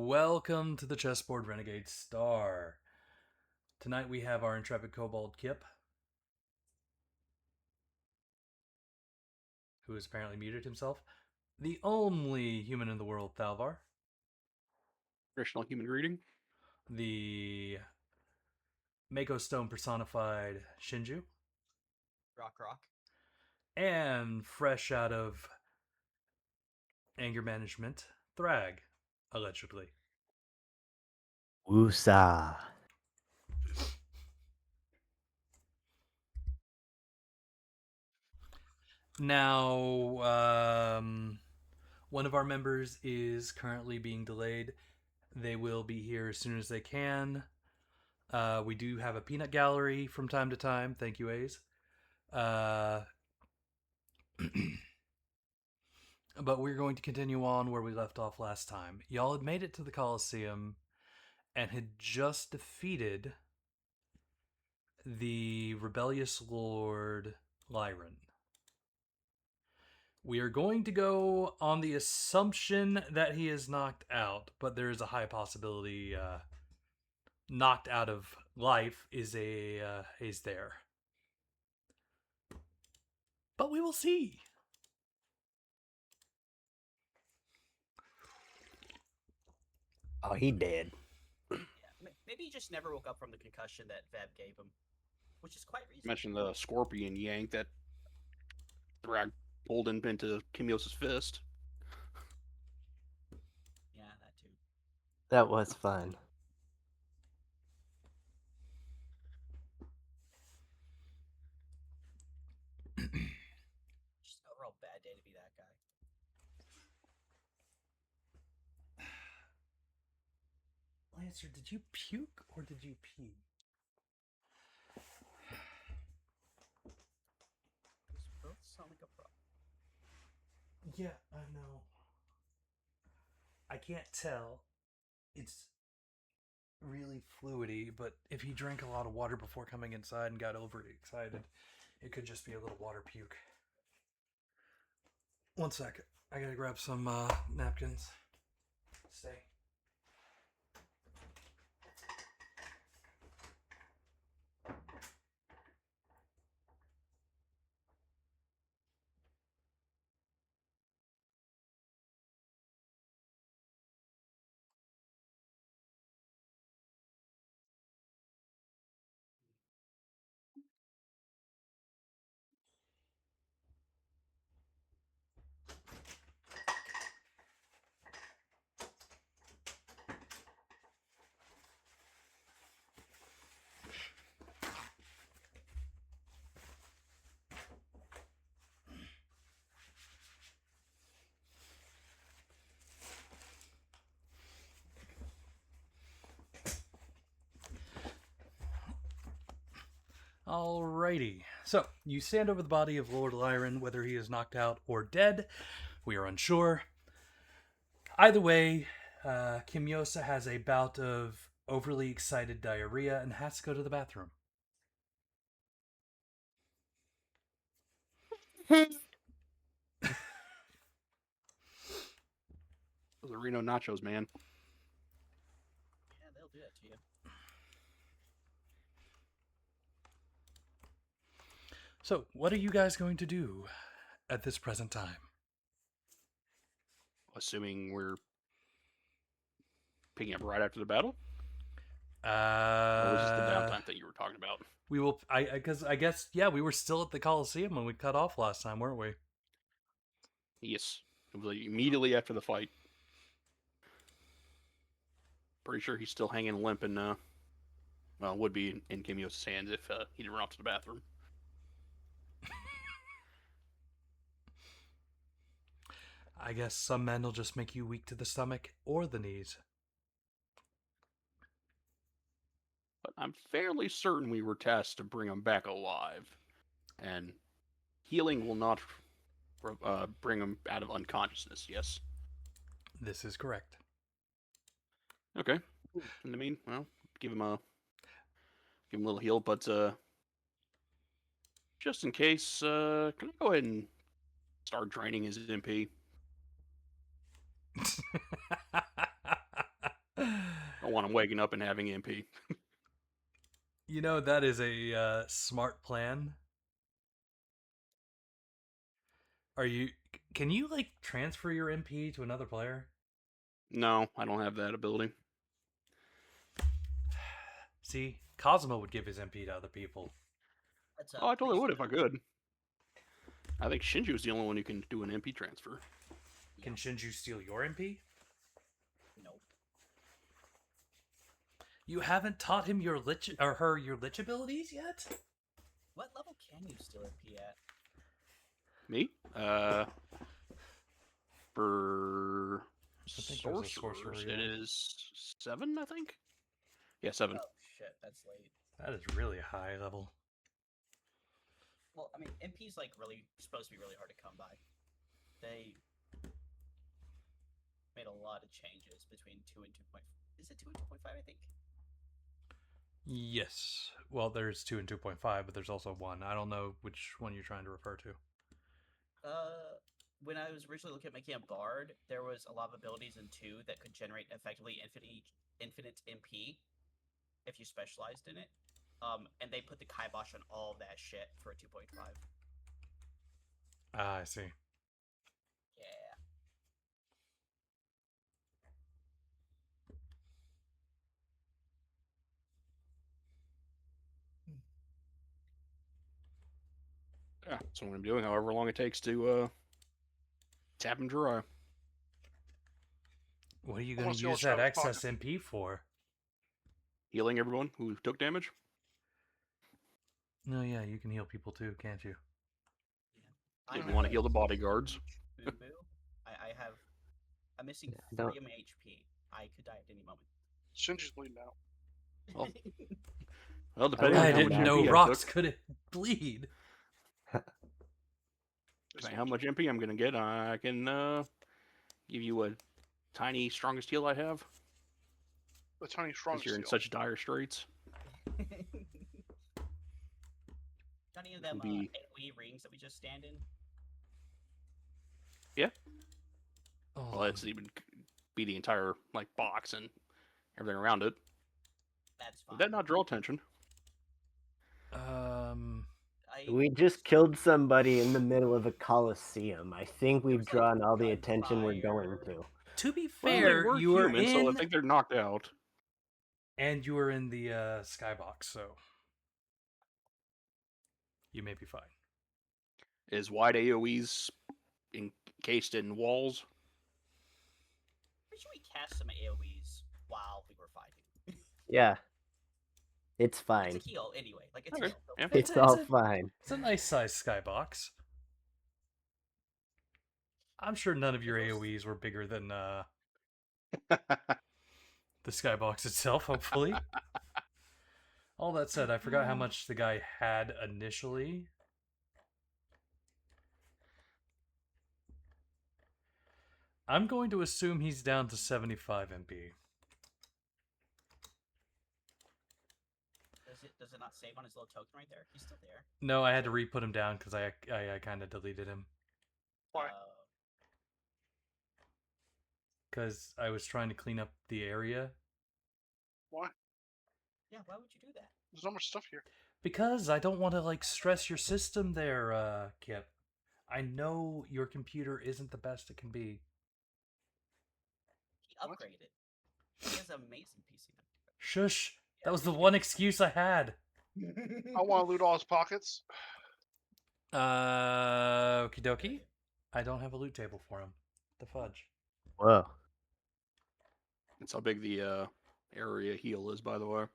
welcome to the Chessboard Renegade Star. Tonight we have our intrepid kobold Kip, who has apparently muted himself, the only human in the world, Thalvar, Traditional human greeting. the Mako Stone personified Shinju, Rock. and fresh out of anger management, Thrag, allegedly. Woosa. Now, one of our members is currently being delayed. They will be here as soon as they can. We do have a peanut gallery from time to time. Thank you, A's. But we're going to continue on where we left off last time. Y'all had made it to the Colosseum and had just defeated the rebellious Lord Lyran. We are going to go on the assumption that he is knocked out, but there is a high possibility knocked out of life is there. But we will see. Oh, he dead. Yeah, maybe he just never woke up from the concussion that Veb gave him, which is quite reasonable. Mentioned the scorpion yank that Thrag pulled into Kimios' fist. Yeah, that too. That was fun. Just a real bad day to be that guy. Lancer, did you puke or did you pee? Those both sound like a problem. Yeah, I know. I can't tell. It's really fluidy, but if he drank a lot of water before coming inside and got overly excited, it could just be a little water puke. One second. I gotta grab some napkins. Stay. Alrighty. So, you stand over the body of Lord Lyran, whether he is knocked out or dead. We are unsure. Either way, Kimyosa has a bout of overly excited diarrhea and has to go to the bathroom. Those are Reno nachos, man. Yeah, they'll do that to you. So, what are you guys going to do at this present time? Assuming we're picking up right after the battle? Or was this the downtime that you were talking about? We will. Because I guess we were still at the Coliseum when we cut off last time, weren't we? Yes. It was like immediately after the fight. Pretty sure he's still hanging limp and, well, would be in Kimios' hands if he didn't run off to the bathroom. I guess some men will just make you weak to the stomach or the knees. But I'm fairly certain we were tasked to bring him back alive. And healing will not bring him out of unconsciousness, yes? This is correct. Okay. In the mean, well, give him a little heal, but just in case, can I go ahead and start draining his MP? don't want him waking up and having MP. You know, that is a smart plan. Can you, like, transfer your MP to another player? No, I don't have that ability. See, Cosmo would give his MP to other people. That's Oh, I totally pretty would if I stupid. could. I think Shinju's the only one who can do an MP transfer. Can Shinju steal your MP? Nope. You haven't taught him your lich or her your lich abilities yet? What level can you steal MP at? Me? For I think there's a sorcerer, sorcerers, yeah. it is 7, I think. Yeah, 7. Oh shit, that's late. That is really high level. Well, I mean, MP's like really supposed to be really hard to come by. They made a lot of changes between 2 and 2. Is it 2 and 2.5? I think. Yes. Well, there's 2 and 2.5, but there's also 1. I don't know which one you're trying to refer to. When I was originally looking at making a bard, there was a lot of abilities in 2 that could generate effectively infinite MP if you specialized in it. And they put the kibosh on all of that shit for a 2.5. Ah, I see. Yeah. Yeah, that's what I'm doing, however long it takes to tap him dry. What are you going Almost to the old use that Travis excess Pocket. MP for? Healing everyone who took damage. No, yeah, you can heal people too, can't you? If you want to heal the bodyguards. Boo boo. I'm missing I 3 don't- of my HP. I could die at any moment. Shinji's bleeding out. Oh. Well, depending I on I how wouldn't much didn't know MP I rocks took, could bleed. depending how much MP I'm gonna get, I can give you a tiny strongest heal I have. The tiny strong Because you're in steel. such dire straits. Got any of them Be- AoE rings that we just stand in? Oh, Well, that's even be the entire like box and everything around it. That's fine. Would that not draw attention? We just killed somebody in the middle of a coliseum. I think we've was, like, drawn all the attention we're going gunfire. to. to be Well, they fair, were you were human, in, so I think they're knocked out. and you were in the skybox, so you may be fine. Is wide AoEs encased in walls? Pretty sure we cast some AoEs while we were fighting. Yeah. It's fine. It's a heal anyway. Like it's Okay, a heal. yeah. It's all fine. It's a nice sized skybox. I'm sure none of your AoEs were bigger than the skybox itself, hopefully. All that said, I forgot how much the guy had initially. I'm going to assume he's down to 75 MP. Does it not save on his little token right there? He's still there. No, I had to re-put him down because I kind of deleted him. Why? Because I was trying to clean up the area. Why? Yeah, why would you do that? There's not much stuff here. Because I don't want to, like, stress your system there, Kip. I know your computer isn't the best it can be. He What? upgraded. He has an amazing PC. Shush! That was the one excuse I had. I want to loot all his pockets. Okie dokie. I don't have a loot table for him. The fudge. Whoa. That's how big the area heal is, by the way.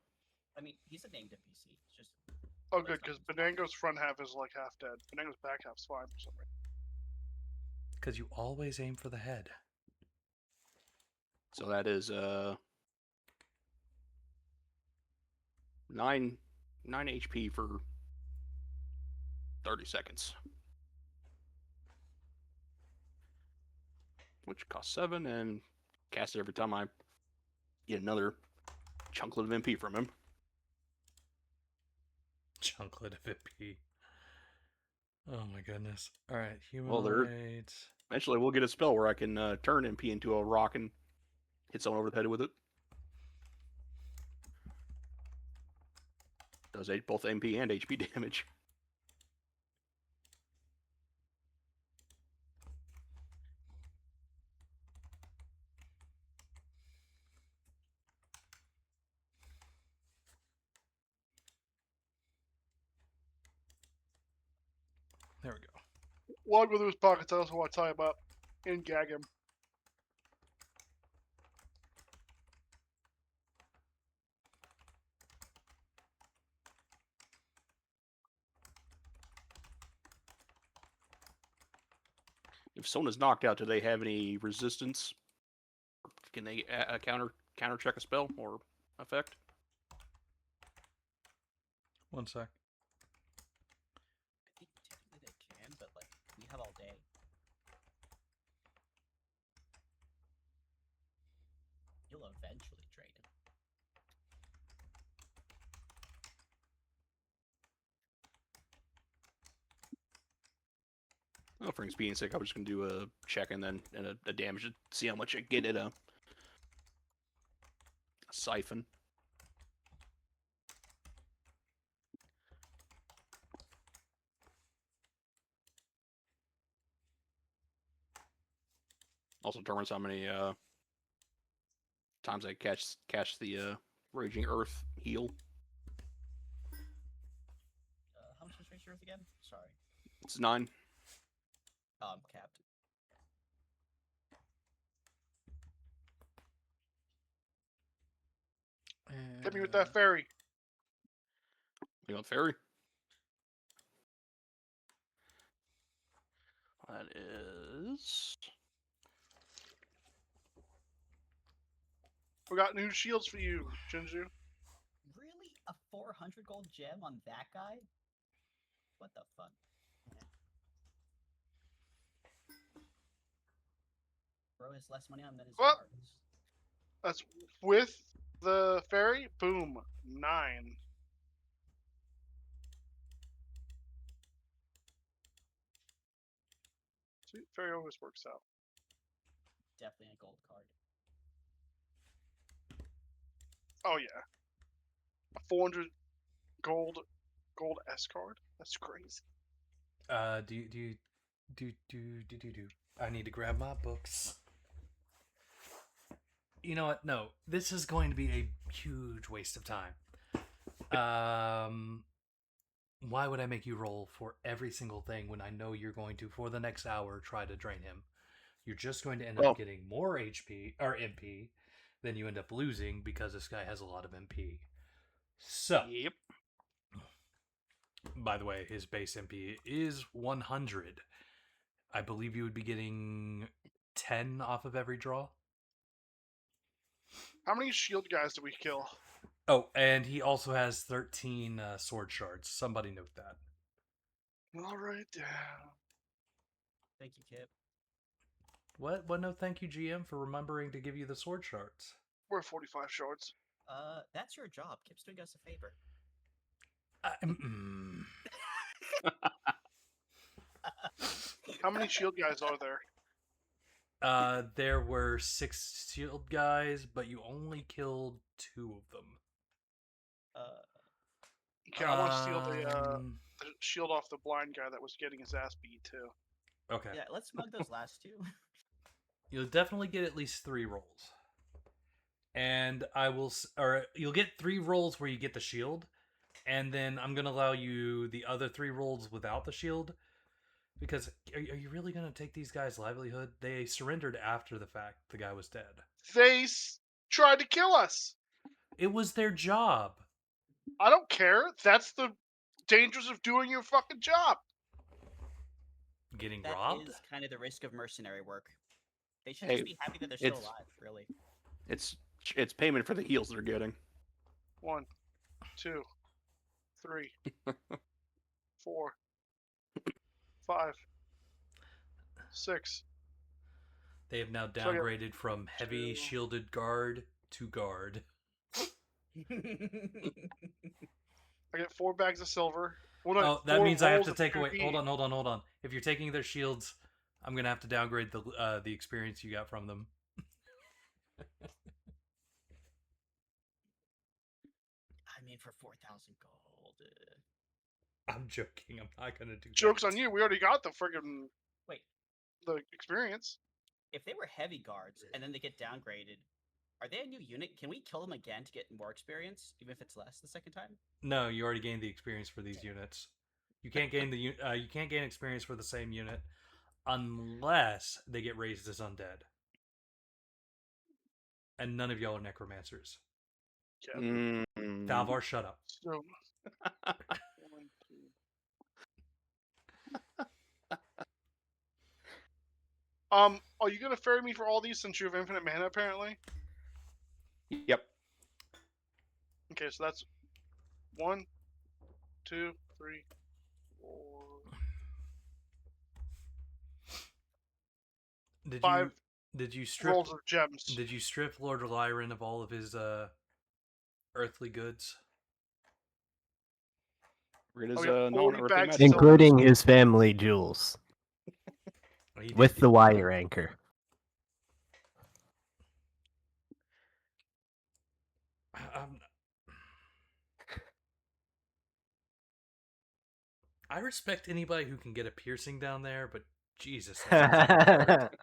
I mean, he's a named NPC. It's just Oh, good, because Benango's front half is like half dead. Benango's back half's fine for some reason. Because you always aim for the head. So that is 9 HP for 30 seconds. Which costs 7 and cast it every time I get another chunklet of MP from him. Chunklet of MP. Oh my goodness. Alright, Well, there- humanoid. Eventually we'll get a spell where I can turn MP into a rock and hit someone over the head with it. Does both MP and HP damage. There we go. Walk with his pockets. I also want to tie him up and gag him. If someone is knocked out, do they have any resistance? Can they counter check a spell or effect? One sec. I think technically they can, but like we have all day. You'll eventually drain him. Well, for being sick, I was just gonna do a check and then a damage to see how much I get at a siphon. Also determines how many times I catch the Raging Earth heal. How much is Raise Earth again? Sorry. It's 9. Capped. Hit me with that fairy. You want fairy? That is. We got new shields for you, Shinju. Really? A 400 gold gem on that guy? What the fuck? Bro has less money on than his Well- cards. That's with the fairy. Boom. 9. See, fairy always works out. Definitely a gold card. Oh yeah. A 400 gold S card. That's crazy. Do. I need to grab my books. You know what? No, this is going to be a huge waste of time. Why would I make you roll for every single thing when I know you're going to, for the next hour, try to drain him? You're just going to end up getting more HP or MP than you end up losing because this guy has a lot of MP. So, Yep. by the way, his base MP is 100. I believe you would be getting 10 off of every draw. How many shield guys did we kill? Oh, and he also has 13 sword shards. Somebody note that. All right, down. Thank you, Kip. What? No, thank you, GM, for remembering to give you the sword shards. We're 45 shards. That's your job. Kip's doing us a favor. How many shield guys are there? There were 6 shield guys, but you only killed 2 of them. Okay, I want to steal the shield off the blind guy that was getting his ass beat too. Okay. Yeah, let's mug those last 2. You'll definitely get at least 3 rolls. And you'll get 3 rolls where you get the shield, and then I'm going to allow you the other 3 rolls without the shield, because are you really going to take these guys' livelihood? They surrendered after the fact the guy was dead. They tried to kill us. It was their job. I don't care. That's the dangers of doing your fucking job. Getting That robbed? is kind of the risk of mercenary work. They should Hey, just be happy that they're still it's- alive, really. It's payment for the heals they're getting. 1, 2, 3, 4, 5, 6. They have now I get downgraded from heavy 2. shielded guard to guard. I get 4 bags of silver. Oh, that means I have to take away. Hold on. If you're taking their shields, I'm gonna have to downgrade the experience you got from them. I mean, mean, for 4,000 gold. I'm joking. I'm not gonna do Joke's that. on you. We already got the friggin' Wait, the experience. if they were heavy guards and then they get downgraded, are they a new unit? Can we kill them again to get more experience, even if it's less the second time? No, you already gained the experience for these units. You can't gain you can't gain experience for the same unit unless they get raised as undead. And none of y'all are necromancers. Yeah. Valvar, shut up. So, 1, 2. Are you gonna ferry me for all these since you have infinite mana apparently? Yep. Okay, so that's 1, 2, 3, 4, Did 5 did you strip rolls of gems. did you strip Lord Lyron of all of his earthly goods? Rid is Oh, yeah, no 40 earthly bags magic. of silver. Including his family jewels. Oh, he did- With the wire anchor. I respect anybody who can get a piercing down there, but Jesus, that sounds like work.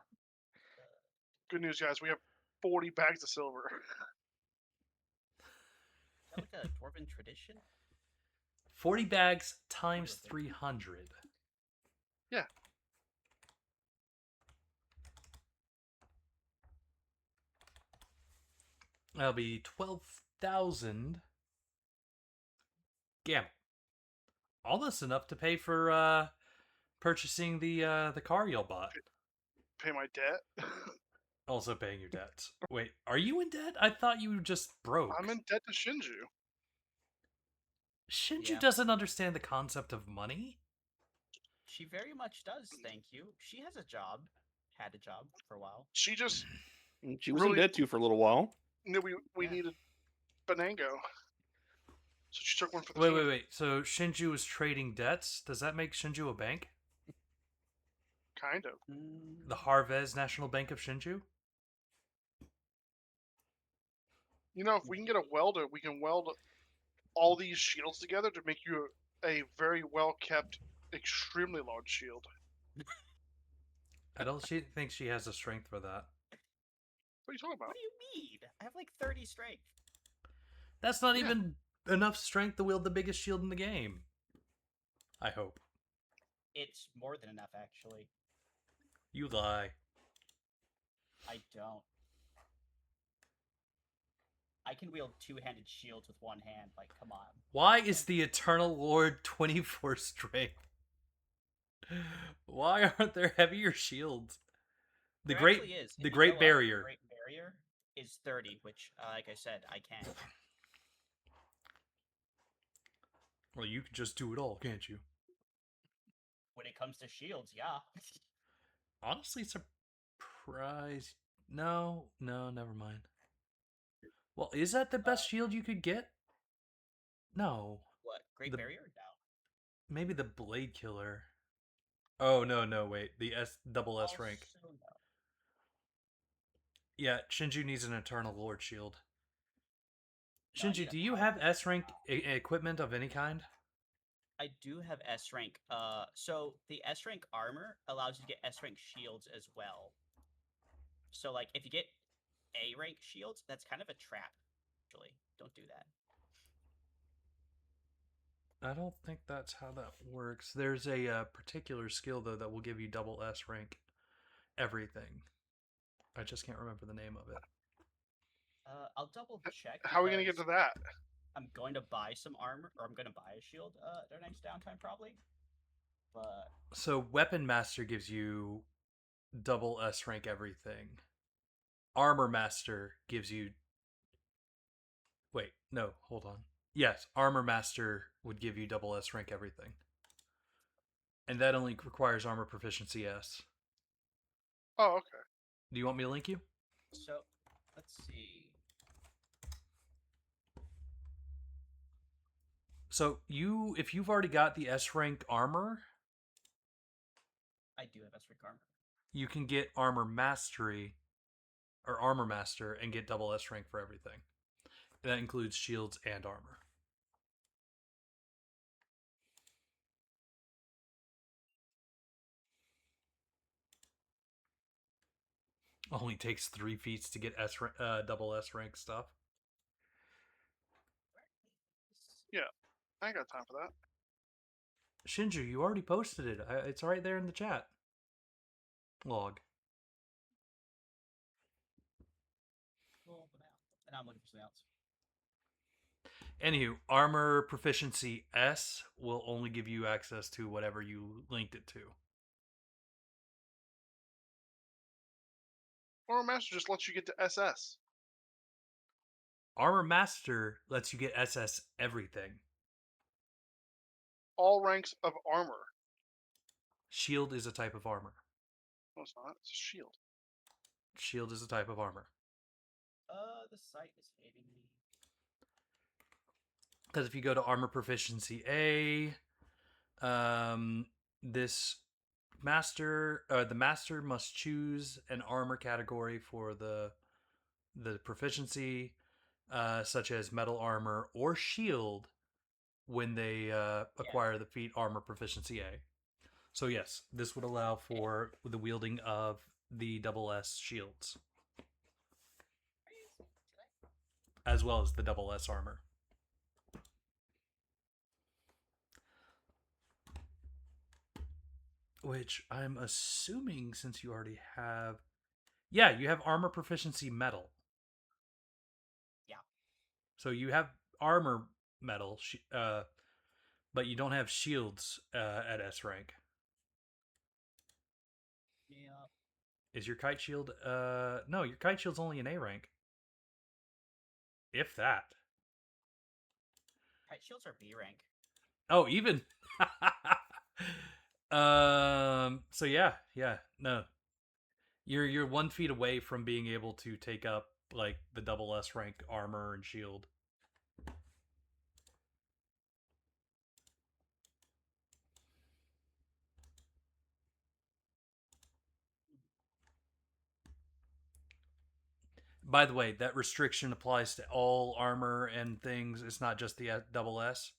Good news, guys. We have 40 bags of silver. Is that like a dwarven tradition? 40 bags times 300. Yeah. That'll be 12,000. Gamma. Almost enough to pay for purchasing the car y'all bought. Pay my debt. Also paying your debts. Wait, are you in debt? I thought you were just broke. I'm in debt to Shinju. Shinju Yeah. doesn't understand the concept of money. She very much does, thank you. She has a job. Had a job for a while. She just She was Really- in debt to you for a little while. knew we Yeah. needed Benango. So she took one for the Wait, team. wait. So Shinju is trading debts? Does that make Shinju a bank? Kind of. The Harves National Bank of Shinju? You know, if we can get a welder, we can weld all these shields together to make you a very well kept, extremely large shield. I don't think she has the strength for that. What are you talking about? What do you mean? I have like 30 strength. That's not Yeah. even enough strength to wield the biggest shield in the game. I hope. It's more than enough, actually. You lie. I don't. I can wield two-handed shields with one hand. Like, come on. Why is the Eternal Lord 24 strength? Why aren't there heavier shields? The There Great actually is. If the you Great go up, Barrier. The Great Barrier is 30, which, like I said, I can. Well, you can just do it all, can't you? When it comes to shields, yeah. Honestly, surprised. No, never mind. Well, is that the best shield you could get? No. What? Great The- Barrier? No. Maybe the Blade Killer. Oh, no, wait. The double S rank. Also, no. Yeah, Shinju needs an Eternal Lord shield. No, I Shinju, need a do you power have fist. S rank equipment of any kind? I do have S rank. So the S rank armor allows you to get S rank shields as well. So like if you get A rank shields, that's kind of a trap. Actually, don't do that. I don't think that's how that works. There's a particular skill, though, that will give you double S rank everything. I just can't remember the name of it. I'll double check. How are we gonna get to that? I'm going to buy some armor, or I'm going to buy a shield at our next downtime probably. But So, Weapon Master gives you double S rank everything. Armor Master gives you. Wait, no, hold on. Yes, Armor Master would give you double S rank everything. And that only requires armor proficiency S. Oh, okay. Do you want me to link you? so let's see. So if you've already got the S rank armor, I do have S rank armor. you can get armor mastery or armor master and get double S rank for everything. That includes shields and armor. Only takes 3 feats to get double S rank stuff. I ain't got time for that. Shinju, you already posted it. It's right there in the chat log. And I'm looking for something else. Anywho, armor proficiency S will only give you access to whatever you linked it to. Armor Master just lets you get to SS. Armor Master lets you get SS everything. All ranks of armor. Shield is a type of armor. No, it's not. It's a shield. Shield is a type of armor. The site is hating me. Because if you go to armor proficiency A, this master, the master must choose an armor category for the proficiency, such as metal armor or shield, when they acquire the feat armor proficiency A. So yes, this would allow for the wielding of the double S shields, as well as the double S armor. Which I'm assuming, since you already have... Yeah, you have armor proficiency metal. Yeah. So you have armor metal, but you don't have shields at S rank. Yeah. Is your kite shield... No, your kite shield's only an A rank. If that. Kite shields are B rank. Oh, even... So yeah, no. You're 1 feet away from being able to take up like the double S rank armor and shield. By the way, that restriction applies to all armor and things. It's not just the double S.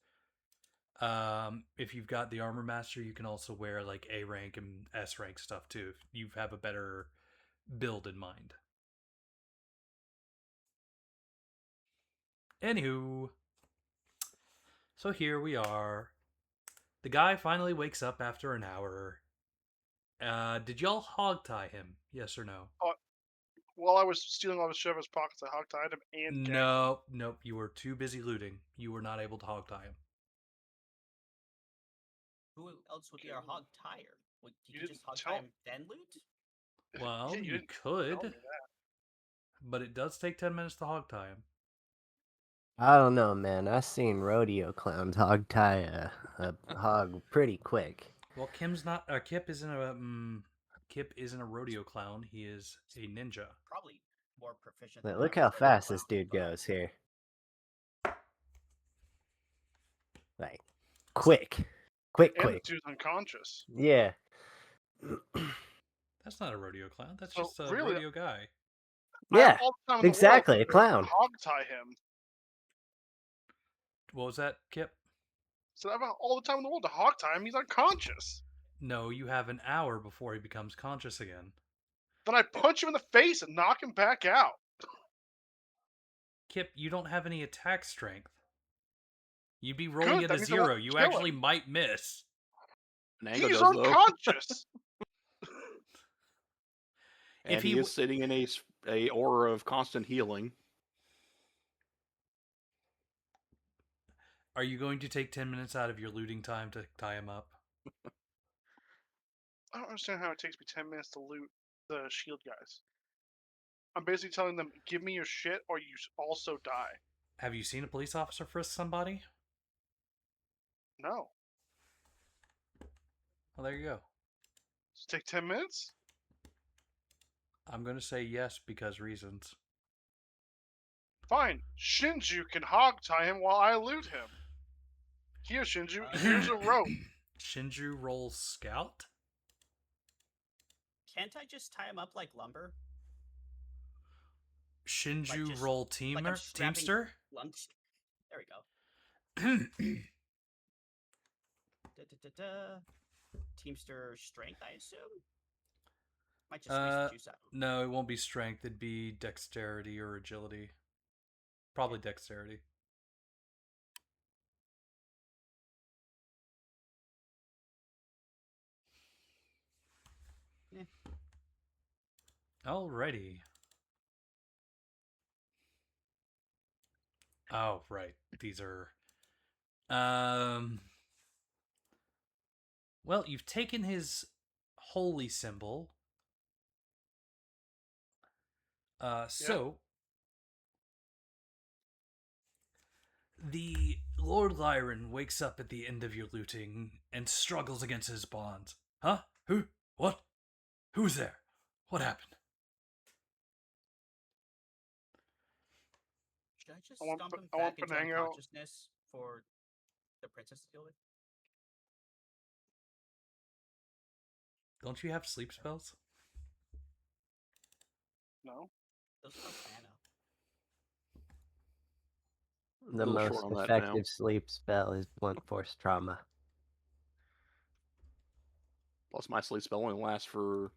If you've got the armor master, you can also wear like A rank and S rank stuff too. If you have a better build in mind. Anywho, so here we are. The guy finally wakes up after an hour. Did y'all hogtie him? Yes or no? While I was stealing all the shit out of his pockets, I hogtied him and gagged him. Nope. You were too busy looting. You were not able to hogtie him. Who else would be our hog tire? Did You you just didn't hog tell- tie him then loot? Well, Yeah, you didn't could, tell me that. but it does take 10 minutes to hogtie him. I don't know, man. I seen rodeo clowns hog tie a hog pretty quick. Well, Kip isn't a rodeo clown. He is a ninja. Probably more proficient. But than look our how rodeo fast this clown, dude but- goes here. Like, quick. Quick. And the dude's unconscious. Yeah. That's not a rodeo clown. That's So, just a really- rodeo guy. I have Yeah, all the time in the exactly, world a clown. to hogtie him. What was that, Kip? So I have all the time in the world to hogtie him. He's unconscious. No, you have an hour before he becomes conscious again. Then I punch him in the face and knock him back out. Kip, you don't have any attack strength. You'd be rolling Good, at that a means I won't 0. You kill actually him. might miss. Nango He's does, though. unconscious. And If he he is sitting in a aura of constant healing. Are you going to take 10 minutes out of your looting time to tie him up? I don't understand how it takes me 10 minutes to loot the shield guys. I'm basically telling them, give me your shit or you also die. Have you seen a police officer frisk somebody? No. Well, there you go. Does it take 10 minutes? I'm going to say yes because reasons. Fine. Shinju can hogtie him while I loot him. Here, Shinju, here's a rope. Shinju rolls scout? Can't I just tie him up like lumber? Shinju just- roll like I'm strapping- teamster? Lunch. There we go. Da-da-da-da. Teamster strength, I assume. Might just squeeze the juice out. No, it won't be strength. It'd be dexterity or agility. Probably dexterity. Yeah. Alrighty. Oh, right. These are... Well, you've taken his holy symbol. So... The Lord Lyran wakes up at the end of your looting and struggles against his bonds. Huh? Who? What? Who's there? What happened? Should I just I want stomp him I want back into Benango. unconsciousness for the princess to deal with? Don't you have sleep spells? No. Those are mana. The Little most short on that effective now. sleep spell is blunt force trauma. Plus, my sleep spell only lasts for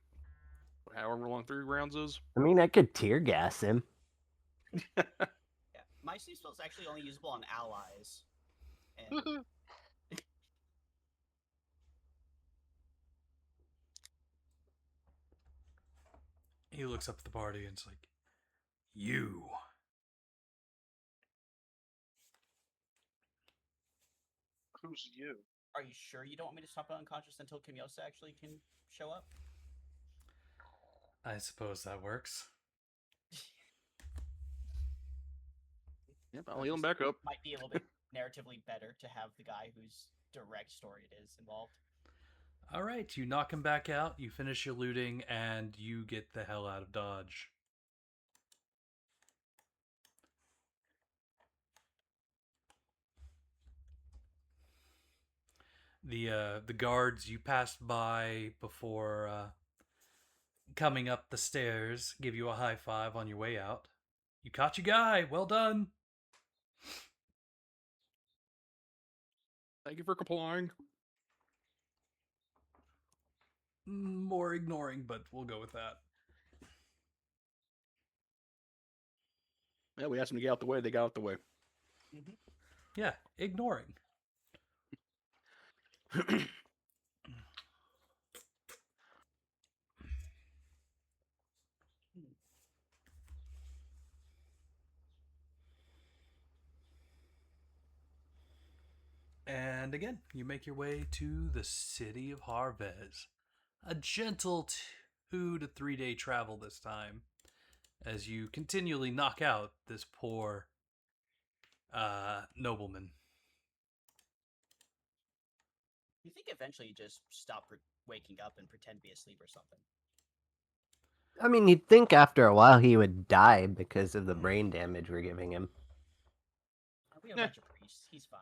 however long 3 rounds is. I mean, I could tear gas him. Yeah, my sleep spell is actually only usable on allies. And He looks up at the party and it's like, you. Who's you? are you sure you don't want me to stomp him unconscious until Kimyosa actually can show up? I suppose that works. Yep, I'll heal him back up. Might be a little bit narratively better to have the guy whose direct story it is involved. Alright, you knock him back out, you finish your looting, and you get the hell out of Dodge. The guards you passed by before coming up the stairs give you a high five on your way out. You caught your guy. Well done. Thank you for complying. More ignoring, but we'll go with that. Yeah, we asked them to get out the way. They got out the way. Yeah, ignoring. And again, you make your way to the City of Harves. A gentle 2 to 3 day travel this time, as you continually knock out this poor nobleman. You think eventually you just stop waking up and pretend to be asleep or something? I mean, you'd think after a while he would die because of the brain damage we're giving him. We have a bunch of priests. He's fine.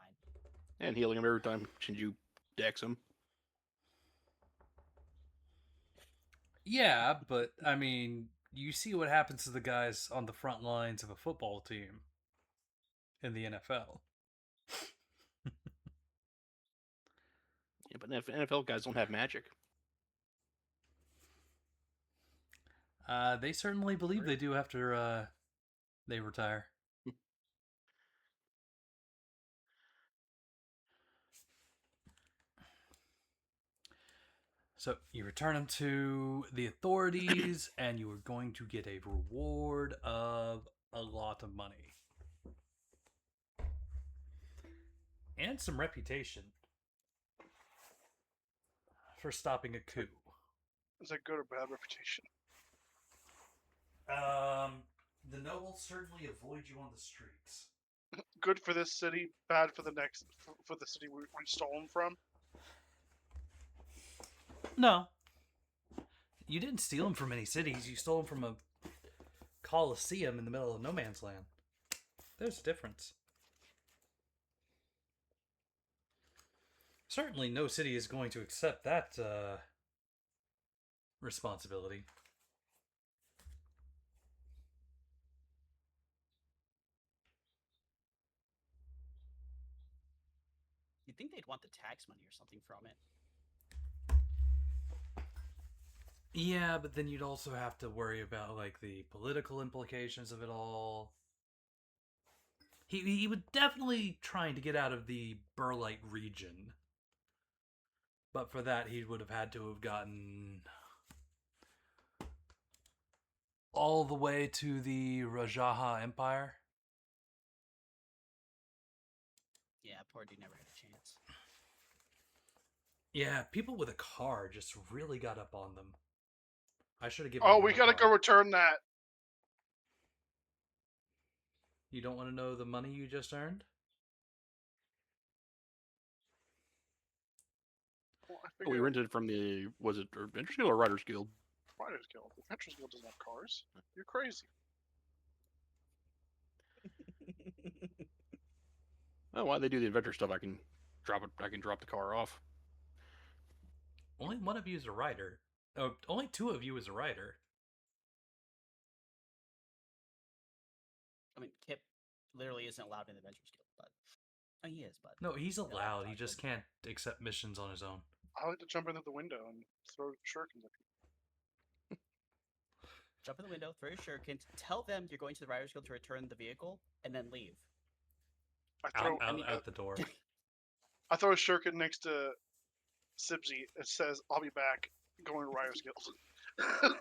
And healing him every time Shinju decks him. Yeah, but I mean, you see what happens to the guys on the front lines of a football team in the NFL. Yeah, but NFL guys don't have magic. They certainly believe they do after they retire. So you return him to the authorities, and you are going to get a reward of a lot of money. And some reputation for stopping a coup. Is that good or bad reputation? The nobles certainly avoid you on the streets. Good for this city, bad for the next for the city we stole them from. No. You didn't steal them from any cities. You stole them from a coliseum in the middle of no man's land. There's a difference. Certainly no city is going to accept that responsibility. You'd think they'd want the tax money or something from it. Yeah, but then you'd also have to worry about like the political implications of it all. He would definitely trying to get out of the Burlite region, but for that he would have had to have gotten all the way to the Rajaha Empire. Yeah, poor dude never had a chance. Yeah, people with a car just really got up on them. I should have given Oh, him we a gotta car. go return that. You don't want to know the money you just earned? Well, I We figure rented it from the was it Adventure Guild or Writers Guild? Writers Guild. The Adventurers Guild doesn't have cars. You're crazy. Oh, why they do the adventure stuff? I can drop it. I can drop the car off. Only one of you is a writer. Oh, only two of you is a writer. I mean, Kip literally isn't allowed in the Adventurers Guild, but oh, he is. But No, he's they'll let him allowed. He talk just to him. can't accept missions on his own. I like to jump into the window and throw shurikens at people. Jump in the window, throw your shuriken, tell them you're going to the Riders Guild to return the vehicle, and then leave. Out the door. I throw a shuriken next to Sibsy. It says, "I'll be back." Going to Riders Guild.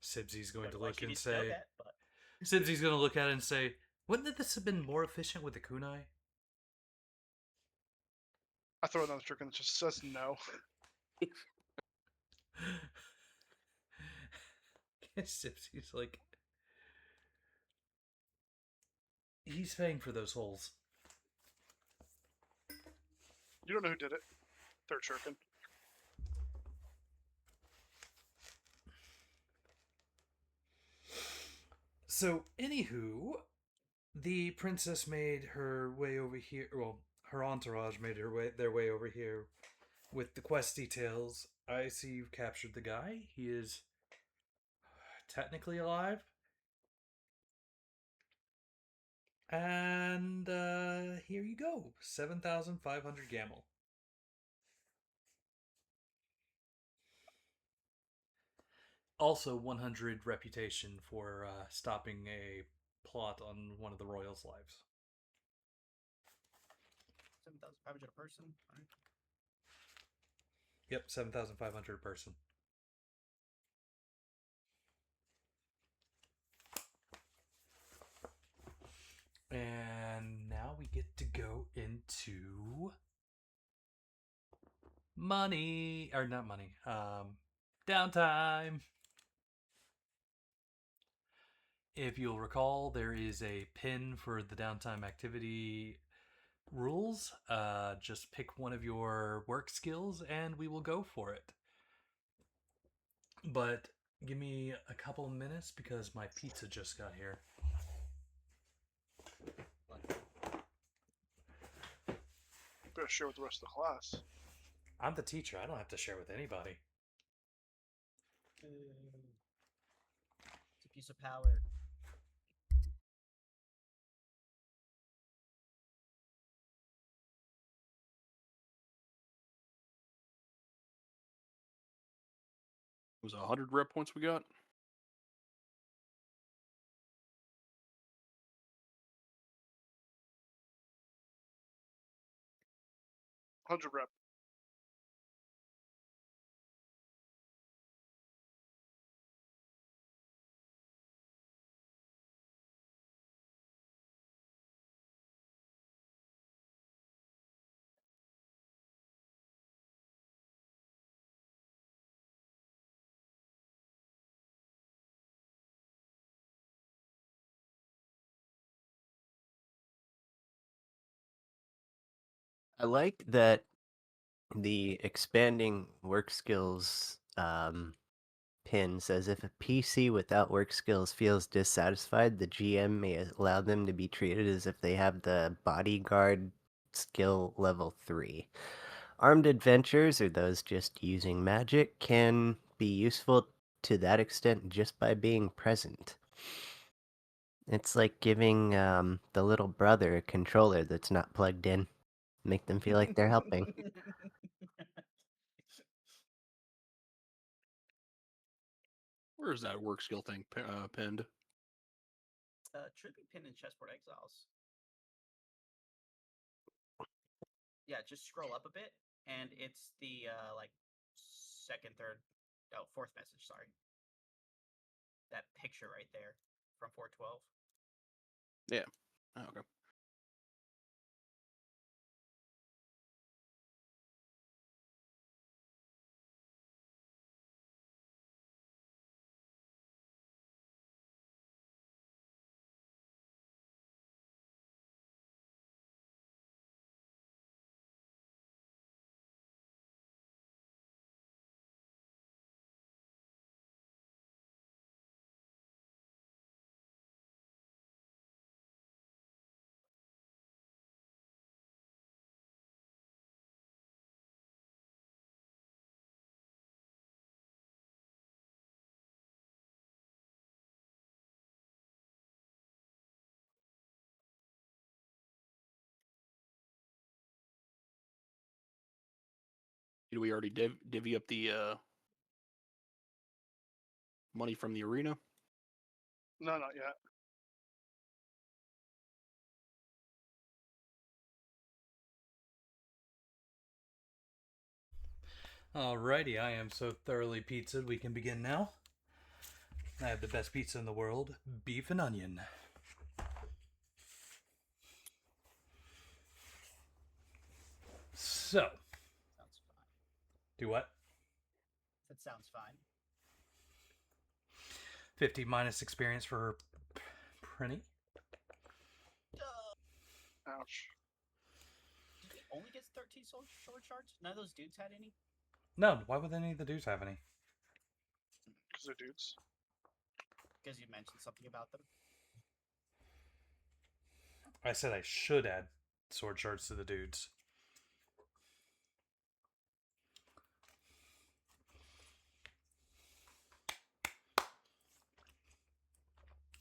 Sibsy's going to Well, look she and needs to know say, that, but Sibsy's going to look at it and say, wouldn't this have been more efficient with the kunai? I throw another shuriken that just says no. Sibsy's like, he's paying for those holes. You don't know who did it. Third shuriken. So, anywho, the princess made her way over here. Well, her entourage made their way over here with the quest details. I see you've captured the guy. He is technically alive. And here you go, 7,500 gamel. Also, 100 reputation for stopping a plot on one of the royals' lives. 7,500 a person. All right. Yep, 7,500 a person. And now we get to go into money, or not money, downtime. If you'll recall, there is a pin for the downtime activity rules. Just pick one of your work skills and we will go for it. But give me a couple of minutes because my pizza just got here. Better share with the rest of the class. I'm the teacher. I don't have to share with anybody. It's a piece of power. Was it 100 rep points we got? Hundred rep. I like that the expanding work skills pin says if a PC without work skills feels dissatisfied, the GM may allow them to be treated as if they have the bodyguard skill level 3. Armed adventurers, or those just using magic, can be useful to that extent just by being present. It's like giving the little brother a controller that's not plugged in. Make them feel like they're helping. Where is that work skill thing pinned? It should be pinned in Chessboard Exiles. Yeah, just scroll up a bit, and it's the like fourth message. Sorry, that picture right there from 412. Yeah. Oh, okay. Did we already divvy up the money from the arena? No, not yet. Alrighty, I am so thoroughly pizzaed we can begin now. I have the best pizza in the world, beef and onion. So, Sounds fine. do what? That sounds fine. 50 minus experience for Prinny. Ouch. Did he only get 13 sword shards? None of those dudes had any? No, why would any of the dudes have any? Because they're dudes. Because you mentioned something about them. I said I should add sword shards to the dudes.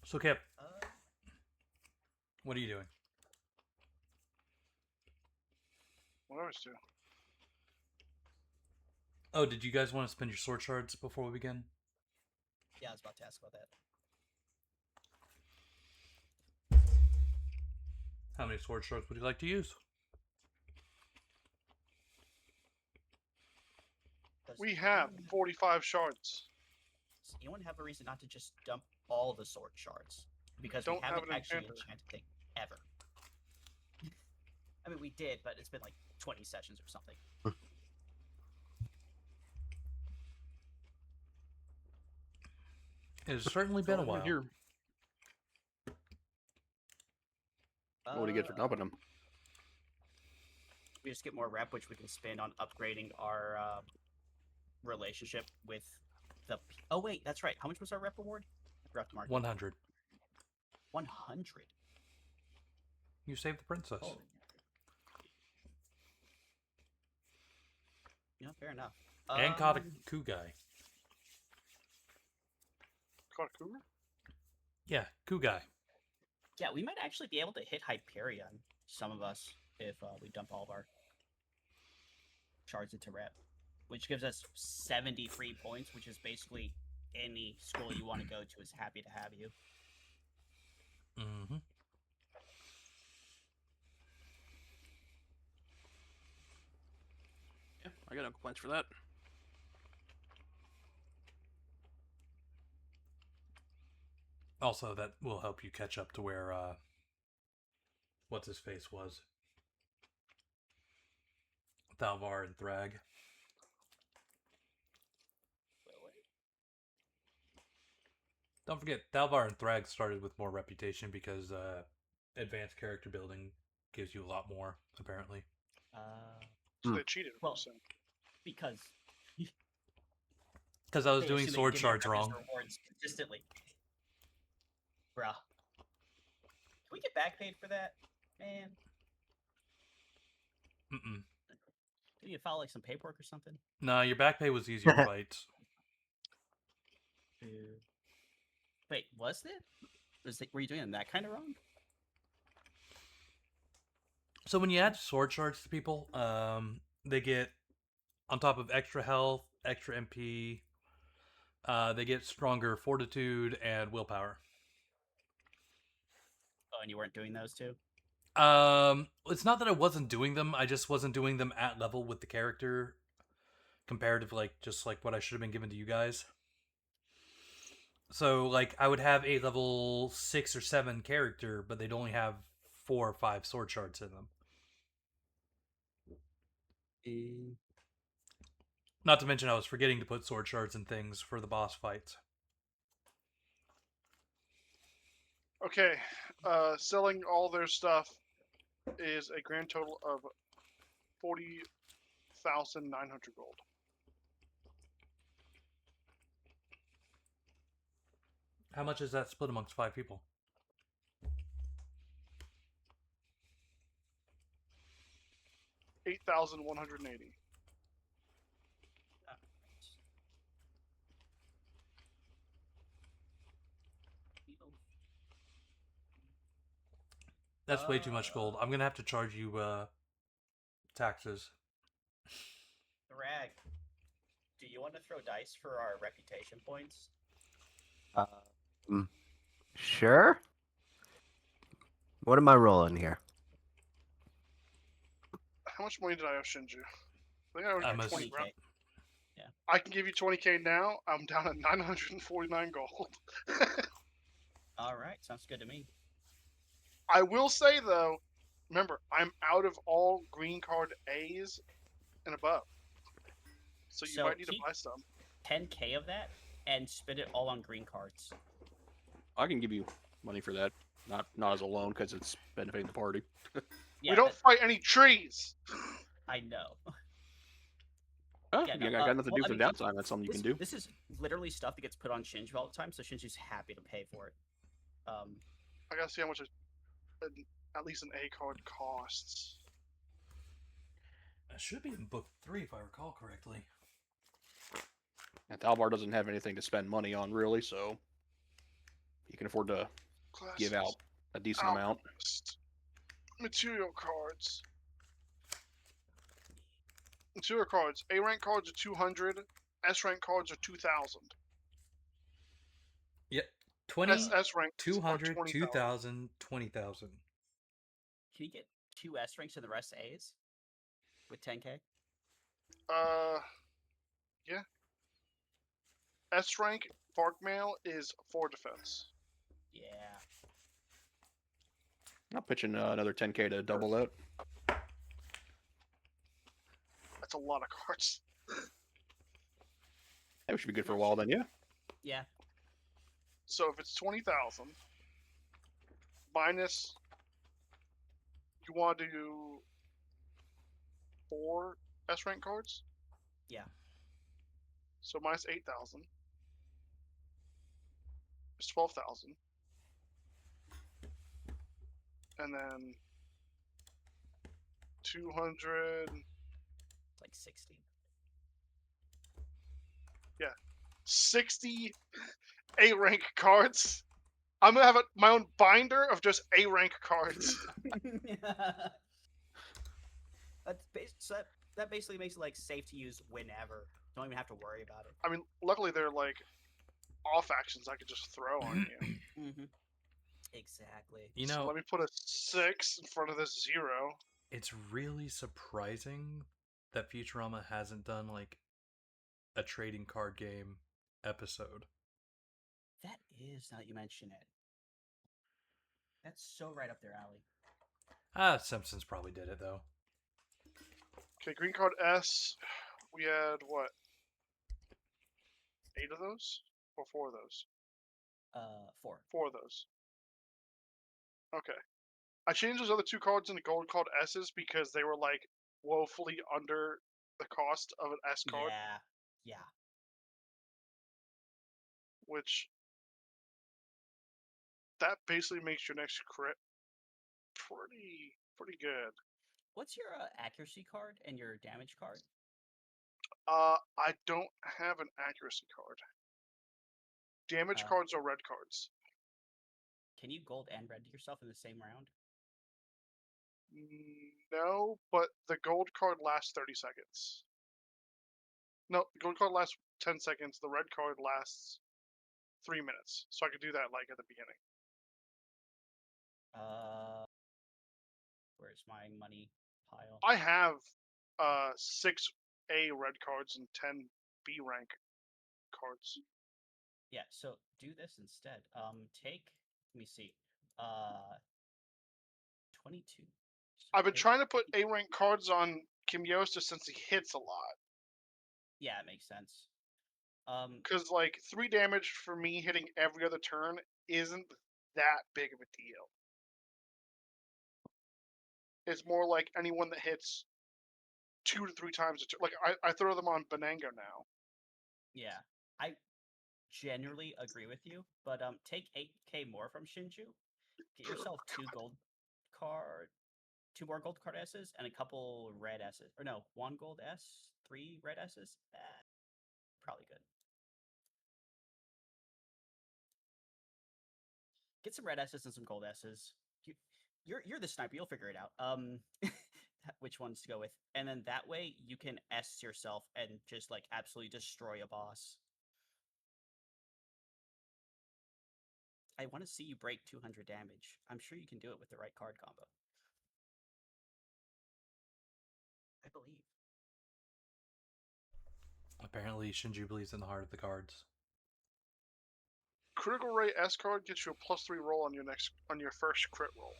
So, Kip, what are you doing? What do I always do? Oh, did you guys want to spend your sword shards before we begin? Yeah, I was about to ask about that. How many sword shards would you like to use? We have 45 shards. Does anyone have a reason not to just dump all the sword shards? Because we Don't have haven't an actually enchanter. enchanted thing ever. I mean, we did, but it's been like 20 sessions or something. It has certainly been a while. Here. What do you get for dumping them? We just get more rep, which we can spend on upgrading our relationship with the. Oh wait, that's right. How much was our rep reward? I forgot to mark. 100. 100. You saved the princess. Oh. Yeah, fair enough. And caught a coup guy. Caught a cougar? Yeah, coup guy. Yeah, we might actually be able to hit Hyperion, some of us, if we dump all of our shards into rep, which gives us 73 points, which is basically any school you want to go to is happy to have you. Mm-hmm. Yeah, I got no complaints for that. Also, that will help you catch up to where, what's his face was. Thalvar and Thrag. Don't forget, Thalvar and Thrag started with more reputation because advanced character building gives you a lot more, apparently. So they cheated. Well, so. because I was they doing assume sword they give you shards weapons wrong. rewards consistently. Bruh. Can we get back paid for that? Man. Mm-mm. Can you file like some paperwork or something? No, your back pay was easier fights. Wait, was it? Were you doing that kind of wrong? So when you add sword shards to people, they get, on top of extra health, extra MP, They get stronger fortitude and willpower. Oh, and you weren't doing those two? It's not that I wasn't doing them. I just wasn't doing them at level with the character, comparative, just like what I should have been given to you guys. So, like, I would have a level 6 or 7 character, but they'd only have 4 or 5 sword shards in them. Not to mention, I was forgetting to put sword shards and things for the boss fights. Okay, selling all their stuff is a grand total of 40,900 gold. How much is that split amongst 5 people? $8,180. That's way too much gold. I'm gonna have to charge you taxes. Rag, do you want to throw dice for our reputation points? Sure. What am I rolling here? How much money did I owe Shinju? I think I owed I'm you a- 20 20K. grand. I can give you 20k now. I'm down at 949 gold. All right, sounds good to me. I will say though, remember, I'm out of all green card A's and above. So you So might need to keep- buy some. 10K of that and spend it all on green cards. I can give you money for that. Not as a loan because it's benefiting the party. Yeah, We don't fight any trees. I know. Oh, Yeah, you no, got nothing to do well, for the downtime. That's something you can do. This is literally stuff that gets put on Shinju all the time, so Shinju's happy to pay for it. I gotta see how much at least an A card costs. That should be in book 3 if I recall correctly. And Thalbar doesn't have anything to spend money on really, so he can afford to give out a decent amount. Material cards. Material cards. A rank cards are 200. S rank cards are 2,000. Yep. 20, S rank 200, 20,000. 2,000, 20,000. Can you get 2 S ranks and the rest A's with 10K? Yeah. S rank Bark Mail is 4 defense. Yeah. I'll pitch in another 10k to double that. That's a lot of cards. That should be good for a while then, yeah. Yeah. So if it's 20,000 minus, you want to do 4 S rank cards? Yeah. So minus 8,000 is 12,000. And then 200, Like 60. 60 A rank cards. I'm gonna have my own binder of just A rank cards. That basically makes it like safe to use whenever. Don't even have to worry about it. I mean, luckily they're like off actions I could just throw on you. Mm-hmm. Exactly. You So know, let me put a 6 in front of this 0. it's really surprising that Futurama hasn't done like a trading card game episode. That is, now that you mention it. That's so right up their alley. Simpsons probably did it though. Okay, green card S. We had what? 8 of those? Or 4 of those? 4. 4 of those. Okay. I changed those other 2 cards into gold called S's because they were like woefully under the cost of an S card, Yeah. which that basically makes your next crit pretty good. What's your accuracy card and your damage card? I don't have an accuracy card. Damage cards are red cards. Can you gold and red yourself in the same round? No, but the gold card lasts 30 seconds. No, the gold card lasts 10 seconds. The red card lasts 3 minutes. So I could do that like at the beginning. Where's my money pile? I have 6 A red cards and 10 B rank cards. Yeah, so do this instead. Take, let me see. 22. So I've been take- trying to put A rank cards on Kimyosta since he hits a lot. Yeah, it makes sense. Because like 3 damage for me hitting every other turn isn't that big of a deal. It's more like anyone that hits 2 to 3 times a turn. Like I throw them on Benango now. Yeah, I generally agree with you, but take 8k more from Shinju. Get yourself 2 more gold card S's and a couple red S's. Or no, 1 gold S, 3 red S's. Probably good. Get some red S's and some gold S's. You're the sniper. You'll figure it out. Which ones to go with, and then that way you can S yourself and just like absolutely destroy a boss. I want to see you break 200 damage. I'm sure you can do it with the right card combo. I believe. Apparently, Shinju believes in the heart of the cards. Critical Ray S card gets you a +3 roll on your first crit roll.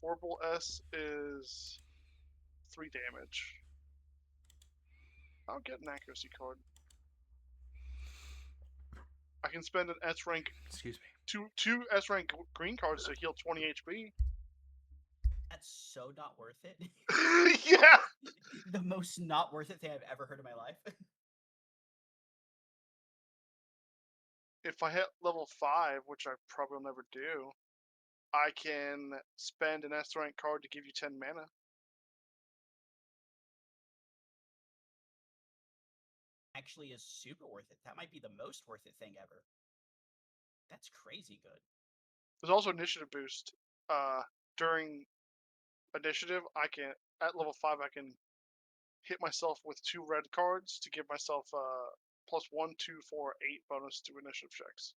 Orbital S is 3 damage. I'll get an accuracy card. I can spend an S rank Excuse me. two S rank green cards to heal 20 HP. That's so not worth it. Yeah. The most not worth it thing I've ever heard in my life. If I hit level 5, which I probably will never do, I can spend an S rank card to give you 10 mana. Actually is super worth it. That might be the most worth it thing ever. That's crazy good. There's also initiative boost. During initiative, I can at level 5 I can hit myself with 2 red cards to give myself +1, 2, 4, 8 bonus to initiative checks.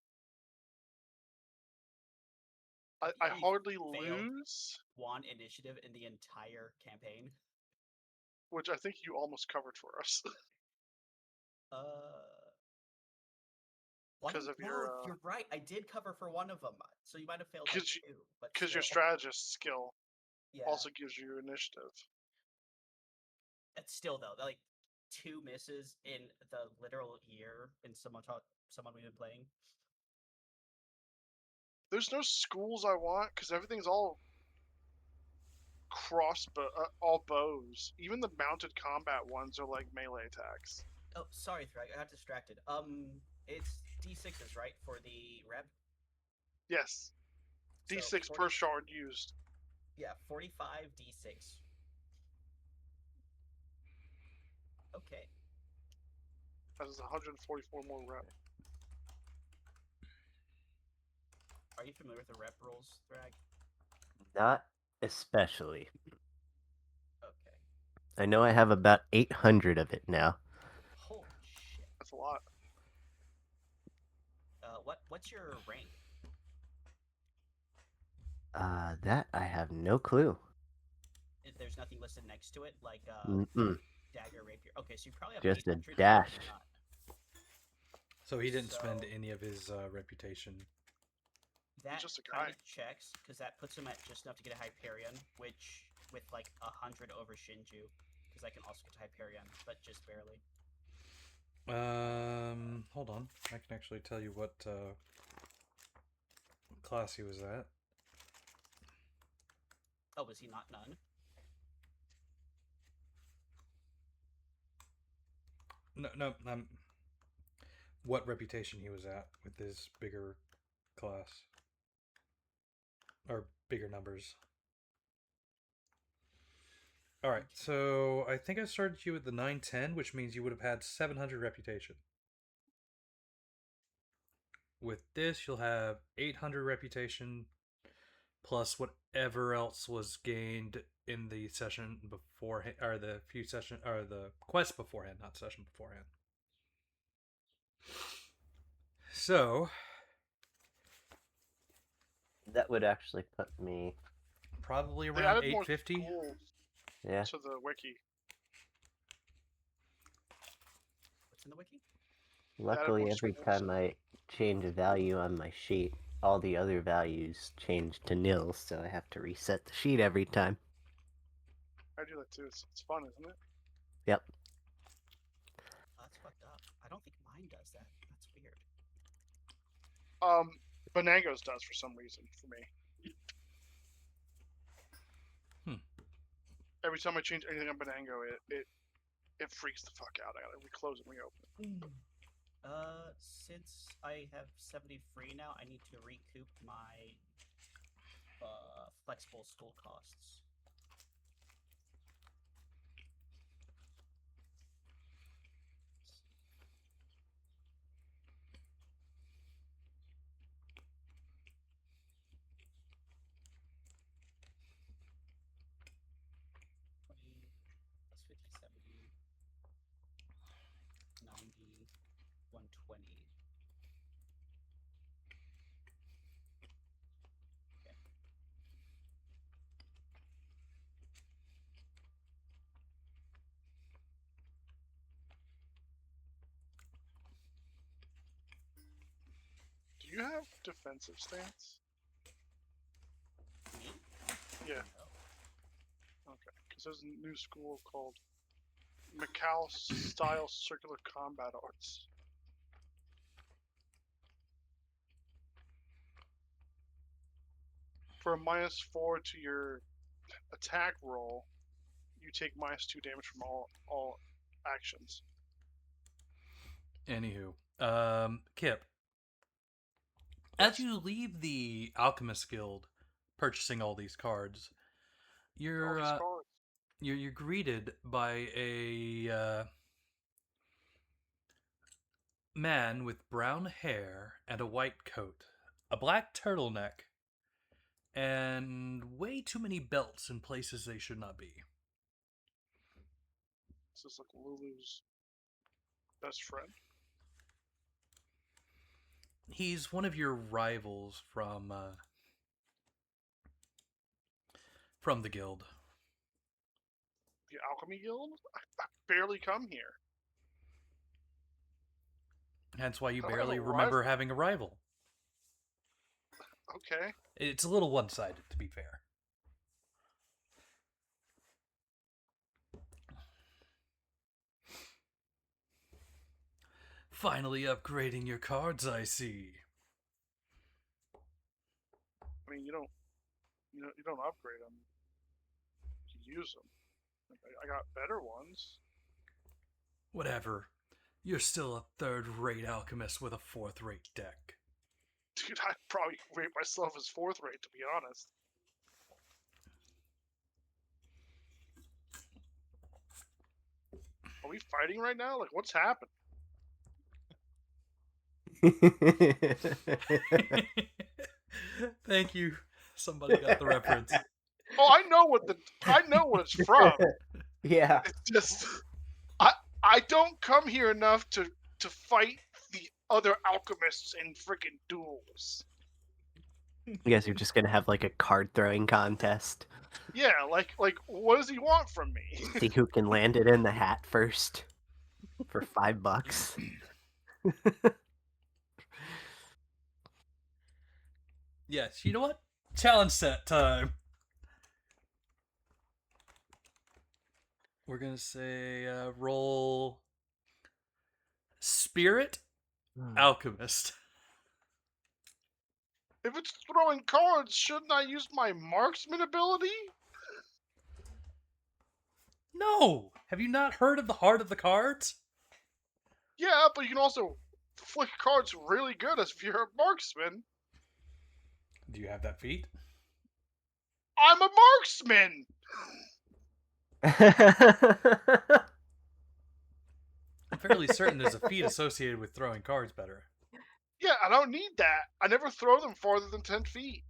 I He hardly failed lose, one initiative in the entire campaign. which I think you almost covered for us. Because of your you're right. I did cover for one of them, so you might have failed 'cause like you- 2. But because your still. strategist skill Yeah. also gives you initiative. It's still though, like 2 misses in the literal year in someone we've been playing. There's no schools I want because everything's all all bows. Even the mounted combat ones are like melee attacks. Oh, sorry, Thrag, I got distracted. It's D6s, right, for the rep? Yes, So D6 per shard used. Yeah, 45 D6. Okay. That is 144 more rep. Are you familiar with the rep rules, Thrag? Not especially. Okay. I know I have about 800 of it now. Holy shit. That's a lot. What's your rank? That I have no clue. There's nothing listed next to it, like Mm-mm. dagger, rapier. Okay, so you probably have Just a 800, dash. maybe not. So he didn't spend So- any of his reputation. That just a kind guy. of checks, because that puts him at just enough to get a Hyperion, which, with like 100 over Shinju, because I can also get to Hyperion, but just barely. Hold on. I can actually tell you what class he was at. Oh, was he not none? No. What reputation he was at with his bigger class or bigger numbers. All right, so I think I started you at the 910, which means you would have had 700 reputation. With this, you'll have 800 reputation, plus whatever else was gained in the session beforehand, or the quest beforehand, not session beforehand. So That would actually put me. probably They around added more 850. schools Yeah. to the wiki. What's in the wiki? Luckily, more every schools. time I change a value on my sheet, all the other values change to nil, so I have to reset the sheet every time. I do that too. It's fun, isn't it? Yep. That's fucked up. I don't think mine does that. That's weird. Bonango's does for some reason for me. Every time I change anything on Bonango, it freaks the fuck out. I gotta reclose and reopen. Since I have 70 free now, I need to recoup my flexible school costs. Plus 50, 70, 90, 120. Okay. Do you have defensive stance? Me? Yeah. No. Okay. Because there's a new school called Macau Style Circular Combat Arts. For a -4 to your attack roll, you take -2 damage from all actions. Anywho, Kip, Yes. as you leave the Alchemist Guild, purchasing all these cards, All you're these cards. you're greeted by a man with brown hair and a white coat, a black turtleneck, and way too many belts in places they should not be. This is like Lulu's best friend. He's one of your rivals from the guild. The Alchemy Guild? I barely come here. Hence why you I have barely a remember rival. having a rival. Okay. It's a little one-sided, to be fair. Finally upgrading your cards, I see. I mean, you don't upgrade them. You use them. I got better ones. Whatever. You're still a third-rate alchemist with a fourth-rate deck. Dude, I'd probably rate myself as 4th rate, to be honest. Are we fighting right now? Like, what's happened? Thank you. Somebody got the reference. Oh, I know what it's from. Yeah. It's just I don't come here enough to fight the other alchemists in freaking duels. You guys are just gonna have like a card throwing contest. Yeah, like what does he want from me? See who can land it in the hat first for $5. Yes, you know what? Challenge set time. We're gonna say roll Spirit Alchemist. If it's throwing cards, shouldn't I use my marksman ability? No! Have you not heard of the Heart of the Cards? Yeah, but you can also flick cards really good if you're a marksman. Do you have that feat? I'm a marksman! I'm fairly certain there's a feat associated with throwing cards better. Yeah, I don't need that. I never throw them farther than 10 feet.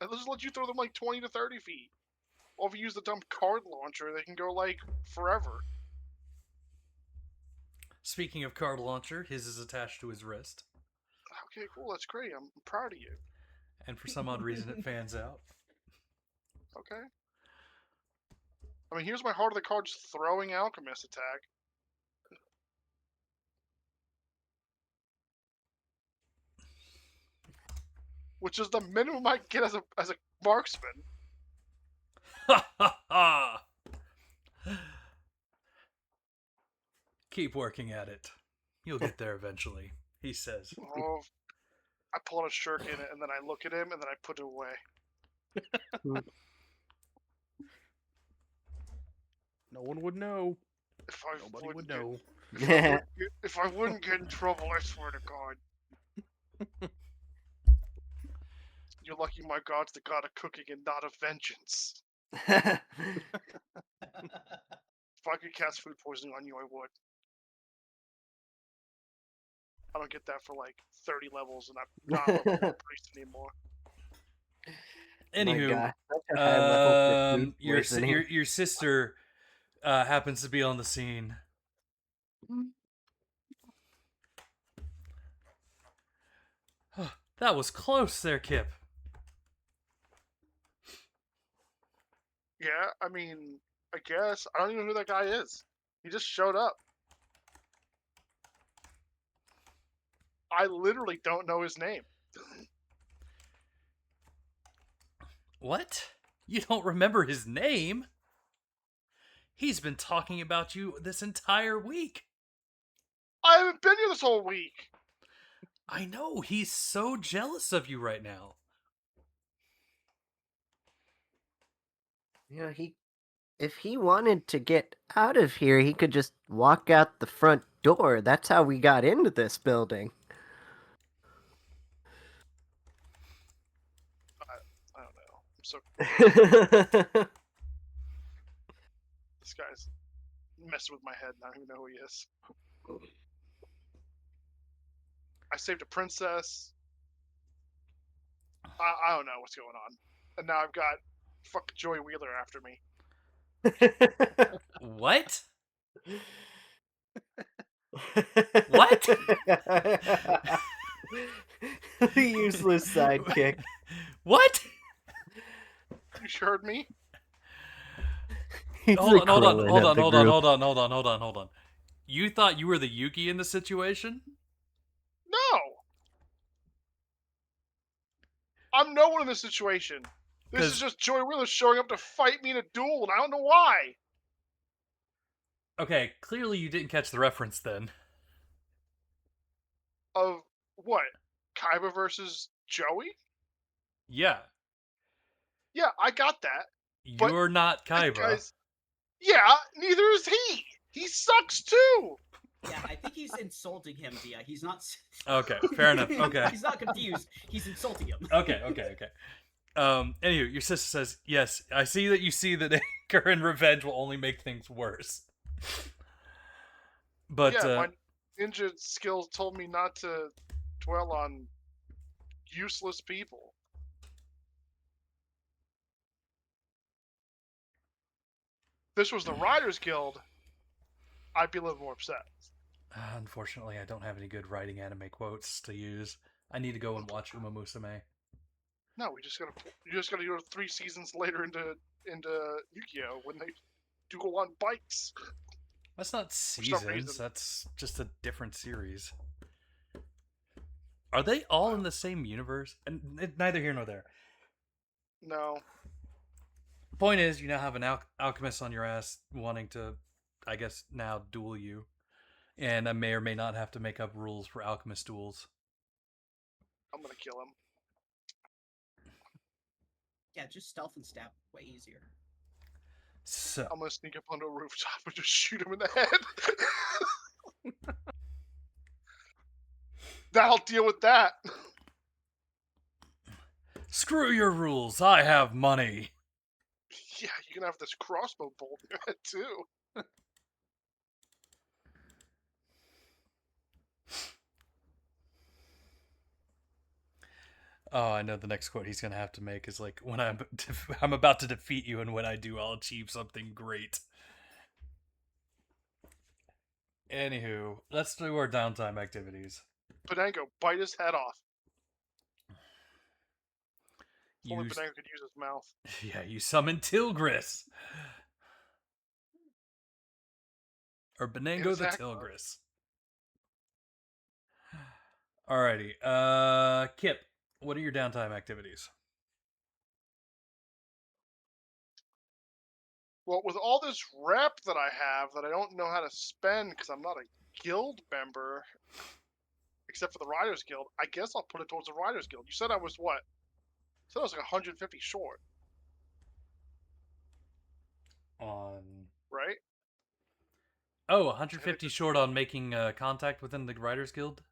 And they'll just let you throw them like 20 to 30 feet. Or if you use the dumb card launcher, they can go like forever. Speaking of card launcher, his is attached to his wrist, Okay, cool. That's great. I'm proud of you. and for some odd reason, it fans out. Okay. I mean, here's my Heart of the Cards throwing Alchemist attack. Which is the minimum I get as a marksman. Ha ha ha! Keep working at it. You'll get there eventually, he says. Oh, I pull out a shuriken and then I look at him and then I put it away. No one would know. If I Nobody wouldn't would know. if I wouldn't get in trouble, I swear to God. You're lucky my god's the god of cooking and not of vengeance. If I could cast food poisoning on you, I would. I don't get that for like 30 levels, and I'm not a level 1 priest anymore. Anywho, My God, such a high level for food your poisoning. your sister happens to be on the scene. That was close there, Kip. Yeah, I mean, I guess. I don't even know who that guy is. He just showed up. I literally don't know his name. What? You don't remember his name? He's been talking about you this entire week. I haven't been here this whole week. I know, he's so jealous of you right now. You know, if he wanted to get out of here, he could just walk out the front door. That's how we got into this building. I don't know. I'm so this guy's messing with my head, and I don't even know who he is. I saved a princess. I don't know what's going on. And now I've got fucking Joy Wheeler after me. What? What? The useless sidekick. What? You heard me? He's Hold the on. Krillin of the group. Hold on. You thought you were the Yugi in the situation? No! I'm no one in this situation. This 'Cause- is just Joy Wheeler showing up to fight me in a duel, and I don't know why. Okay, clearly you didn't catch the reference then. Of what? Kaiba versus Joey? Yeah, Yeah, I got that. But you're not This Kaiba. guy's... Yeah, neither is he. He sucks too. Yeah, I think he's insulting him, Dia. He's not. Okay, fair enough. Okay. He's not confused. He's insulting him. Okay. Anywho, your sister says, yes, I see that you see that anger and revenge will only make things worse. But, Yeah, my ninja skills told me not to dwell on useless people. If this was the Riders Guild, I'd be a little more upset. unfortunately, I don't have any good writing anime quotes to use. I need to go and watch Uma Musume. No, you just gotta go 3 seasons later into Yu-Gi-Oh! When they duel on bikes. That's not some seasons, reason. that's just a different series. Are they all in the same universe? And neither here nor there. No. Point is, you now have an alchemist on your ass wanting to, I guess, now duel you. And I may or may not have to make up rules for alchemist duels. I'm gonna kill him. Yeah, just stealth and stab. Way easier. So, I'm gonna sneak up onto a rooftop and just shoot him in the head. That'll deal with that. screw your rules, I have money. Yeah, you can have this crossbow bolt in your head too. Oh, I know the next quote he's gonna have to make is like, "When I'm about to defeat you, and when I do, I'll achieve something great." Anywho, let's do our downtime activities. Benango, bite his head off. If only You, Benango could use his mouth. yeah, you summon Tilgris. Or Benango the attack Tilgris. Alrighty. Kip, what are your downtime activities? Well, with all this rep that I have that I don't know how to spend because I'm not a guild member, except for the Riders Guild, I guess I'll put it towards the Riders Guild. You said I was what? You said I was like 150 short, On right? 150 short on making contact within the Writers Guild.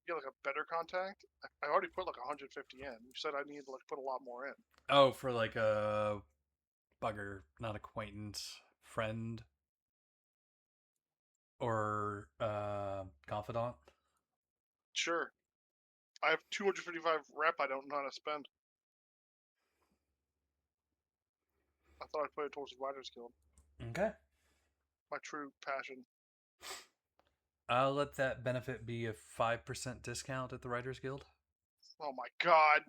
Get like a better contact. I already put like 150 in. You said I need to like put a lot more in. Oh, for like a bugger, not acquaintance, friend, or confidant. Sure. I have 255 rep. I don't know how to spend. I thought I'd put it towards the Riders Guild. Okay. My true passion. I'll let that benefit be a 5% discount at the Writers Guild. Oh my god.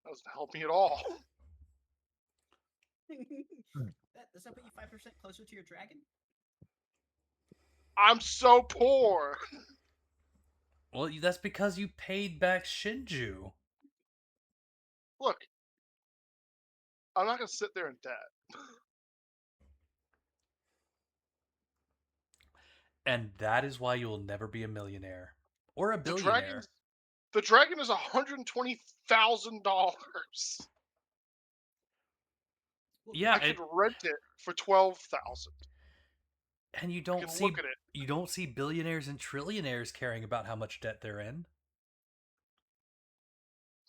That doesn't help me at all. Does that put you 5% closer to your dragon? I'm so poor. Well, that's because you paid back Shinju. Look, I'm not gonna sit there in debt. And that is why you will never be a millionaire. Or a billionaire. The dragon is $120,000. Yeah, I could rent it for 12,000. And you don't see look at it. You don't see billionaires and trillionaires caring about how much debt they're in.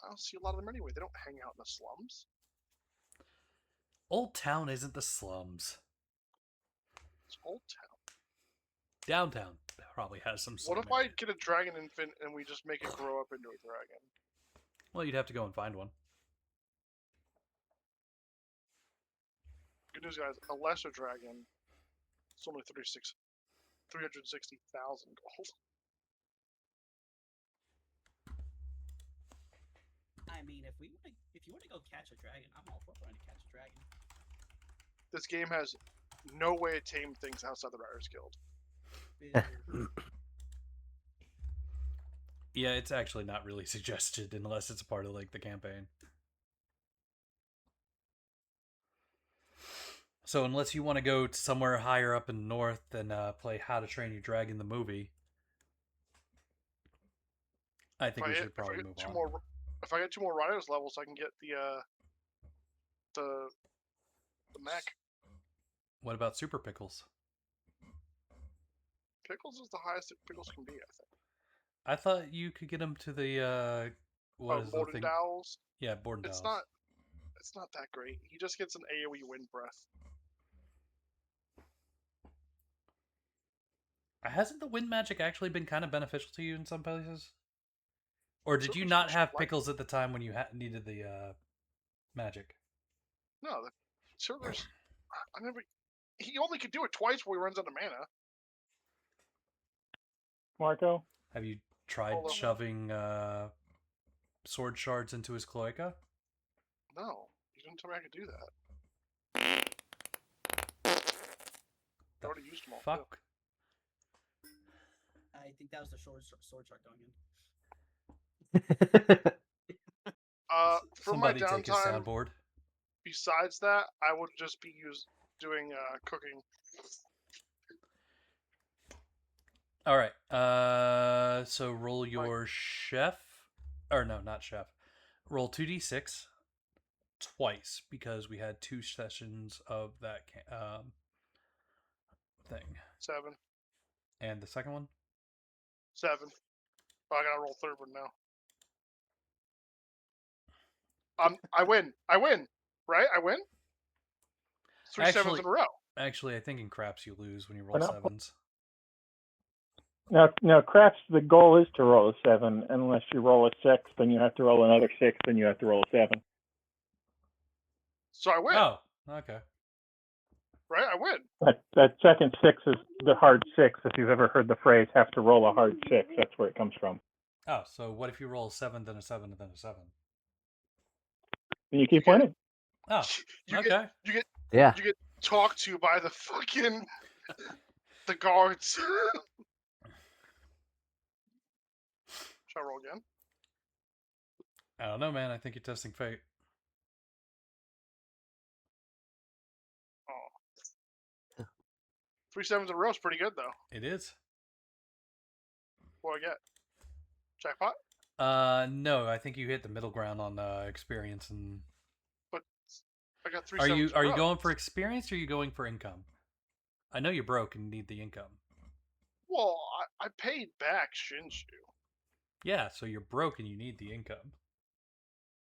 I don't see a lot of them anyway. They don't hang out in the slums. Old Town isn't the slums. It's Old Town. Downtown probably has some slum What if area. I get a dragon infant and we just make it grow up into a dragon? Well, you'd have to go and find one. Good news, guys. A lesser dragon. It's only 360,000 gold. I mean, if you want to go catch a dragon, I'm all for trying to catch a dragon. This game has no way to tame things outside the Riders Guild. Yeah, it's actually not really suggested unless it's a part of like the campaign. So unless you want to go somewhere higher up in the north and play How to Train Your Dragon the movie, I think we should probably move on. If I get 2 more Riders levels, I can get the mech. What about Super Pickles? Pickles is the highest that Pickles can be, I think. I thought you could get them to the what is the thing? Bordendowels? Yeah, Bordendowels. It's not that great. He just gets an AoE wind breath. Hasn't the wind magic actually been kind of beneficial to you in some places? Or did you Servers not push have light. Pickles at the time when you needed the magic? No, the servers. He only could do it twice before he runs out of mana. Marco? Have you tried shoving sword shards into his cloaca? No, you didn't tell me I could do that. I already used them all. Fuck. I think that was the sword chart going in. For Somebody my take his downtime, soundboard. besides that, I would just be doing cooking. All right. So roll your chef, or no, not chef. Roll 2d6 twice because we had 2 sessions of that thing. 7. And the second one? 7. Oh, I gotta roll third one now. I win. Right? I win. 3 sevens in a row. Actually, I think in craps you lose when you roll sevens. Now, craps. The goal is to roll a 7. Unless you roll a 6, then you have to roll another 6. Then you have to roll a 7. So I win, Oh, okay. right? I win. That second 6 is the hard 6. If you've ever heard the phrase "have to roll a hard 6," that's where it comes from. Oh, so what if you roll a 7, then a 7, and then a 7? And you keep get- winning. Oh, You okay. Yeah. you get talked to by the fucking the guards. Shall I roll again? I don't know, man. I think you're testing fate. Oh. 3 sevens in a row is pretty good though. It is. What do I get? Jackpot? No, I think you hit the middle ground on experience and. But I got 3 Are sevens you in a are you row. going for experience or are you going for income? I know you're broke and need the income. Well, I paid back Shinshu. Yeah, so you're broke and you need the income.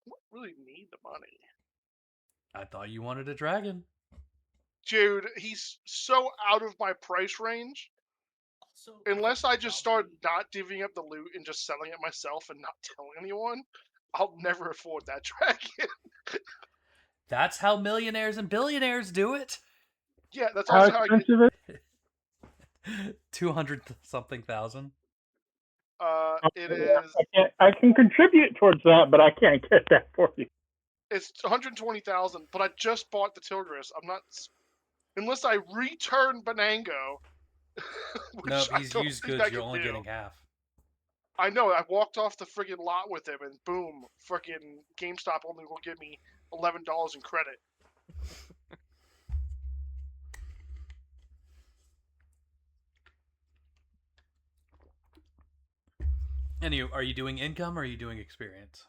I don't really need the money. I thought you wanted a dragon. Dude, he's so out of my price range. Also, Unless I just start probably- not divvying up the loot and just selling it myself and not telling anyone, I'll never afford that dragon. That's how millionaires and billionaires do it. Yeah, that's How also how I get. expensive is 200 something thousand. It it? is. I can contribute towards that, but I can't get that for you. It's 120,000, but I just bought the Tigris. I'm not. Unless I return Benango. Which Nope, I he's don't used think goods. I You're can only do. getting half. I know. I walked off the friggin' lot with him, and boom, frickin' GameStop only will give me $11 in credit. Anyway, are you doing income or are you doing experience?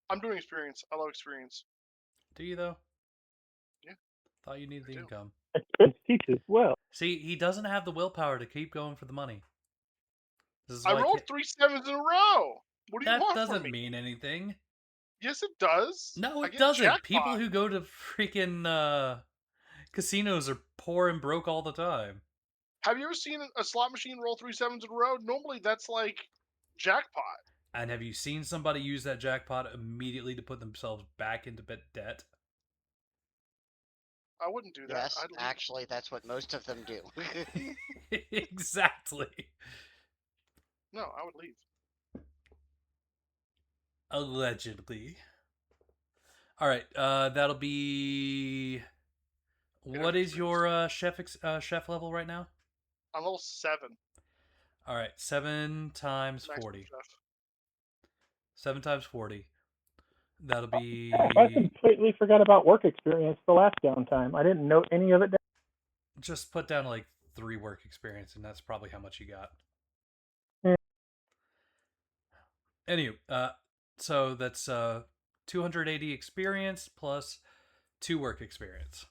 I'm doing experience. I love experience. Do you though? Yeah, Thought you needed I the do. income. Experience teaches well. See, he doesn't have the willpower to keep going for the money. This is I why rolled 3 sevens in a row. What do you that want from doesn't me? mean anything. Yes, it does. No, I it get doesn't. jackpot. People who go to freaking casinos are poor and broke all the time. Have you ever seen a slot machine roll 3 sevens in a row? Normally, that's like jackpot. And have you seen somebody use that jackpot immediately to put themselves back into debt? I wouldn't do that. Yes, I'd leave. actually, that's what most of them do. Exactly. No, I would leave. Allegedly. All right, that'll be. What is your chef level right now? I'm level 7. All right, 7 times Maximum 40. chef. 7 times 40. That'll be. I completely forgot about work experience the last downtime. I didn't note any of it down. Just put down like 3 work experience, and that's probably how much you got. Yeah. Anyway, so that's 280 experience plus 2 work experience.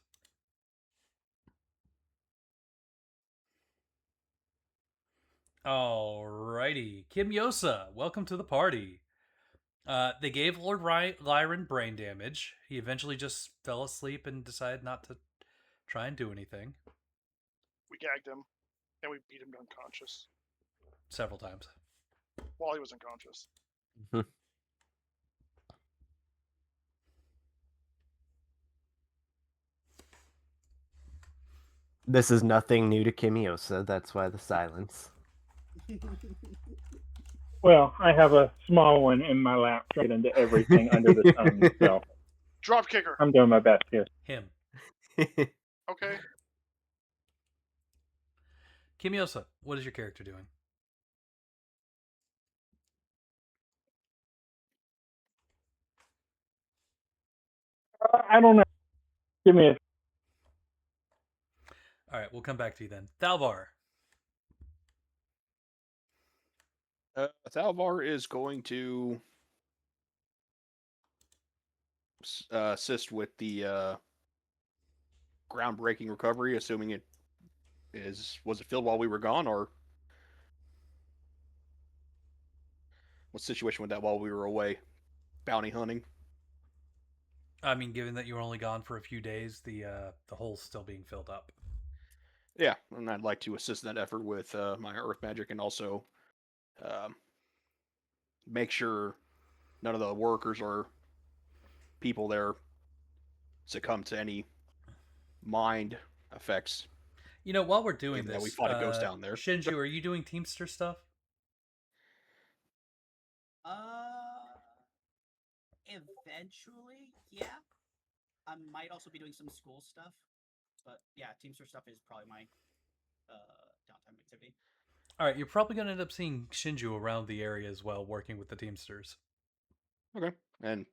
Alrighty, Kim Yosa, welcome to the party. They gave Lord Lyron brain damage. He eventually just fell asleep and decided not to try and do anything. We gagged him, and we beat him unconscious Several times. while he was unconscious. This is nothing new to Kimiosa. That's why the silence. Well, I have a small one in my lap to get into everything under the sun, so Drop kicker. I'm doing my best here. Him. Okay. Kimiosa, what is your character doing? I don't know. Give me a. Alright, we'll come back to you then. Thalvar. Thalvar is going to assist with the groundbreaking recovery, assuming it was it filled while we were gone, or what situation with that while we were away bounty hunting? I mean, given that you were only gone for a few days, the hole's still being filled up. Yeah, and I'd like to assist in that effort with my earth magic, and also um, make sure none of the workers or people there succumb to any mind effects. You know, while we're doing Given that we this, fought a ghost down there. Shinju, are you doing Teamster stuff? Eventually, yeah. I might also be doing some school stuff, but yeah, Teamster stuff is probably my downtime activity. All right, you're probably going to end up seeing Shinju around the area as well, working with the Teamsters. Okay, and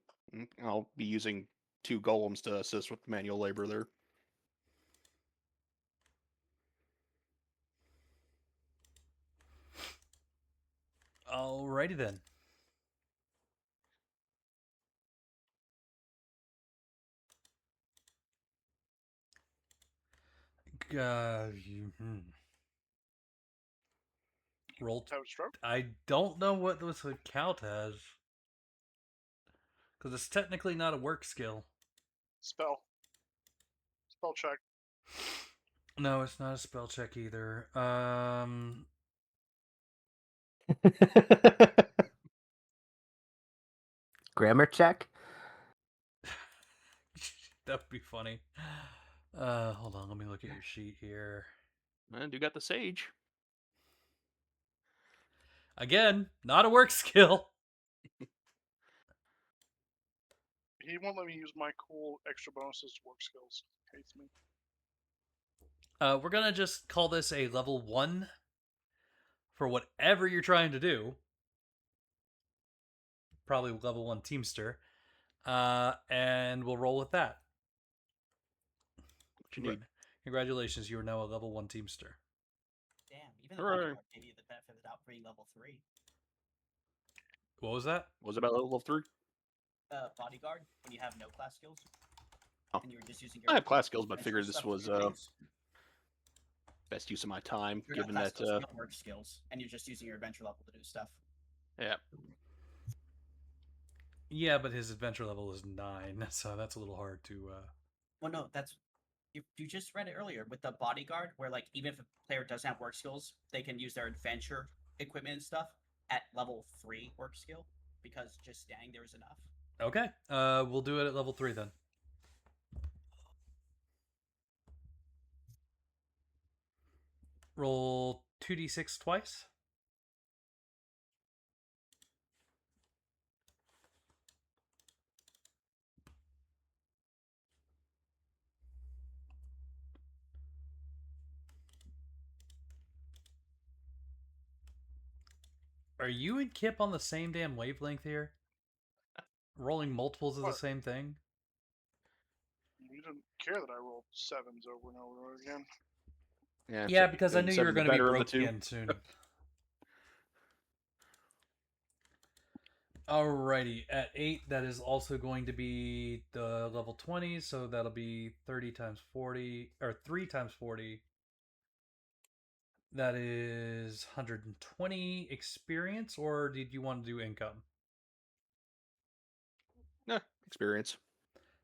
I'll be using 2 golems to assist with manual labor there. Alrighty then. Roll. Have a stroke? I don't know what this account has. Because it's technically not a work skill. Spell. Spell check. No, it's not a spell check either. Grammar check? That would be funny. Hold on, let me look at your sheet here. And you got the sage. Again, not a work skill. He won't let me use my cool extra bonuses to work skills. Hates me. We're gonna just call this a level 1 for whatever you're trying to do. Probably level 1 Teamster. And we'll roll with that. What you need? Congratulations, you are now a level 1 Teamster. Damn, even the Hooray. bodyguard gave you the benefit without being level 3. What was that? Was it about level 3? Bodyguard, when you have no class skills, Oh. and you're just using your I have class skills, but I extra figured this stuff to was do things. best use of my time, You're not given class that skills, you have work skills, and you're just using your adventure level to do stuff. yeah. Yeah, but his adventure level is 9, so that's a little hard to. Well, no, that's you just read it earlier with the bodyguard, where like even if a player doesn't have work skills, they can use their adventure equipment and stuff at level 3 work skill because just standing there is enough. Okay, we'll do it at level 3 then. Roll 2d6 twice. Are you and Kip on the same damn wavelength here? Rolling multiples of the What? same thing? You didn't care that I rolled 7s over and over again. Yeah, because I and knew you were seven's going to be better of the broke two. again soon. Alrighty, at 8, that is also going to be the level 20, so that'll be 30 times 40, or 3 times 40. That is 120 experience, or did you want to do income? Nah, experience.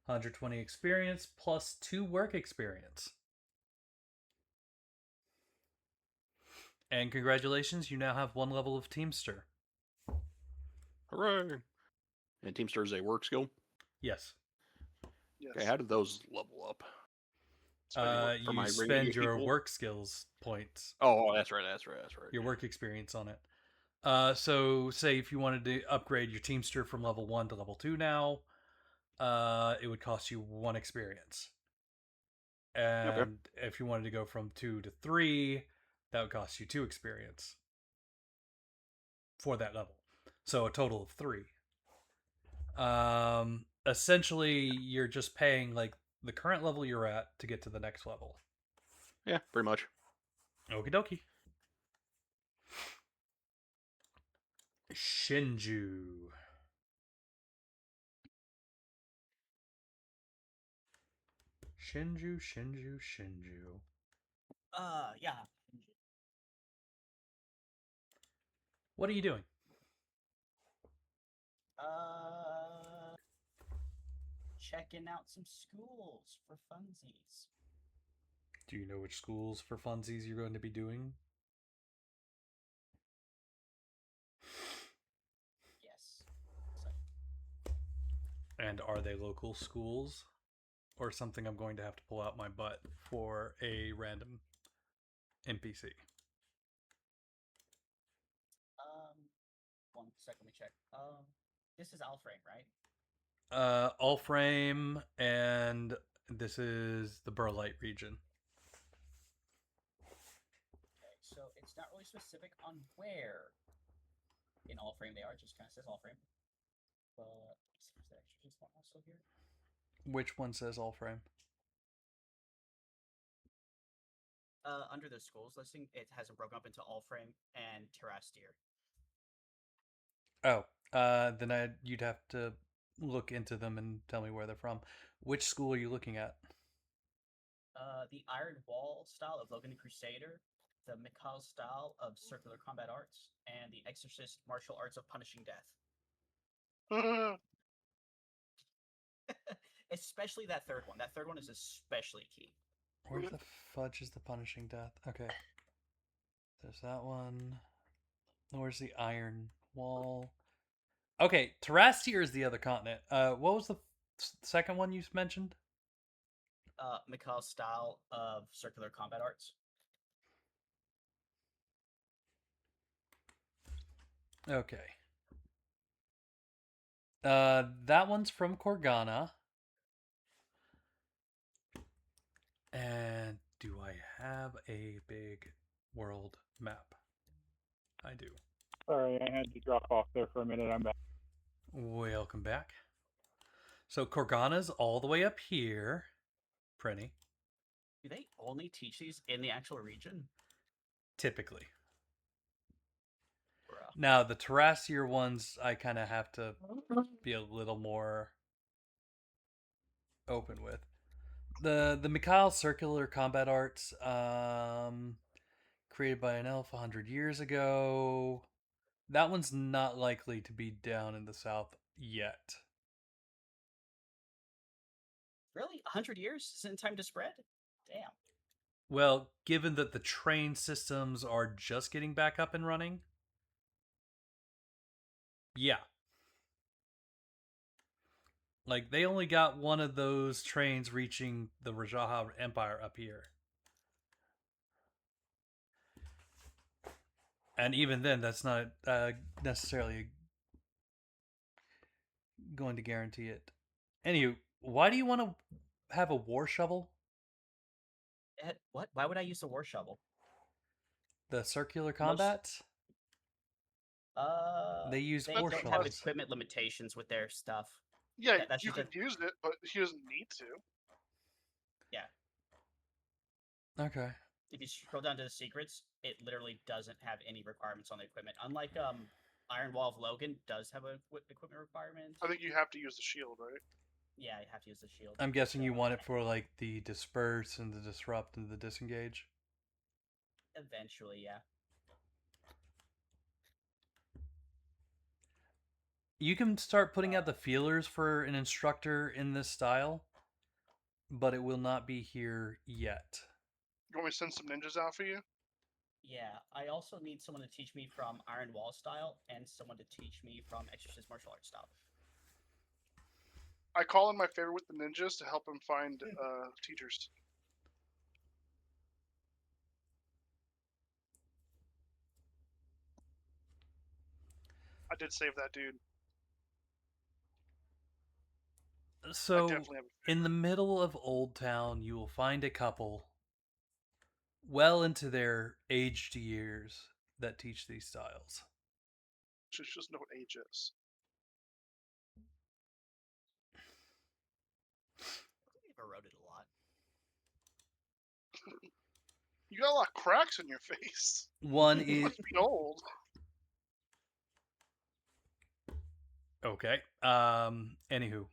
120 experience plus 2 work experience. And congratulations, you now have 1 level of Teamster. Hooray! And Teamster is a work skill. Yes. Yes. Okay, how did those level up? Spending for You my spend ring your equal? work skills points, Oh, that's right. your work experience on it. So say if you wanted to upgrade your Teamster from level 1 to level 2 now, it would cost you 1 experience. And if you wanted to go from 2 to 3, that would cost you 2 experience for that level. So a total of 3. Essentially, you're just paying like the current level you're at to get to the next level. Yeah, pretty much. Okie dokie. Shinju. Shinju. Yeah. What are you doing? Checking out some schools for funsies. Do you know which schools for funsies you're going to be doing? Yes. So, And are they local schools? Or something I'm going to have to pull out my butt for a random NPC? One sec, let me check. This is Alframe, right? Allframe, and this is the Burlight region. Okay, so it's not really specific on where in Allframe they are. It just kind of says Allframe. But let's see if the exorcist one also here. Which one says Allframe? Under the schools listing, it has it broken up into Allframe and Terrastier. Oh, then you'd have to look into them and tell me where they're from. Which school are you looking at? The Iron Wall style of Logan the Crusader, the Mikhail style of Circular Combat Arts, and the Exorcist Martial Arts of Punishing Death. Especially that third one. That third one is especially key. Where the fudge is the Punishing Death? Okay. There's that one. Where's the Iron Wall? Okay, Terrastier is the other continent. What was the second one you mentioned? Mikhail style of Circular Combat Arts. Okay. That one's from Corgana. And do I have a big world map? I do. Sorry, I had to drop off there for a minute. I'm back. Welcome back. So Corgana's all the way up here. Prinny. Do they only teach these in the actual region? Typically. Bruh. Now, the Terrastier ones, I kind of have to be a little more open with. The Mikhail Circular Combat Arts, created by an elf 100 years ago. That one's not likely to be down in the south yet. Really? 100 years? Isn't it time to spread? Damn. Well, given that the train systems are just getting back up and running, yeah. Like, they only got one of those trains reaching the Rajaha Empire up here. And even then, that's not necessarily going to guarantee it. Anywho, why do you want to have a war shovel? Ed, what? Why would I use the war shovel? The circular combat? They use They war don't have shovels. equipment limitations with their stuff. Yeah, That's you just could use it, but he doesn't need to. Yeah. Okay. If you scroll down to the secrets, it literally doesn't have any requirements on the equipment. Unlike Iron Wall of Logan does have a equipment requirement. I think you have to use the shield, right? Yeah, you have to use the shield. I'm guessing you So, want it for like the disperse and the disrupt and the disengage. Eventually, yeah. You can start putting out the feelers for an instructor in this style, but it will not be here yet. You want me to send some ninjas out for you? Yeah, I also need someone to teach me from Iron Wall style and someone to teach me from Exorcist martial arts style. I call in my favor with the ninjas to help him find teachers. I did save that dude. I So, definitely have in the middle of Old Town, you will find a couple well into their aged years that teach these styles. just know what age is. I've eroded a lot. You got a lot of cracks in your face. One You is must be old. okay. Anywho,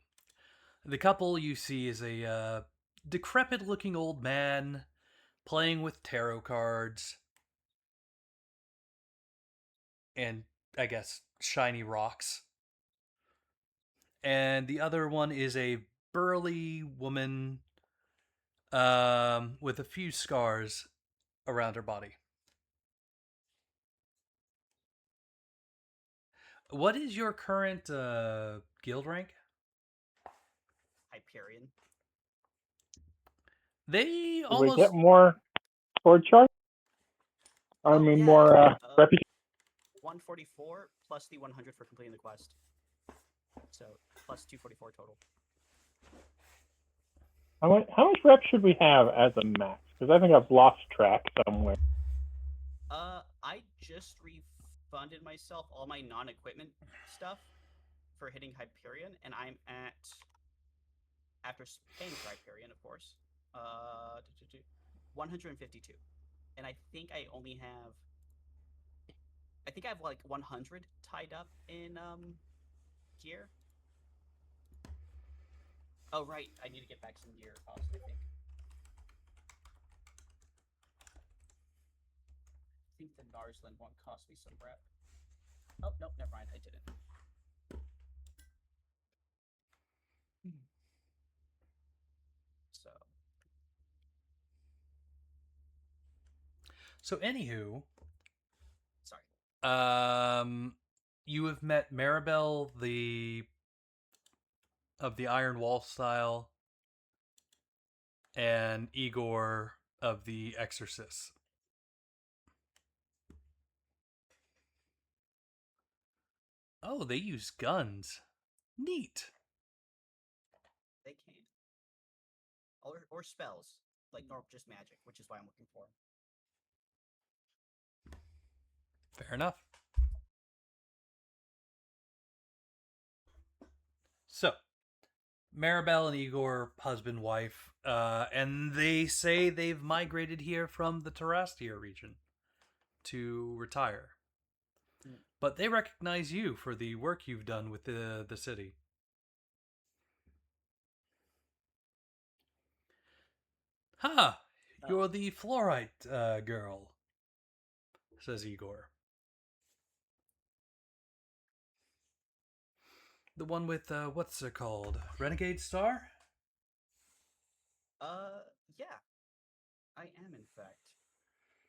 the couple you see is a decrepit-looking old man playing with tarot cards and, I guess, shiny rocks. And the other one is a burly woman with a few scars around her body. What is your current guild rank? Hyperion. They Do we almost get more sword charge? I mean, yeah, more reputation. 144 plus the 100 for completing the quest. So plus 244 total. How much rep should we have as a max? Because I think I've lost track somewhere. I just refunded myself all my non-equipment stuff for hitting Hyperion, and I'm at, after paying for Hyperion, of course, 152. And I think I only have, I have like 100 tied up in gear. Oh right, I need to get back some gear cost, I think. I think the Narsland one cost me some rep. Oh, no, never mind, I didn't. So, anywho, Sorry. You have met Maribel, of the Iron Wall style, and Igor of the Exorcist. Oh, they use guns. Neat. They can. Or spells, like normal just magic, which is why I'm looking for. Fair enough. So, Maribel and Igor, husband, wife, and they say they've migrated here from the Terrastia region to retire. But they recognize you for the work you've done with the city. Ha! You're the fluorite girl, says Igor. The one with, what's it called? Renegade Star? Yeah. I am, in fact.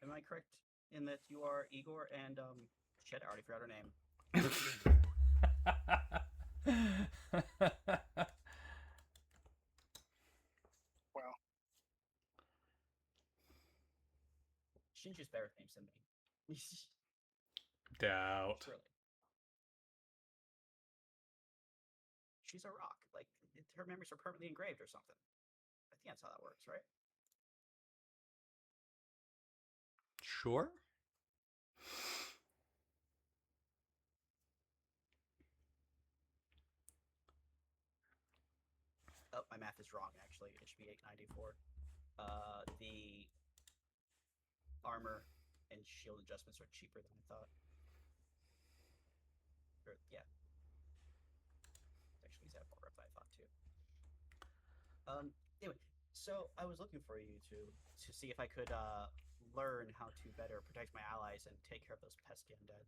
Am I correct in that you are Igor and, shit, I already forgot her name. Wow. Shinju's better names than me. Doubt. Really. She's a rock. Like, her memories are permanently engraved or something. I think that's how that works, right? Sure. Oh, my math is wrong, actually. It should be 894. The armor and shield adjustments are cheaper than I thought. Yeah. Actually, he's at more rep than I thought, too. Anyway, so I was looking for you to see if I could learn how to better protect my allies and take care of those pesky undead.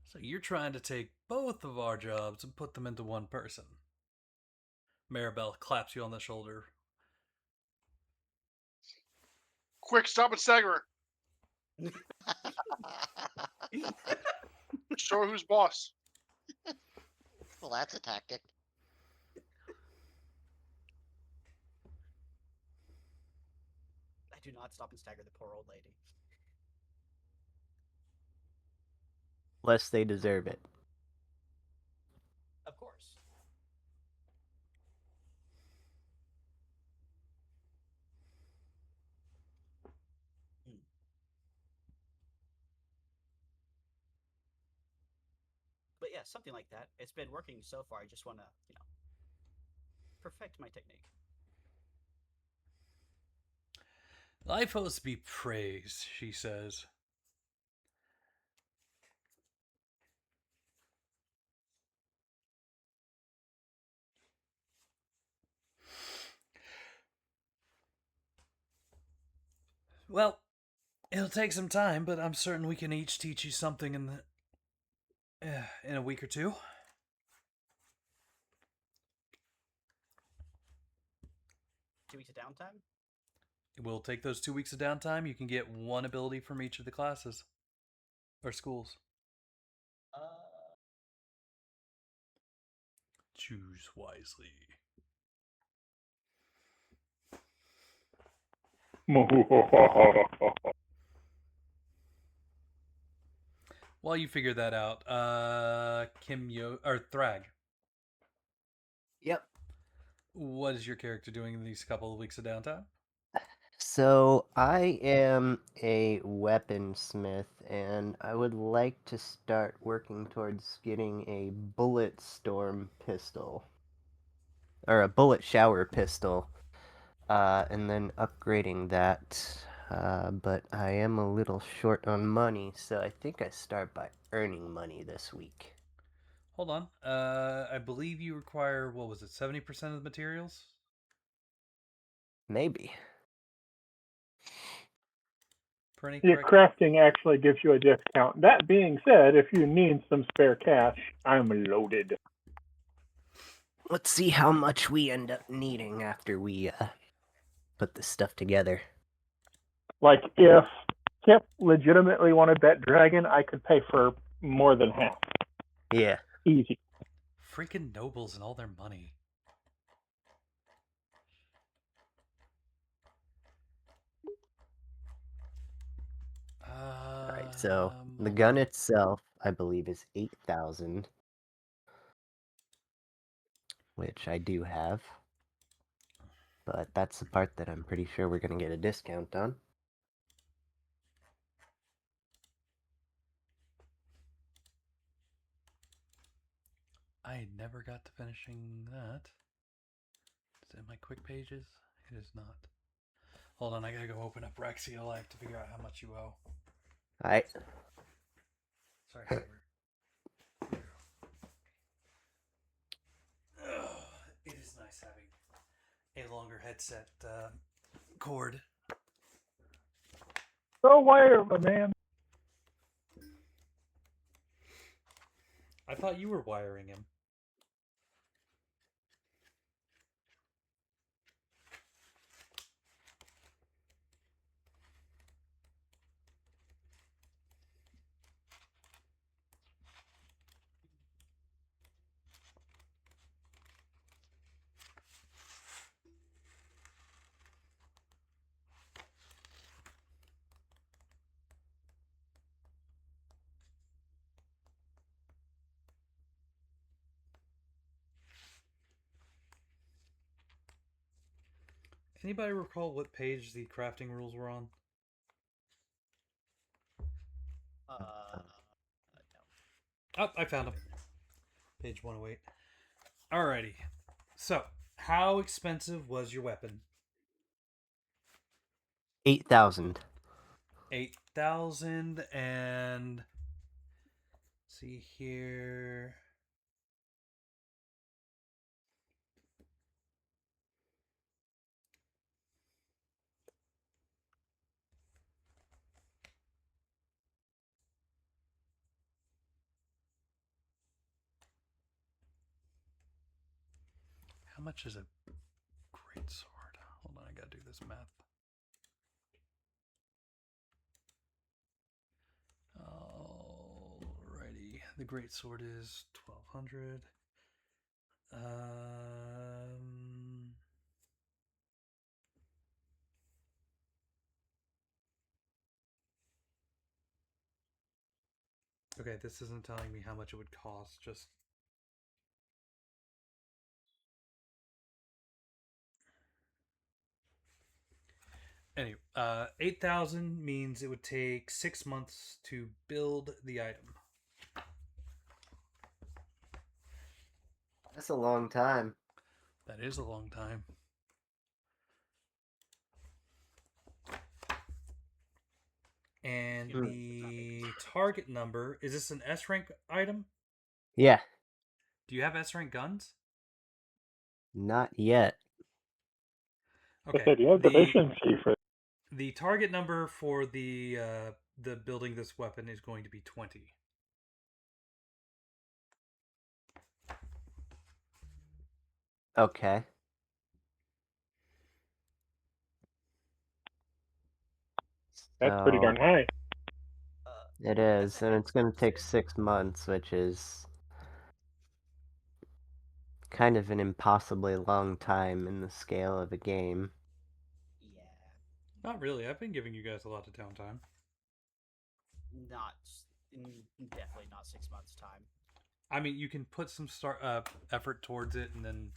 So you're trying to take both of our jobs and put them into one person. Maribel claps you on the shoulder. Quick, stop and stagger her. Show her who's boss. Well, that's a tactic. I do not stop and stagger the poor old lady. Lest they deserve it. Of course. But yeah, something like that. It's been working so far. I just want to, perfect my technique. Lifos be praised, she says. Well, it'll take some time, but I'm certain we can each teach you something in a week or two. 2 weeks of downtime? We'll take those 2 weeks of downtime. You can get one ability from each of the classes or schools. Choose wisely. While you figure that out, Thrag, Yep. what is your character doing in these couple of weeks of downtime? So I am a weaponsmith, and I would like to start working towards getting a bullet storm pistol, or a bullet shower pistol, and then upgrading that. But I am a little short on money, so I think I start by earning money this week. Hold on. I believe you require, what was it, 70% of the materials? Maybe. Prinny, Yeah, correct? crafting actually gives you a discount. That being said, if you need some spare cash, I'm loaded. Let's see how much we end up needing after we put this stuff together. Like, if Kip legitimately wanted that dragon, I could pay for more than half. Yeah. Easy. Freaking nobles and all their money. Alright, so the gun itself, I believe, is 8,000. Which I do have. But that's the part that I'm pretty sure we're going to get a discount on. I never got to finishing that. Is it in my quick pages? It is not. Hold on, I gotta go open up Rexio Life to figure out how much you owe. Alright. Sorry, Howard. It is nice having a longer headset cord. Go wire, my man. I thought you were wiring him. Anybody recall what page the crafting rules were on? No. Oh, I found them. Page 108. Alrighty. So, how expensive was your weapon? 8,000. 8,000 and see here. How much is a great sword? Hold on, I gotta do this math. Alrighty, the great sword is 1,200. Okay, this isn't telling me how much it would cost. Just anyway, 8,000 means it would take 6 months to build the item. That's a long time. That is a long time. And the target number, is this an S rank item? Yeah. Do you have S rank guns? Not yet. I said you have deficiency for. The target number for the building this weapon is going to be 20. Okay. That's pretty darn So high. it As is, a and heads it's going up, to take Sid, 6 months, which is kind of an impossibly long time in the scale of a game. yeah, Not really. I've been giving you guys a lot of downtime. not definitely not 6 months time. I mean, you can put some effort towards it, and then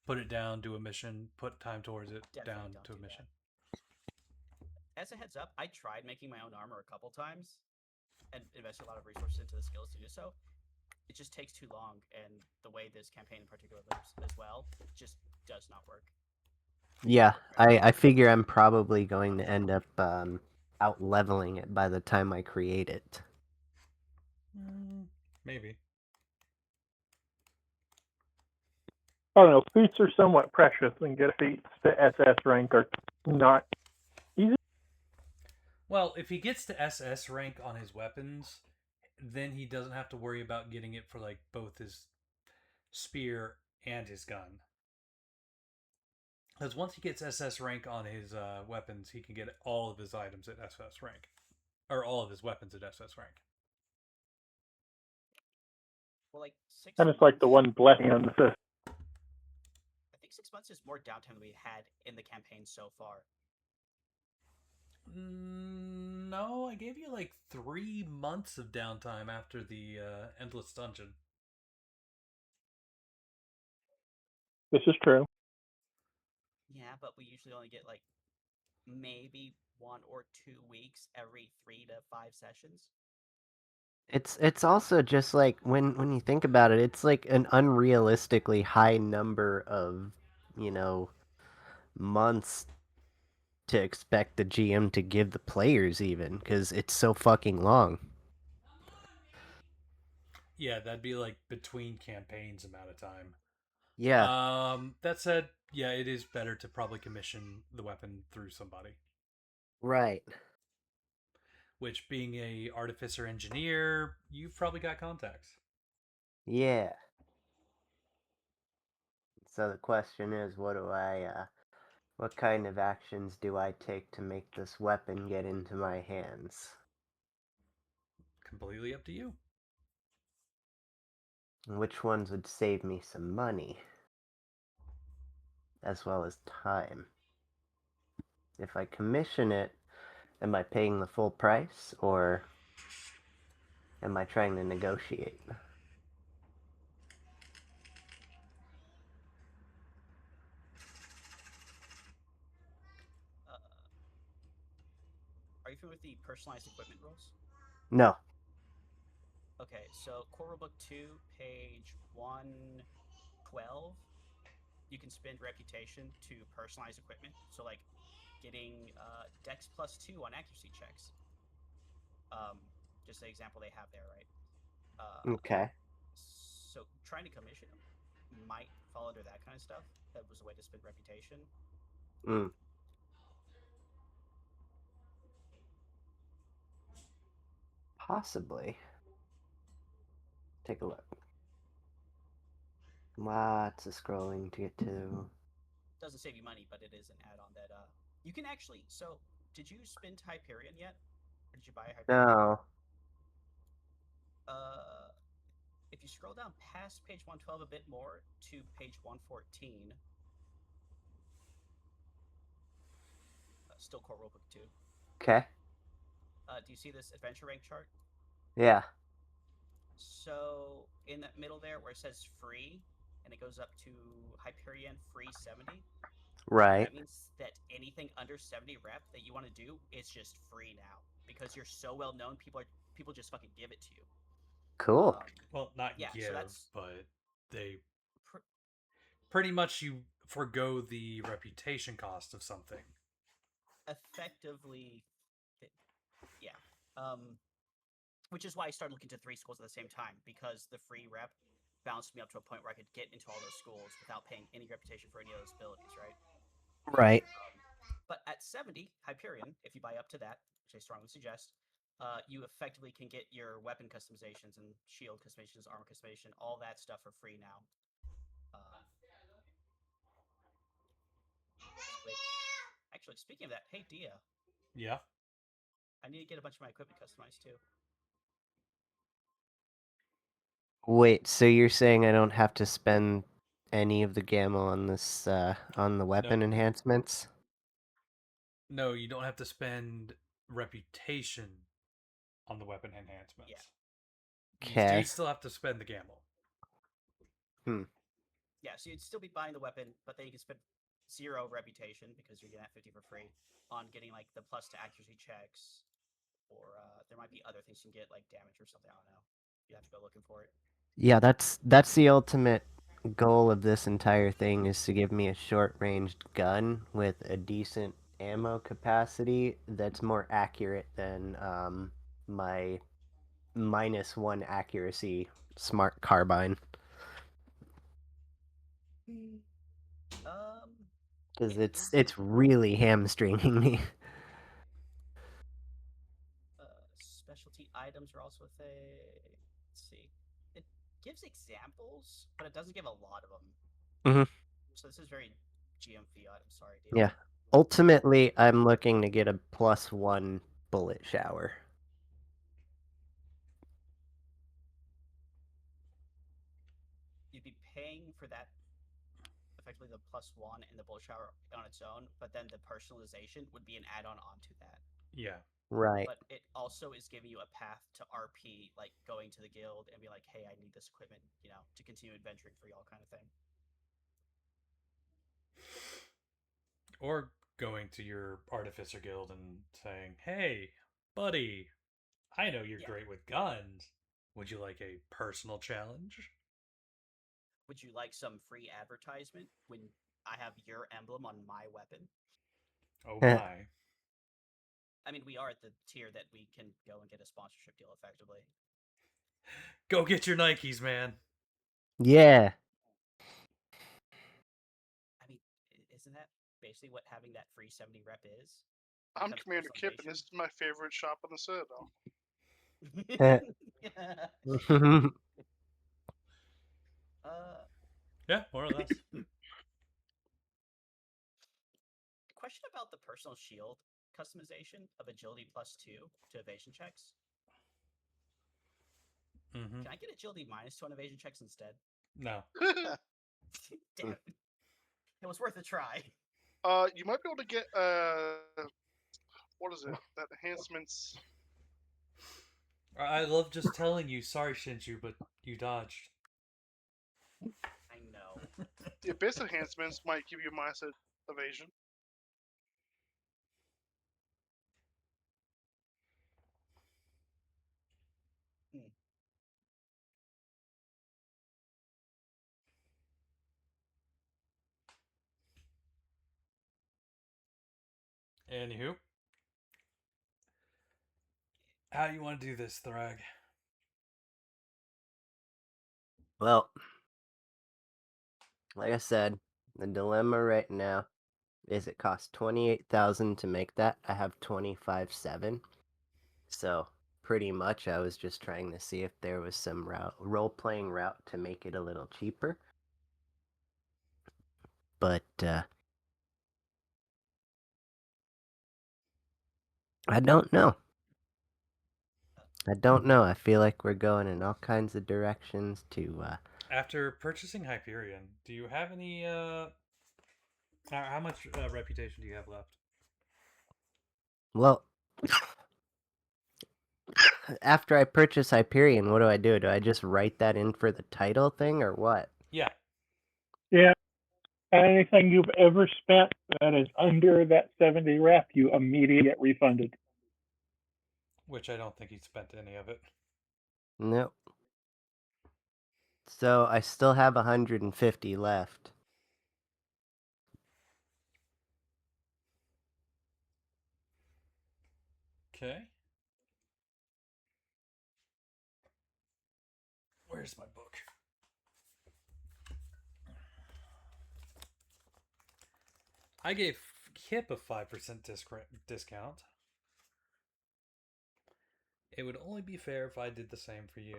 put it down, do a mission, put time towards it, Definitely down don't to a do mission. As a heads up, I tried making my own armor a couple times and invested a lot of resources into the skills to do so. It just takes too long, and the way this campaign in particular lives as well just does not work. Yeah, I figure I'm probably going to end up out leveling it by the time I create it. Maybe. I don't know. Feats are somewhat precious, and get feats to SS rank are not easy. Well, if he gets to SS rank on his weapons, then he doesn't have to worry about getting it for like both his spear and his gun. Because once he gets SS rank on his weapons, he can get all of his items at SS rank, or all of his weapons at SS rank. Well, like 6 And months. it's like the one blessing on the system. I think 6 months is more downtime than we had in the campaign so far. No, I gave you like 3 months of downtime after the endless dungeon. This is true. Yeah, but we usually only get like maybe 1 or 2 weeks every 3 to 5 sessions. It's also just like when you think about it, it's like an unrealistically high number of, months to expect the GM to give the players even because it's so fucking long. Yeah, that'd be like between campaigns amount of time. Yeah. That said, yeah, it is better to probably commission the weapon through somebody. Right. Which, being a artificer engineer, you've probably got contacts. Yeah. So the question is, what kind of actions do I take to make this weapon get into my hands? Completely up to you. Which ones would save me some money? As well as time. If I commission it, am I paying the full price, or am I trying to negotiate? Are you familiar with the personalized equipment rules? No. Okay, so Core Rulebook 2, page 112, you can spend reputation to personalize equipment. So, like, getting Dex +2 on accuracy checks. Just the example they have there, right? Okay. So, trying to commission them might fall under that kind of stuff. That was a way to spend reputation. Mm. Possibly. Take a look. Lots of scrolling to get to. Doesn't save you money, but it is an add-on that you can actually. So, did you spend Hyperion yet, or did you buy a Hyperion? No. If you scroll down past page 112 a bit more to page 114, still Core Rulebook 2. Okay. Do you see this adventure rank chart? Yeah. So in that middle there where it says free and it goes up to Hyperion free 70, Right. that means that anything under 70 rep that you want to do is just free now because you're so well known. People just fucking give it to you. Cool. Well, not Yeah, give, so that's but they pretty much you forgo the reputation cost of something. effectively, yeah. Which is why I started looking to 3 schools at the same time, because the free rep bounced me up to a point where I could get into all those schools without paying any reputation for any of those abilities, right? Right. But at 70 Hyperion, if you buy up to that, which I strongly suggest, you effectively can get your weapon customizations and shield customizations, armor customization, all that stuff for free now. Which, actually, speaking of that, hey Dia. Yeah. I need to get a bunch of my equipment customized too. Wait, so you're saying I don't have to spend any of the gamma on this on the weapon No. enhancements? No, you don't have to spend reputation on the weapon enhancements. Yeah. You do Okay. still have to spend the gamble. Yeah, so you'd still be buying the weapon, but then you can spend 0 reputation because you're getting that 50 for free on getting like the plus to accuracy checks, or there might be other things you can get like damage or something. I don't know. You have to go looking for it. Yeah, that's the ultimate goal of this entire thing is to give me a short-ranged gun with a decent ammo capacity that's more accurate than my -1 accuracy smart carbine. Um, Because it it's really hamstringing me. specialty items are also a thing. Let's see. It gives examples, but it doesn't give a lot of them. Mhm. So this is very GMV item. Sorry, deal. Yeah. Ultimately, I'm looking to get a +1 bullet shower. You'd be paying for that, effectively the +1 and the bullet shower on its own, but then the personalization would be an add-on onto that. Yeah. Right. But it also is giving you a path to RP, like going to the guild and be like, hey, I need this equipment, to continue adventuring for y'all kind of thing. Or going to your artificer guild and saying, "Hey, buddy, I know you're Yeah. great with guns. Would you like a personal challenge?" Would you like some free advertisement when I have your emblem on my weapon? Oh my. I mean, we are at the tier that we can go and get a sponsorship deal effectively. Go get your Nikes, man. Yeah. I mean, isn't that basically what having that free 70 rep is? I'm Becomes Commander Kip, and personalization. this is my favorite shop on the Citadel. uh, Yeah, more or less. question about the personal shield customization of agility +2 to evasion checks. Mm-hmm. Can I get agility -2 on evasion checks instead? No. Damn it. It was worth a try. You might be able to get what is it? That enhancements. I love just telling you, sorry, Shinju, but you dodged. I know. The abyss enhancements might give you minus evasion. Hmm. Anywho. How you want to do this, Thrag? Well, like I said, the dilemma right now is it costs 28,000 to make that. I have 25,700. So pretty much I was just trying to see if there was some role-playing route to make it a little cheaper. But I don't know. I feel like we're going in all kinds of directions to After purchasing Hyperion, do you have any, how much reputation do you have left? well, after I purchase Hyperion, what do? Do I just write that in for the title thing or what? Yeah. Yeah. Anything you've ever spent that is under that 70 rep, you immediately get refunded. Which I don't think he spent any of it. Nope. So I still have 150 left. Okay. Where's my book? I gave Kip a 5% discount. It would only be fair if I did the same for you.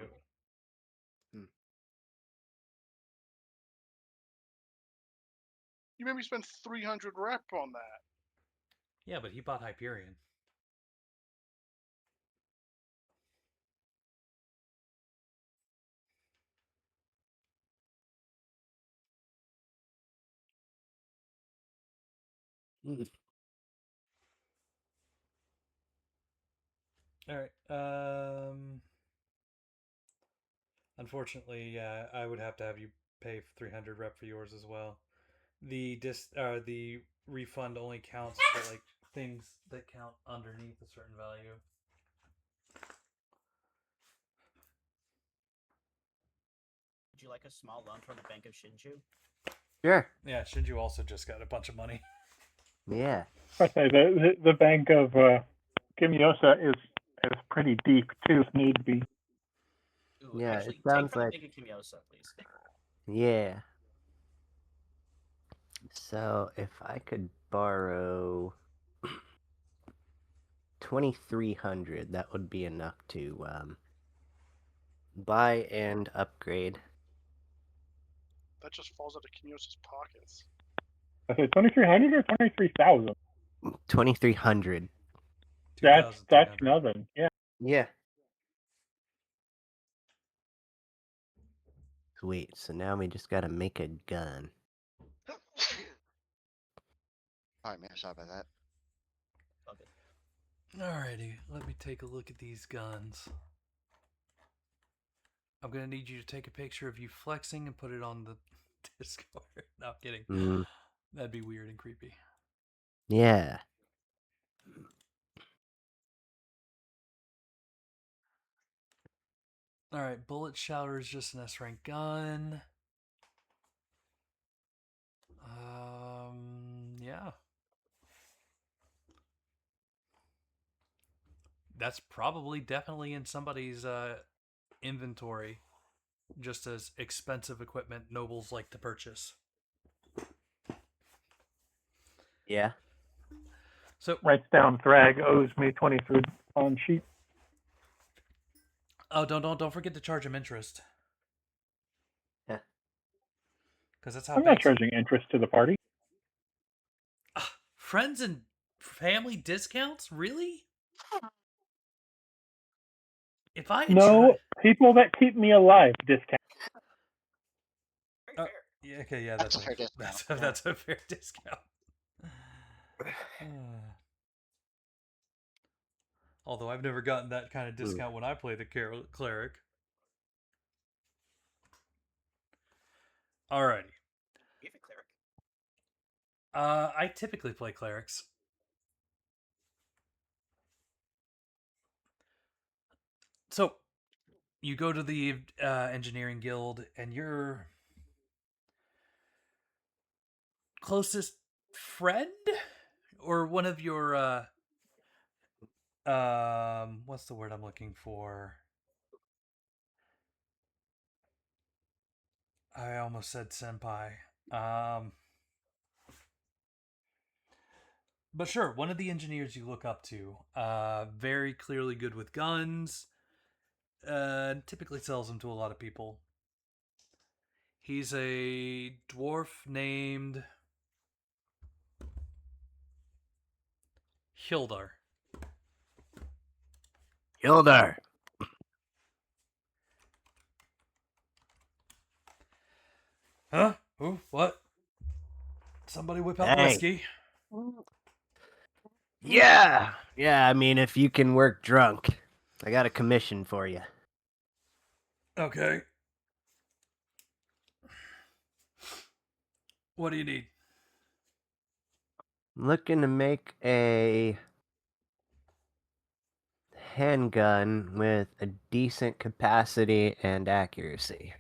You maybe spend 300 rep on that. Yeah, but he bought Hyperion. All right. Unfortunately, yeah, I would have to have you pay 300 rep for yours as well. The refund only counts for like things that count underneath a certain value. Would you like a small loan from the Bank of Shinju? Sure. Yeah, Shinju also just got a bunch of money. Yeah. I say the bank of Kimiosa is pretty deep too, if need be. Ooh, Yeah, it actually, take sounds from the like- Bank of Kimiosa, please. Yeah. So if I could borrow 2,300, that would be enough to buy and upgrade. That just falls out of Kimiosa's pockets. I say 2,300 or 23,000. 2,300. That's 2,300. nothing. Yeah. Yeah. Sweet. So now we just gotta make a gun. Alright, man, sorry about that. Okay. Alrighty, let me take a look at these guns. I'm gonna need you to take a picture of you flexing and put it on the Discord. No, I'm kidding. Mm. That'd be weird and creepy. Yeah. Alright, Bullet Shouter is just an S rank gun. Yeah. That's probably definitely in somebody's inventory. Just as expensive equipment nobles like to purchase. Yeah. So, Writes down Thrag owes me 23 on sheet. oh, don't forget to charge him interest. Yeah. Because that's how I'm not banks. charging interest to the party. Friends and family discounts? Really? If I had No, people that keep me alive discount. Very Uh, fair. yeah, okay, yeah, That's a fair discount. that's a fair discount. Although I've never gotten that kind of discount when I play the cleric. Alrighty. You have a cleric. I typically play clerics. So, you go to the engineering guild, and your closest friend, or one of your what's the word I'm looking for? I almost said senpai. But sure, one of the engineers you look up to, very clearly good with guns, typically sells them to a lot of people. He's a dwarf named Hildar. Hildar. Huh? Who? What? Somebody whip out the Hey. whiskey. Yeah. Yeah, I mean, if you can work drunk, I got a commission for you. Okay. What do you need? I'm looking to make a handgun with a decent capacity and accuracy.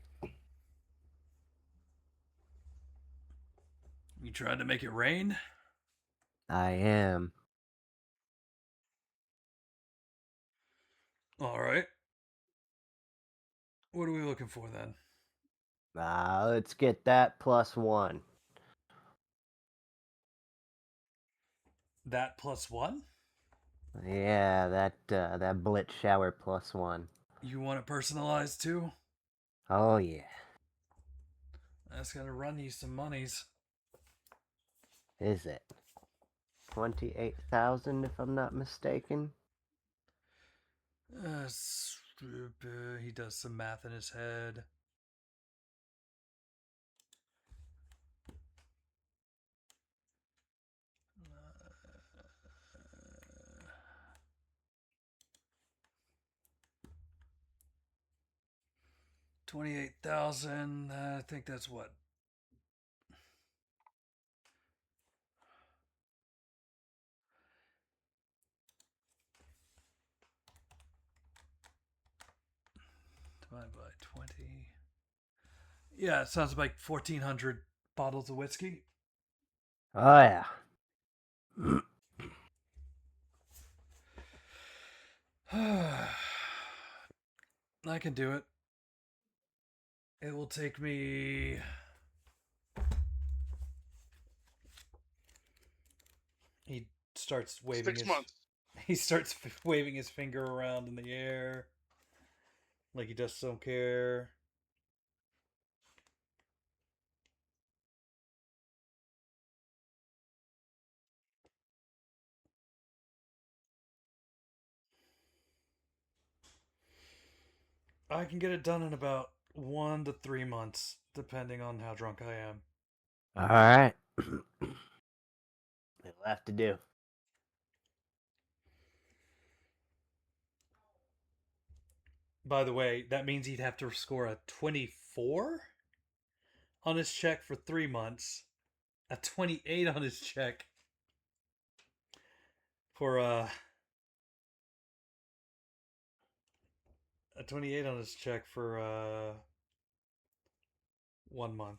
You trying to make it rain? I am. All right. What are we looking for then? Let's get that +1. That +1? Yeah, that blitz shower +1. You want it personalized too? Oh yeah. That's gonna run you some monies. Is it 28,000 if I'm not mistaken? He does some math in his head. 28,000. I think that's what? Divided by 20. Yeah, it sounds like 1,400 bottles of whiskey. Oh yeah. I can do it. It will take me. He starts waving 6 his. months. He starts waving his finger around in the air, like he just don't care. I can get it done in about 1 to 3 months, depending on how drunk I am. All right. It'll have to do. By the way, that means he'd have to score a 24 on his check for 3 months, a 28 on his check for a 28 on his check for 1 month.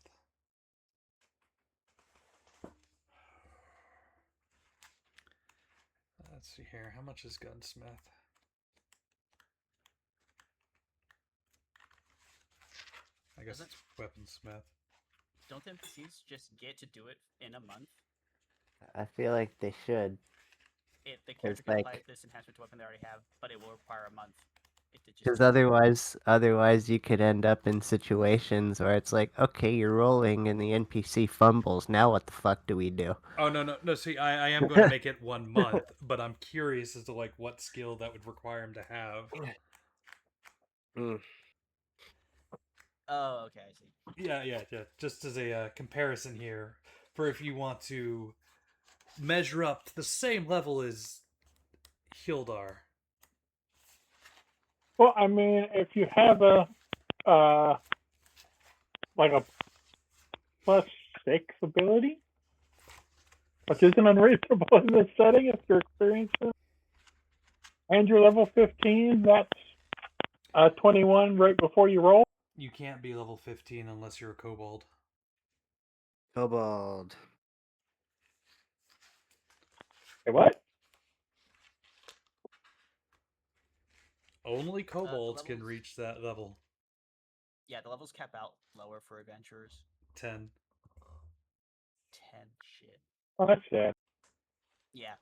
Let's see here. How much is Gunsmith? I guess Doesn't- it's Weaponsmith. Don't the NPCs just get to do it in a month? I feel like they should. The character like- can apply this enhancement to weapon they already have, but it will require a month. Because otherwise you could end up in situations where it's like, okay, you're rolling and the NPC fumbles. Now what the fuck do we do? Oh no! See, I am going to make it 1 month, but I'm curious as to like what skill that would require him to have. Oh, okay, I see. Yeah. Just as a comparison here, for if you want to measure up to the same level as Hildar. Well, I mean, if you have a like a +6 ability, which isn't unreasonable in this setting if you're experienced, and you're level 15, that's 21 right before you roll. You can't be level 15 unless you're a kobold. Kobold. Hey, what? Only kobolds can levels- reach that level. Yeah, the levels cap out lower for adventurers. 10. 10. Shit. Oh, that's sad. Yeah.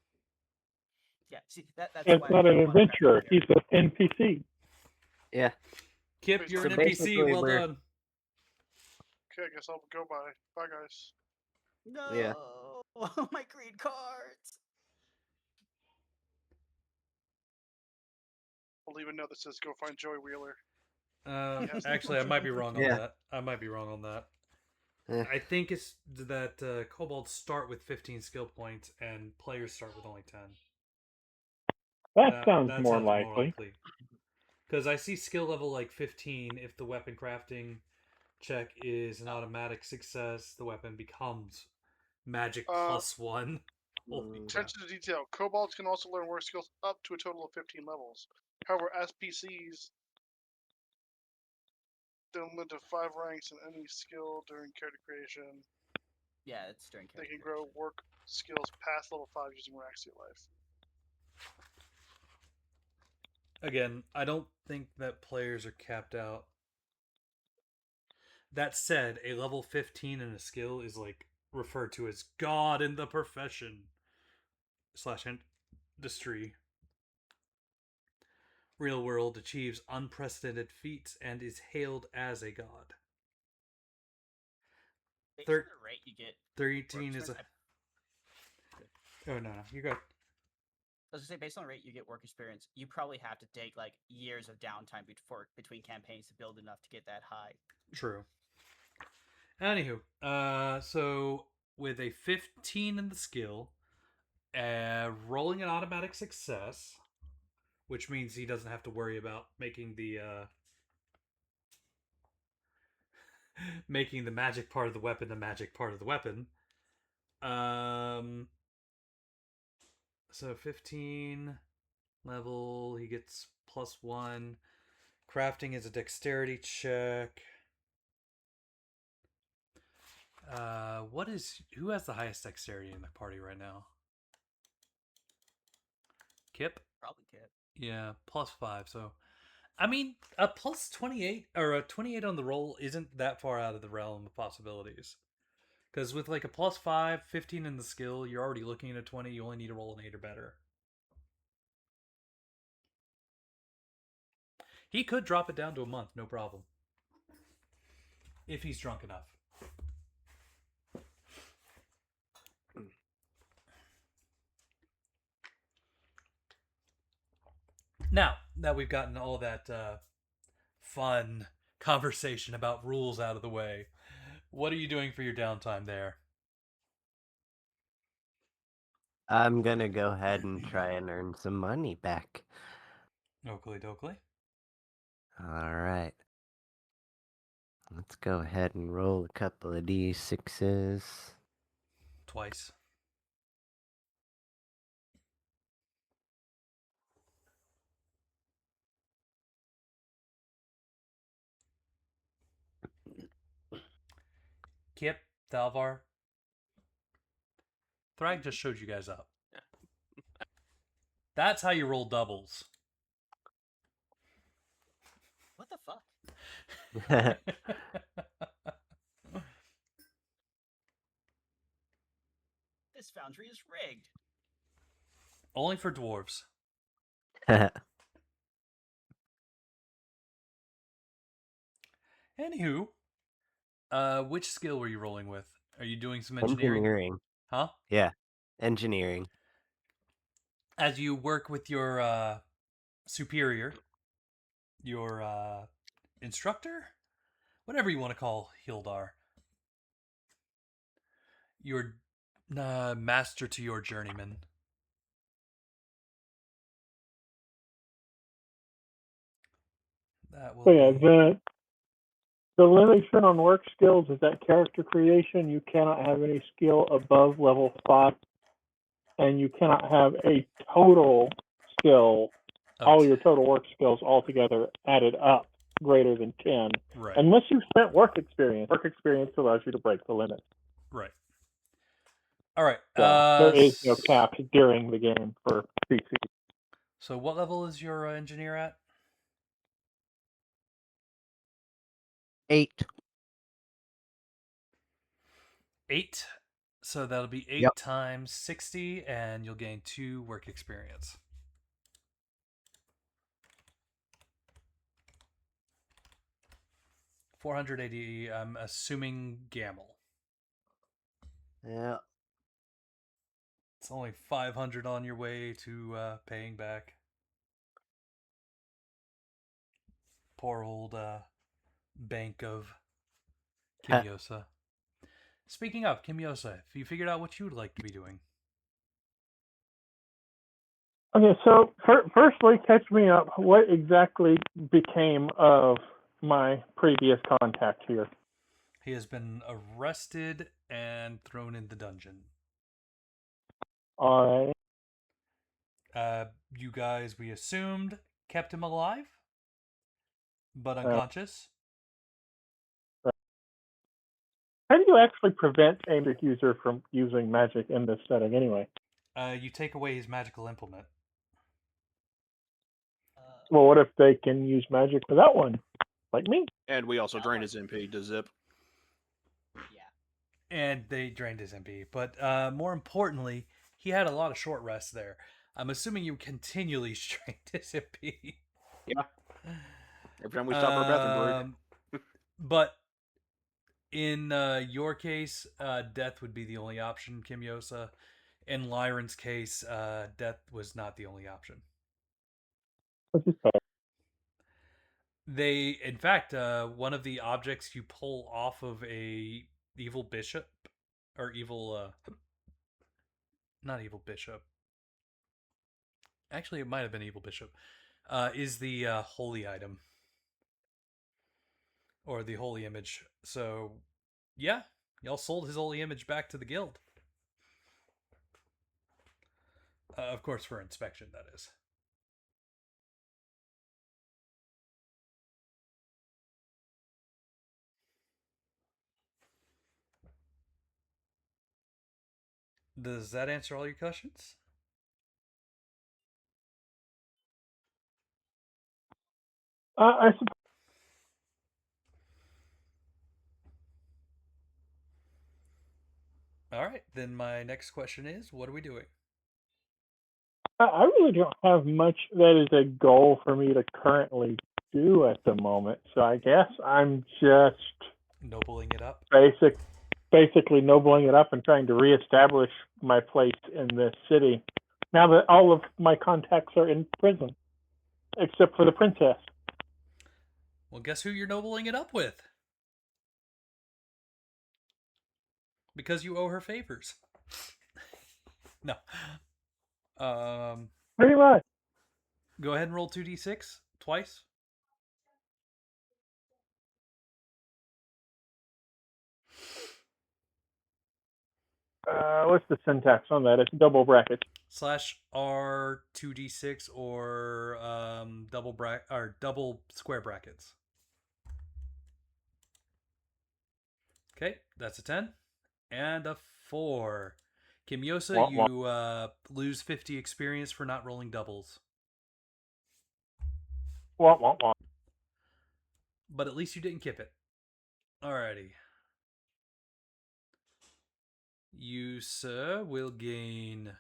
Yeah. See, that's It's why not I an wanna craft adventurer. it He's an NPC. Yeah. Kip, you're So an NPC. basically Well we're- done. Okay, I guess I'll go by. Bye, guys. No. Yeah. My green cards. I'll leave a note that says "Go find Joey Wheeler." Actually, I might be wrong on Yeah. that. I might be wrong on that. Eh. I think it's that kobolds start with 15 skill points and players start with only 10. That sounds more likely. Because I see skill level like 15. If the weapon crafting check is an automatic success, the weapon becomes magic +1. Holy crap. Attention to detail. Kobolds can also learn work skills up to a total of 15 levels. However, as PCs, they're limited to 5 ranks in any skill during character creation. Yeah, it's during They character can grow creation. work skills past level 5 using Raxia Life. Again, I don't think that players are capped out. That said, a level 15 in a skill is like referred to as God in the profession / industry. Real world achieves unprecedented feats and is hailed as a god. Based Thir- on the rate you get. 13 is a. work Oh no, you got. I was gonna say, based on the rate you get work experience, you probably have to take like years of downtime between campaigns to build enough to get that high. True. Anywho, so with a 15 in the skill, rolling an automatic success, which means he doesn't have to worry about making the making the magic part of the weapon the magic part of the weapon. So 15 level, he gets +1. Crafting is a dexterity check. Who has the highest dexterity in the party right now? Kip? Probably Kip. Yeah, +5. So, I mean, a +28 or a 28 on the roll isn't that far out of the realm of possibilities. Because with like a +5, 15 in the skill, you're already looking at a 20. You only need to roll an 8 or better. He could drop it down to a month, no problem. If he's drunk enough. Now that we've gotten all that fun conversation about rules out of the way, what are you doing for your downtime there? I'm gonna go ahead and try and earn some money back. Oakley dokley. Alright. Let's go ahead and roll a couple of d6s. Twice. Kip, Thalvar. Thrag just showed you guys up. That's how you roll doubles. What the fuck? This foundry is rigged. Only for dwarves. Anywho, which skill were you rolling with? Are you doing some engineering? Engineering. Huh? Yeah, engineering. As you work with your superior, your instructor, whatever you want to call Hildar, your master to your journeyman. That will So yeah, be... the limitation on work skills is that character creation. You cannot have any skill above level 5, and you cannot have a total skill, all your total work skills altogether added up greater than 10, Right. unless you've spent work experience. Work experience allows you to break the limit. Right. All right. So there is no cap during the game for PC. So what level is your engineer at? 8. 8. So that'll be 8 Yep. times 60, and you'll gain 2 work experience. $480. I'm assuming Gamel. Yeah. It's only 500 on your way to paying back. Poor old bank of Kimyosa. Speaking of Kimyosa, have you figured out what you would like to be doing? Okay, so firstly, catch me up. What exactly became of my previous contact here? He has been arrested and thrown in the dungeon. All right. You guys, we assumed, kept him alive, but unconscious. How do you actually prevent a magic user from using magic in this setting anyway? You take away his magical implement. Well, what if they can use magic without one, like me? And we also drained his MP to zip. Yeah. And they drained his MP. But more importantly, he had a lot of short rests there. I'm assuming you continually strained his MP. Yeah. Every time we stop for a bathroom break. But in your case, death would be the only option, Kimyosa. In Lyron's case, death was not the only option. They, in fact, one of the objects you pull off of a evil bishop, or evil, not evil bishop. Actually, it might have been evil bishop. Is the holy item. or the holy image. So, yeah, y'all sold his holy image back to the guild. Of course, for inspection, that is. Does that answer all your questions? I suppose. All right, then my next question is, what are we doing? I really don't have much that is a goal for me to currently do at the moment. So I guess I'm just Nobling it up? basically nobling it up and trying to reestablish my place in this city. Now that all of my contacts are in prison, except for the princess. Well, guess who you're nobling it up with? Because you owe her favors. No. Pretty much. Go ahead and roll 2d6 twice. What's the syntax on that? It's double brackets. /R 2d6 or double square brackets. Okay, that's a 10 and a 4. Kimyosa, you lose 50 experience for not rolling doubles. Wah. But at least you didn't kip it. Alrighty. You, sir, will gain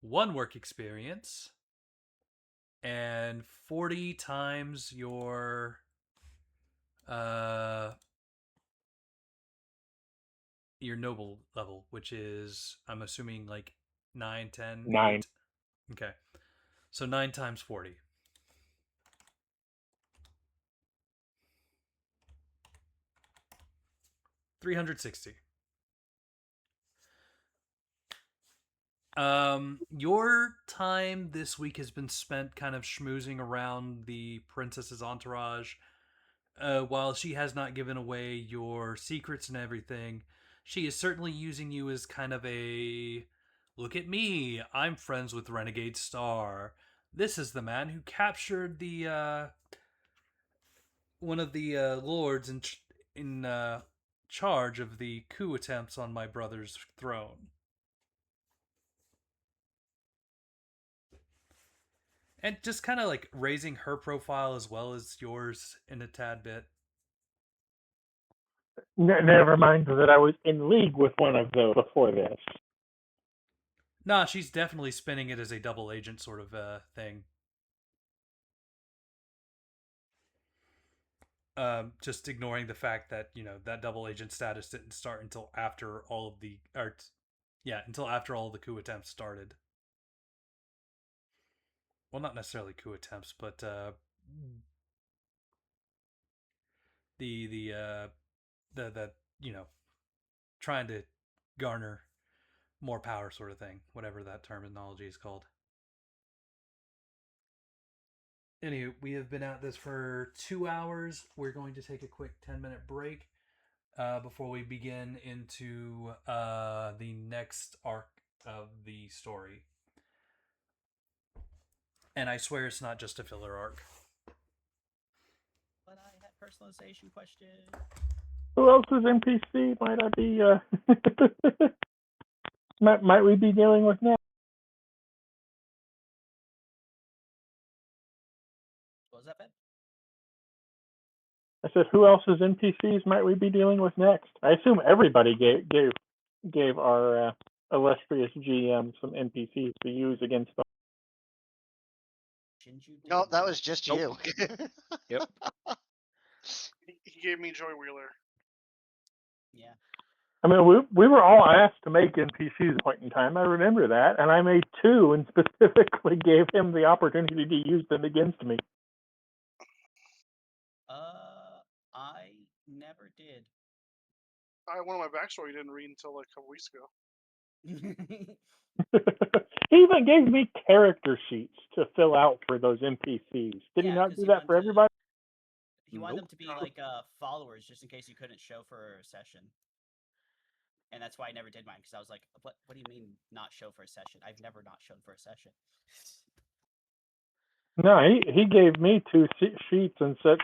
1 work experience and 40 times your noble level, which is, I'm assuming, like 9, 10, 9. 8. Okay. So 9 times 40. 360. Your time this week has been spent kind of schmoozing around the princess's entourage. While she has not given away your secrets and everything, she is certainly using you as kind of a, look at me, I'm friends with Renegade Star. This is the man who captured the one of the lords in charge of the coup attempts on my brother's throne. And just kind of like raising her profile as well as yours in a tad bit. Never mind that I was in league with one of those before this. Nah, she's definitely spinning it as a double agent sort of thing. Just ignoring the fact that, that double agent status didn't start until after all of the until after all of the coup attempts started. Well, not necessarily coup attempts, but the trying to garner more power sort of thing, whatever that terminology is called. Anywho, we have been at this for 2 hours. We're going to take a quick 10-minute break before we begin into the next arc of the story. And I swear it's not just a filler arc. But I had personalization question. Who else's NPC might I be? Might we be dealing with now? What was that, Ben? I said, who else's NPCs might we be dealing with next? I assume everybody gave our illustrious GM some NPCs to use against them. No, that was just Nope. you. Yep. He gave me Joy Wheeler. Yeah. I mean, we were all asked to make NPCs at a point in time. I remember that, and I made 2 and specifically gave him the opportunity to use them against me. I never did. One of my backstory you didn't read until like a couple weeks ago. He even gave me character sheets to fill out for those NPCs. Did he Yeah, not 'cause do he that went for to- everybody? He wanted them Nope. to be like followers, just in case you couldn't show for a session. And that's why I never did mine, because I was like, what do you mean not show for a session? I've never not shown for a session. No, he gave me 2 sheets and said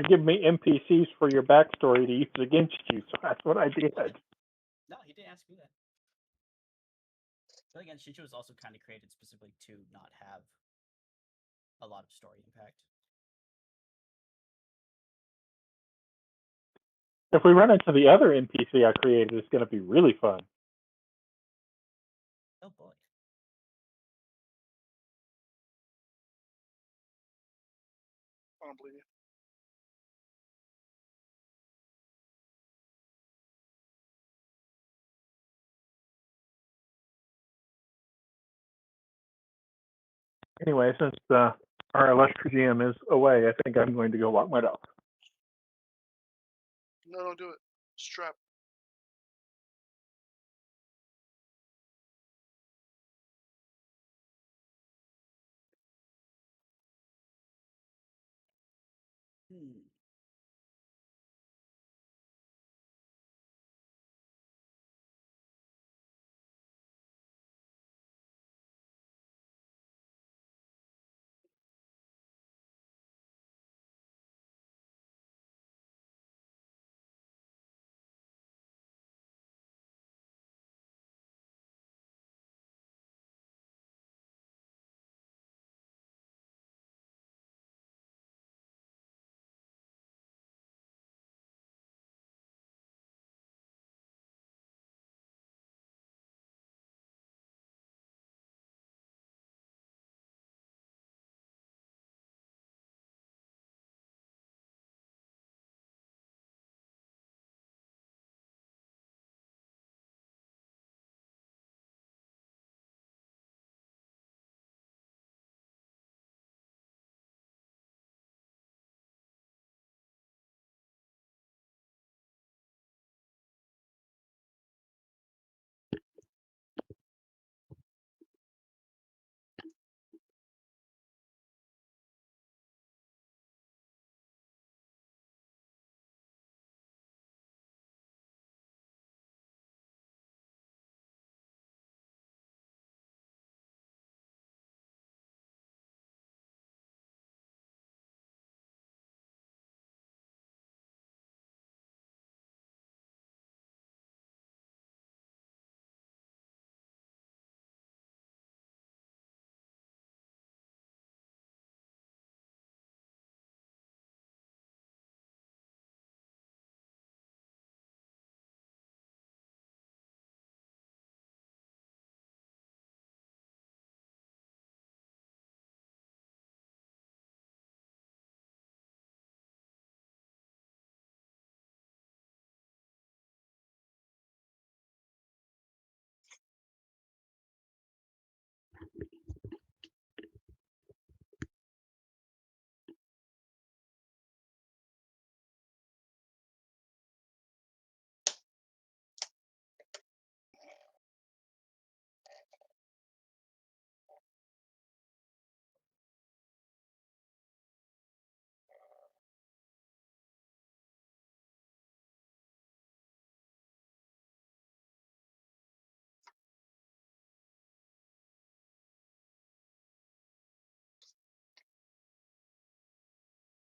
give me NPCs for your backstory to use against you. So that's what I did. No, he didn't ask me that. But again, Shinju was also kind of created specifically to not have a lot of story impact. If we run into the other NPC I created, it's going to be really fun. Oh boy. I don't believe you. Anyway, since our illustrious GM is away, I think I'm going to go walk my dog. No, don't do it. Strap. Hmm.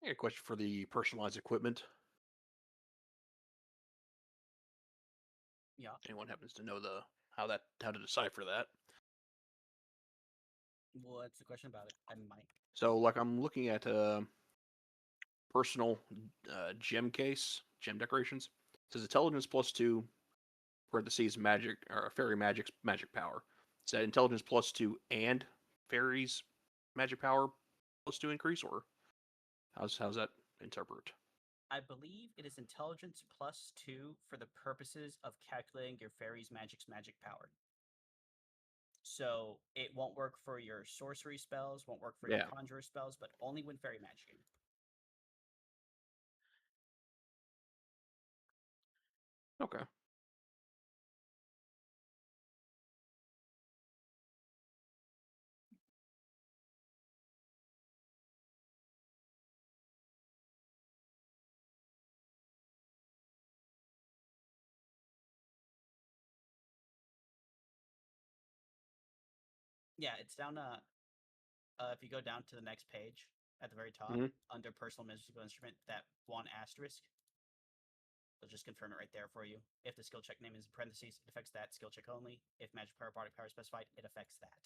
I got a question for the personalized equipment. Yeah. Anyone happens to know how to decipher that? What's the question about it? I might. So, like, I'm looking at personal gem decorations. It says intelligence +2, parentheses magic or fairy magic power. Is that intelligence +2 and fairies magic power +2 increase, or how's that interpret? I believe it is intelligence +2 for the purposes of calculating your fairy's magic power. So it won't work for your sorcery spells, won't work for your conjurer spells, but only when fairy magicking. Okay. Yeah, it's down. If you go down to the next page at the very top, Mhm. under personal musical instrument, that one asterisk. I'll just confirm it right there for you. If the skill check name is in parentheses, it affects that skill check only. If magic power, product power is specified, it affects that.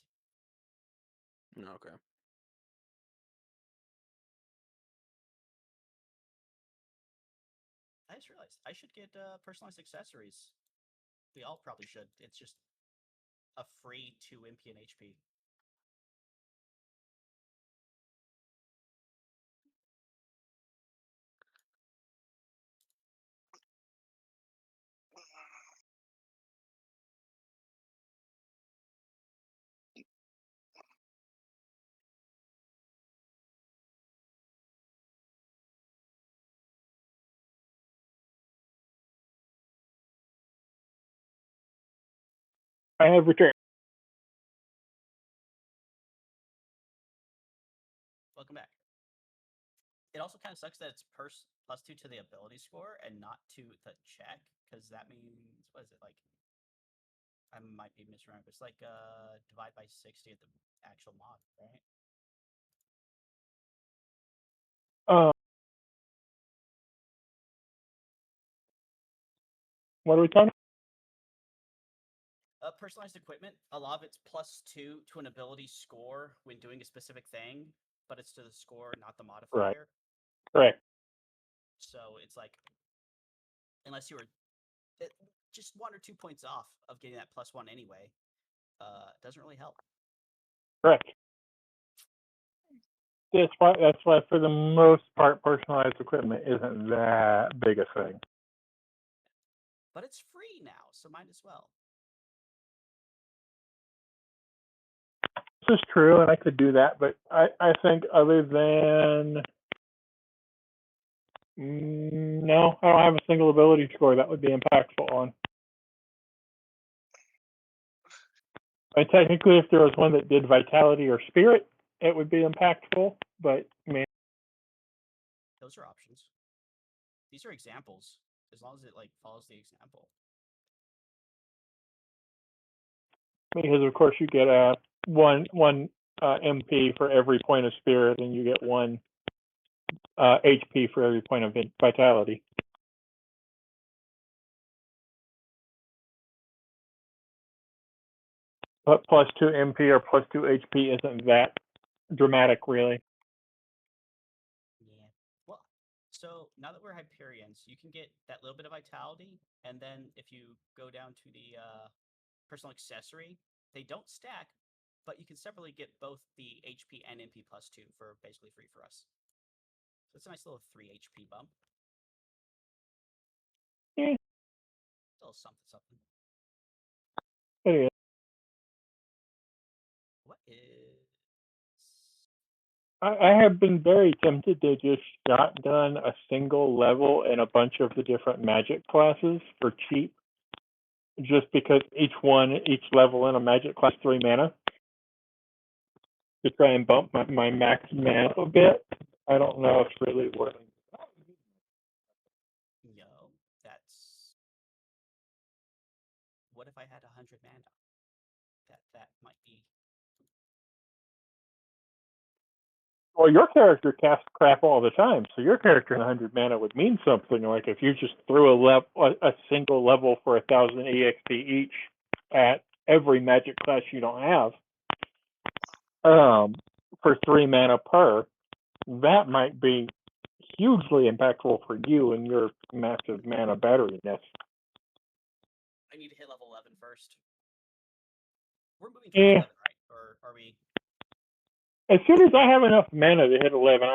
Okay. I just realized I should get personalized accessories. We all probably should. It's just a free 2 MP and HP. I have returned. Welcome back. It also kind of sucks that it's +2 to the ability score and not to the check, because that means, what is it, like, I might be misremembering, but it's like divide by 60 at the actual mod, right? What are we talking? Personalized equipment, a lot of it's +2 to an ability score when doing a specific thing, but it's to the score, not the modifier. Correct. So it's like, unless you were just 1 or 2 points off of getting that +1 anyway, doesn't really help. Correct. That's why for the most part, personalized equipment isn't that big a thing. But it's free now, so might as well. This is true, and I could do that, but I think other than no, I don't have a single ability score that would be impactful on. Technically, if there was one that did vitality or spirit, it would be impactful. But man, Those are options. These are examples, as long as it like follows the example. because of course you get one MP for every point of spirit, and you get 1 HP for every point of vitality. But +2 MP or +2 HP isn't that dramatic, really. Yeah. Well, so now that we're Hyperions, you can get that little bit of vitality, and then if you go down to the personal accessory, they don't stack, but you can separately get both the HP and MP +2 for basically free for us. So it's a nice little 3 HP bump. Yeah. Still something. Anyway, What is? I have been very tempted to just shotgun a single level in a bunch of the different magic classes for cheap, just because each level in a magic class 3 mana, to try and bump my max mana a bit. I don't know if it's really worth it. Yo, that's. What if I had 100 mana? That might be. Well, your character casts crap all the time, so your character in 100 mana would mean something. Like if you just threw a single level for 1,000 EXP each at every magic class you don't have, for 3 mana per, that might be hugely impactful for you and your massive mana batteryness. I need to hit level 11 first. We're moving towards 11, right? Or are we? As soon as I have enough mana to hit 11,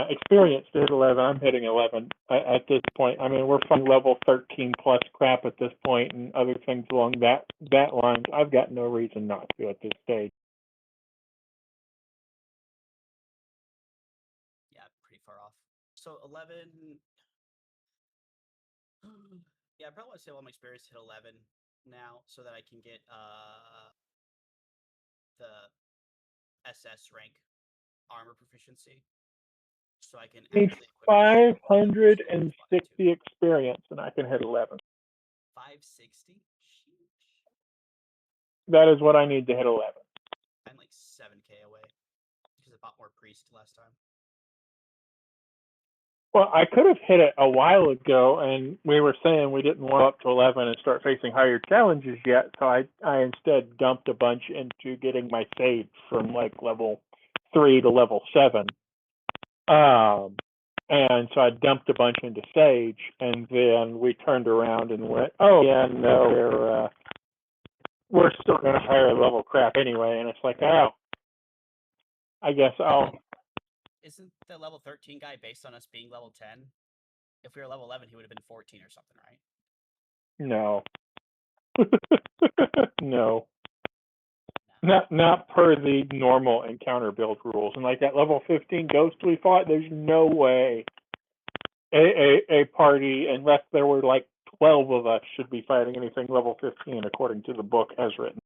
experience to hit 11, I'm hitting 11 at this point. I mean, we're fighting level 13 plus crap at this point, and other things along that line. I've got no reason not to at this stage. Yeah, pretty far off. So 11. Yeah, I probably want to say all my experience hit 11 now, so that I can get the SS rank armor proficiency. So I can Need actually equip 560 experience, and I can hit 11. 560? Sheesh. That is what I need to hit 11. increased last time. Well, I could have hit it a while ago, and we were saying we didn't want up to 11 and start facing higher challenges yet, so I instead dumped a bunch into getting my save from like level 3 to level 7. And so I dumped a bunch into Sage, and then we turned around and went, oh, yeah, no, we're still going to higher level crap anyway. And it's like, oh, I guess I'll. Isn't the level 13 guy based on us being level 10? If we were level 11, he would have been 14 or something, right? No. No. Not per the normal encounter build rules. And like that level 15 ghost we fought, there's no way a party, unless there were like 12 of us, should be fighting anything level 15 according to the book as written.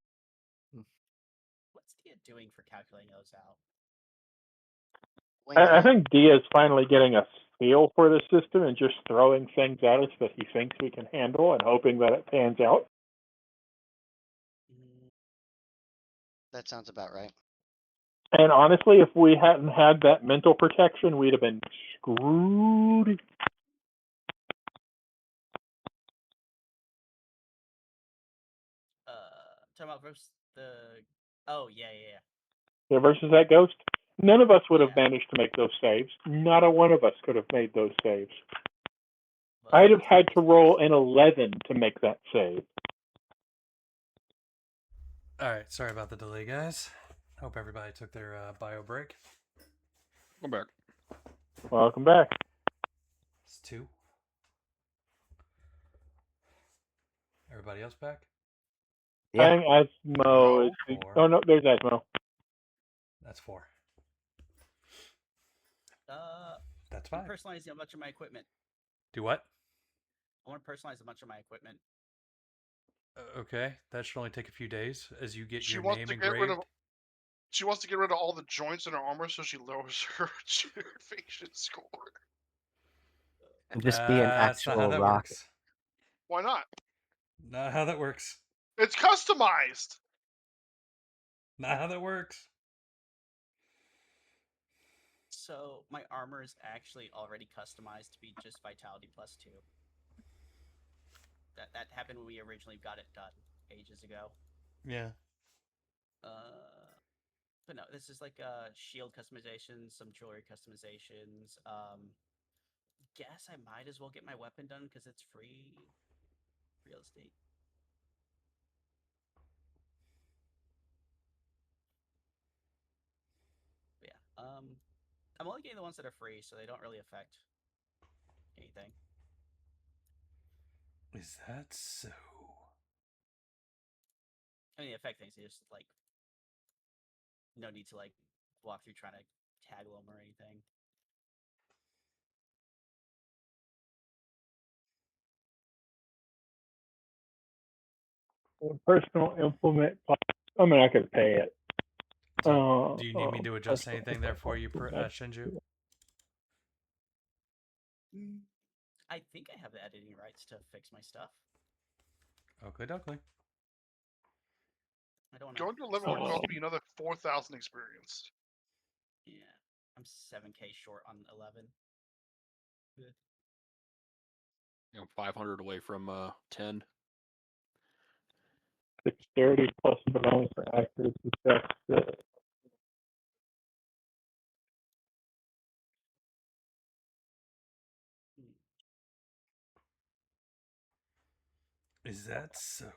What's Dia doing for calculating those out? I think Dia's finally getting a feel for the system and just throwing things at us that he thinks we can handle and hoping that it pans out. That sounds about right. And honestly, if we hadn't had that mental protection, we'd have been screwed. Talking about versus the. Oh yeah. Yeah, versus that ghost, none of us would have Yeah. managed to make those saves. Not a one of us could have made those saves. Well, I'd have it's had to always roll nice. an 11 to make that save. All right, sorry about the delay, guys. Hope everybody took their bio break. Come back. Welcome back. It's 2. Everybody else back? I think Asmo is. Four. Oh no, there's Asmo. That's 4. That's I'm 5. personalizing a bunch of my equipment. Do what? I want to personalize a bunch of my equipment. Okay, that should only take a few days as you get She your wants name to get engraved. rid of. She wants to get rid of all the joints in her armor, so she lowers her evasion score. And just be an That's not how actual that rocket. works. Why not? Not how that works. It's customized. Not how that works. So my armor is actually already customized to be just vitality +2. That happened when we originally got it done ages ago. Yeah. But no, this is like shield customizations, some jewelry customizations. Guess I might as well get my weapon done because it's free real estate. But yeah, I'm only getting the ones that are free, so they don't really affect anything. Is that so? I mean, they affect things. They just like no need to like walk through trying to taggle them or anything. Personal implement. I mean, I could pay it. Do you need me to adjust personal anything there for you, implement. Shinju? I think I have the editing rights to fix my stuff. Okay, dokley. I don't want Going to 11 would cost me another 4,000 experience. Yeah, I'm 7K short on 11. I'm 500 away from 10. Dexterity plus bonus for accuracy checks. Is that so?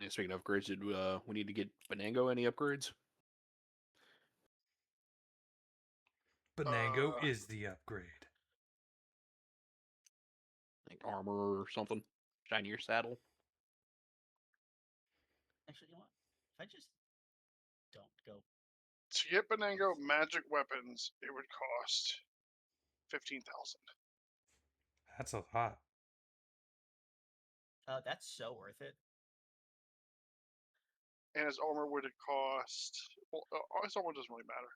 And speaking of upgrades, did we need to get Benango any upgrades? Benango is the upgrade. Like armor or something? Shinier saddle? Actually, you know what? If I just don't go. To get Benango magic weapons, it would cost 15,000. That's a lot. That's so worth it. And his armor would cost. Well, his armor doesn't really matter.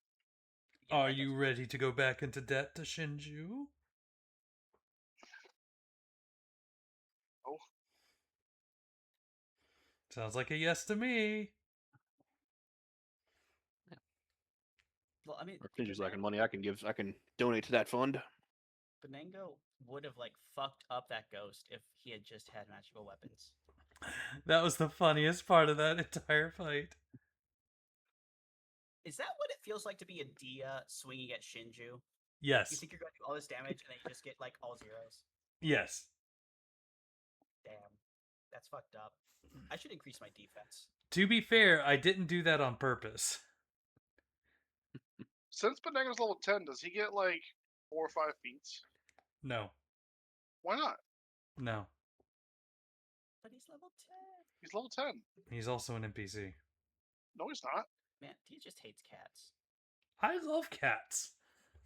Yeah, Are that you doesn't- ready to go back into debt to Shinju? Oh. Sounds like a yes to me. Well, I mean, Or if she's lacking money, I can donate to that fund. Benango would have like fucked up that ghost if he had just had magical weapons. That was the funniest part of that entire fight. Is that what it feels like to be a Dia swinging at Shinju? You Yes. think you're going to do all this damage and then you just get like all zeros? Yes. Damn, that's fucked up. I should increase my defense. To be fair, I didn't do that on purpose. Since Benango's level 10, does he get like 4 or 5 feats? No. Why not? No. But he's level 10. He's level 10. He's also an NPC. No, he's not. Man, he just hates cats. I love cats.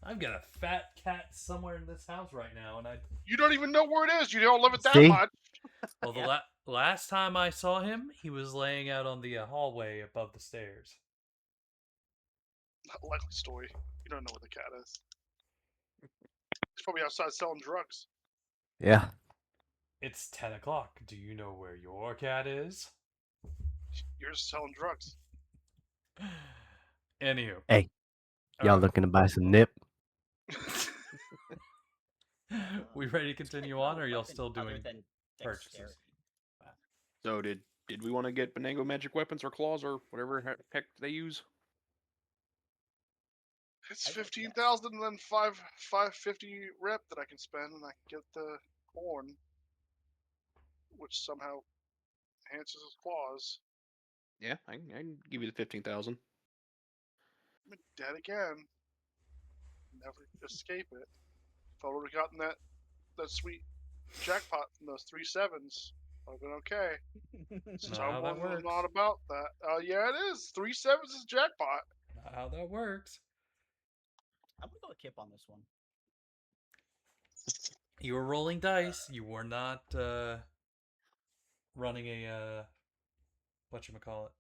I've got a fat cat somewhere in this house right now, and You don't even know where it is. You don't love it that See? much. well, the last time I saw him, he was laying out on the hallway above the stairs. Likely story. You don't know where the cat is. He's probably outside selling drugs. Yeah. It's 10 o'clock. Do you know where your cat is? You're just selling drugs. Anywho. Hey, y'all looking to buy some nip? We ready to continue on, or are y'all still doing purchases? dexterity? So did we want to get Benango magic weapons or claws or whatever heck they use? It's I think 15,000 and then 550 rep that I can spend, and I can get the horn, which somehow enhances his claws. Yeah, I can give you the 15,000. I'm dead again. Never escape it. If I would have gotten that sweet jackpot from those 3 sevens, I'd have been okay. Not how that Someone was works. not about that. Yeah, it is. 3 sevens is jackpot. Not how that works. I'm gonna go with Kip on this one. You were rolling dice. You were not running a whatchamacallit.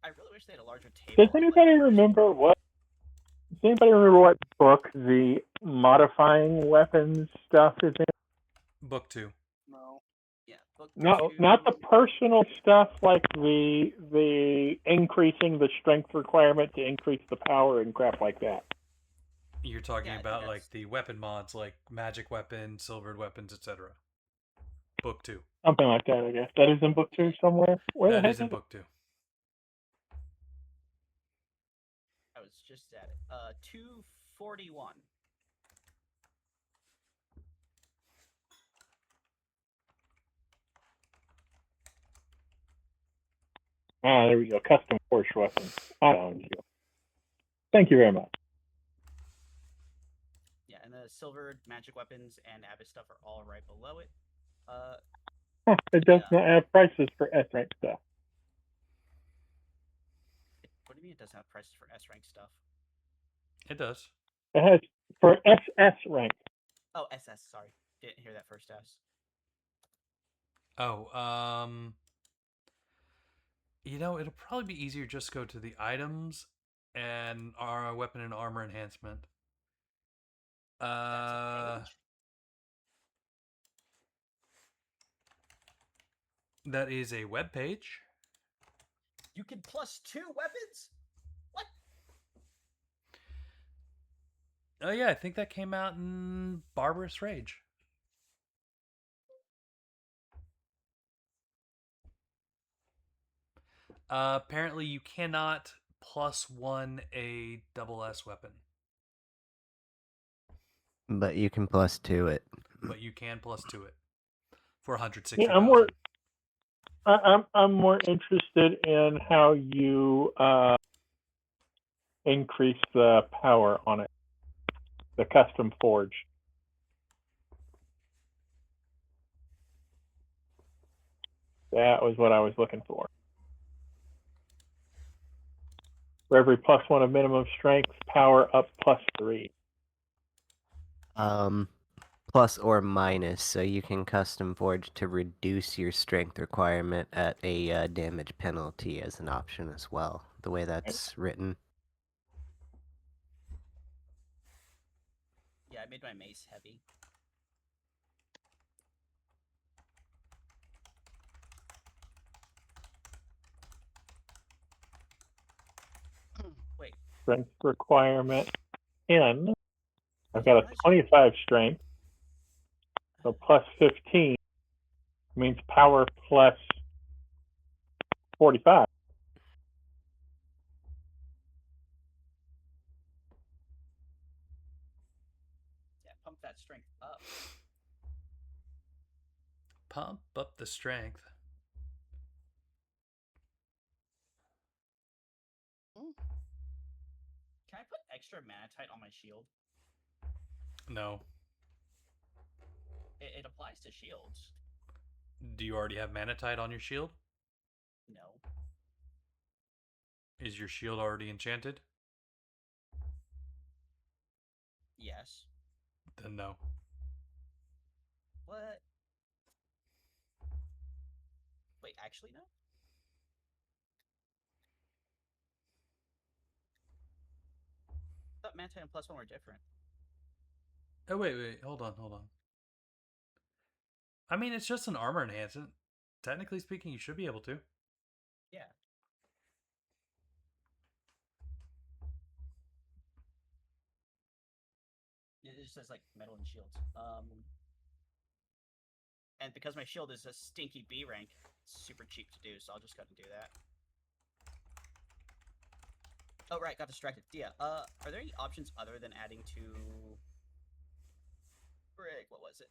I really wish they had a larger table. Does of, like, anybody remember what? Does anybody remember what book the modifying weapons stuff is in? Book 2. No. Yeah, book Not the personal stuff like the increasing the strength requirement to increase the power and crap like that. You're talking Yeah, I think about like that's- the weapon mods, like magic weapons, silvered weapons, etc. Book 2. Something like that, I guess. That is in book 2 somewhere. Where That the is heck in book 2. I was just at it. 241. Ah, there we go. Custom force weapons. I found you. Thank you very much. Yeah, and the silver magic weapons and abyss stuff are all right below it. It does Yeah. not have prices for S rank stuff. What do you mean it doesn't have prices for S rank stuff? It does. It has for SS rank. Oh, SS. Sorry, didn't hear that first S. Oh, you know, it'll probably be easier just to go to the items and our weapon and armor enhancement. That's a page? That is a web page. You can +2 weapons? What? Oh yeah, I think that came out in Barbarous Rage. Apparently, you cannot +1 a double S weapon, But you can +2 it. but you can +2 it for 160. Yeah, I'm more interested in how you increase the power on it. The custom forge. That was what I was looking for. For every +1 of minimum strength, power up +3. Plus or minus, so you can custom forge to reduce your strength requirement at a damage penalty as an option as well. The way that's written. Yeah, I made my mace heavy. Wait, Strength requirement 10. I've Yeah, got a nice. 25 strength, so plus 15 means power plus 45. yeah, pump that strength up. Pump up the strength. Can I put extra manatite on my shield? No. It applies to shields. Do you already have manatite on your shield? No. Is your shield already enchanted? Yes. Then no. What? Wait, actually no? I thought manatite and +1 were different. Oh, wait. Hold on. I mean, it's just an armor enhancement. Technically speaking, you should be able to. Yeah. It just says like metal and shields. And because my shield is a stinky B rank, it's super cheap to do, so I'll just go and do that. Oh right, got distracted. Yeah. Are there any options other than adding to? Frick, what was it?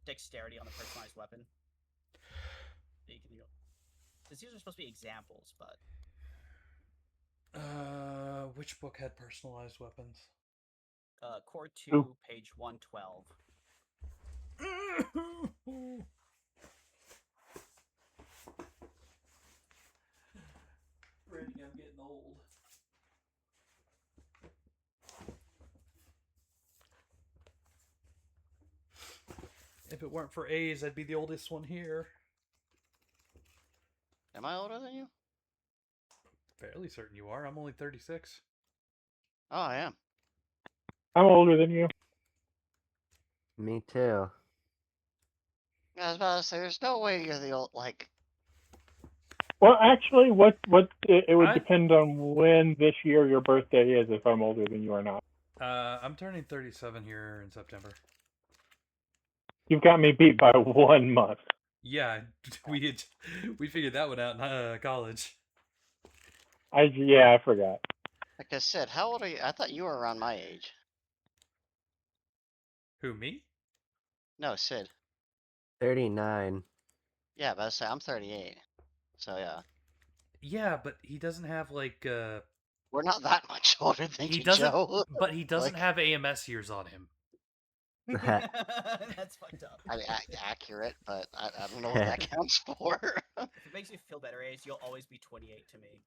Dexterity on the personalized weapon. You can go. These are supposed to be examples, but Which book had personalized weapons? Core 2, Ooh. page 112. Randy, I'm getting old. If it weren't for A's, I'd be the oldest one here. Am I older than you? Fairly certain you are. I'm only 36. Oh, I am. I'm older than you. Me too. I was about to say, there's no way you're the old, like... Well, actually, it would I- depend on when this year your birthday is, if I'm older than you or not. I'm turning 37 here in September. You've got me beat by 1 month. Yeah, we figured that one out in college. I forgot. Like I said, how old are you? I thought you were around my age. Who, me? No, Sid. 39. Yeah, but I say I'm 38. So yeah. Yeah, but he doesn't have like We're not that much older than he you, doesn't Joe. but he doesn't Like- have AMS years on him. That's fucked up. I mean, accurate, but I don't know what that counts for. If it makes you feel better, Ace, you'll always be 28 to me.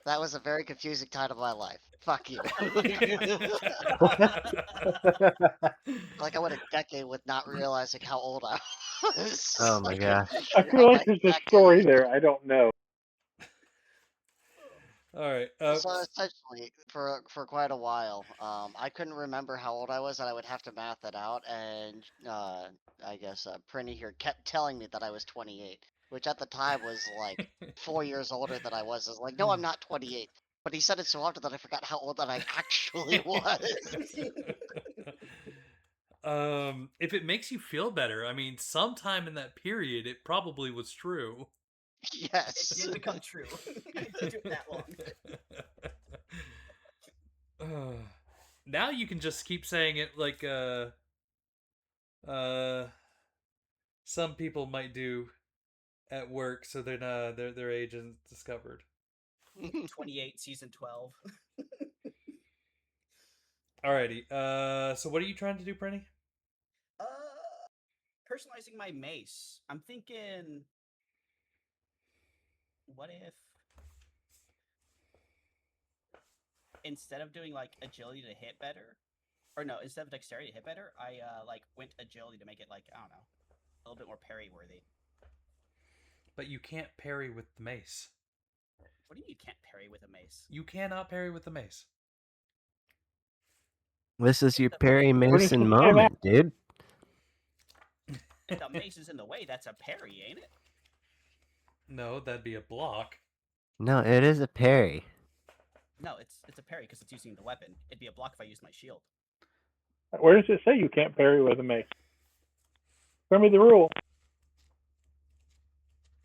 That was a very confusing time of my life. Fuck you. Like I went a decade with not realizing how old I was. Oh my Like, gosh. I you're feel not like my there's a exact story age. there. I don't know. All right. So essentially, for quite a while, I couldn't remember how old I was, and I would have to math it out. And I guess Prinny here kept telling me that I was 28, which at the time was like 4 years older than I was. I was like, no, I'm not 28. But he said it so often that I forgot how old that I actually was. If it makes you feel better, I mean, sometime in that period, it probably was true. It Yes. did become true. It took that long. Now you can just keep saying it like some people might do at work, so they're not their age isn't discovered. 28, season 12. Alrighty. So what are you trying to do, Brenny? Personalizing my mace. I'm thinking, what if instead of doing like agility to hit better, or no, instead of dexterity to hit better, I like went agility to make it like, I don't know, a little bit more parry worthy. But you can't parry with the mace. What do you mean you can't parry with a mace? You cannot parry with the mace. This is your The- Perry What did Mason you say, Matt? moment, dude. If the mace is in the way, that's a parry, ain't it? No, that'd be a block. No, it is a parry. No, it's a parry because it's using the weapon. It'd be a block if I used my shield. Where does it say you can't parry with a mace? Show me the rule.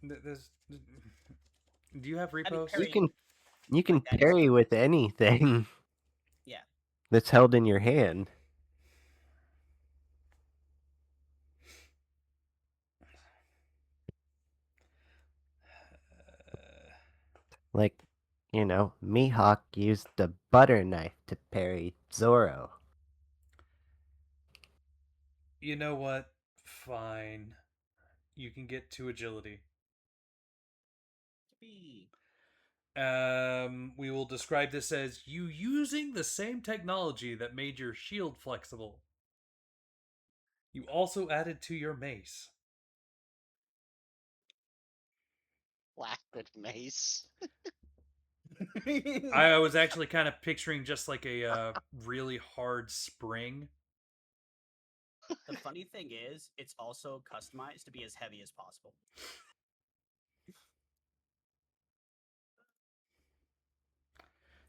There's... Do you have I mean, repos? parry- You can that is- parry with anything. Yeah. That's held in your hand. Like, you know, Mihawk used the butter knife to parry Zoro. You know what? Fine. You can get 2 agility. Yippee. We will describe this as you using the same technology that made your shield flexible. You also added to your mace. Blasted mace. I was actually kind of picturing just like a really hard spring. The funny thing is, it's also customized to be as heavy as possible.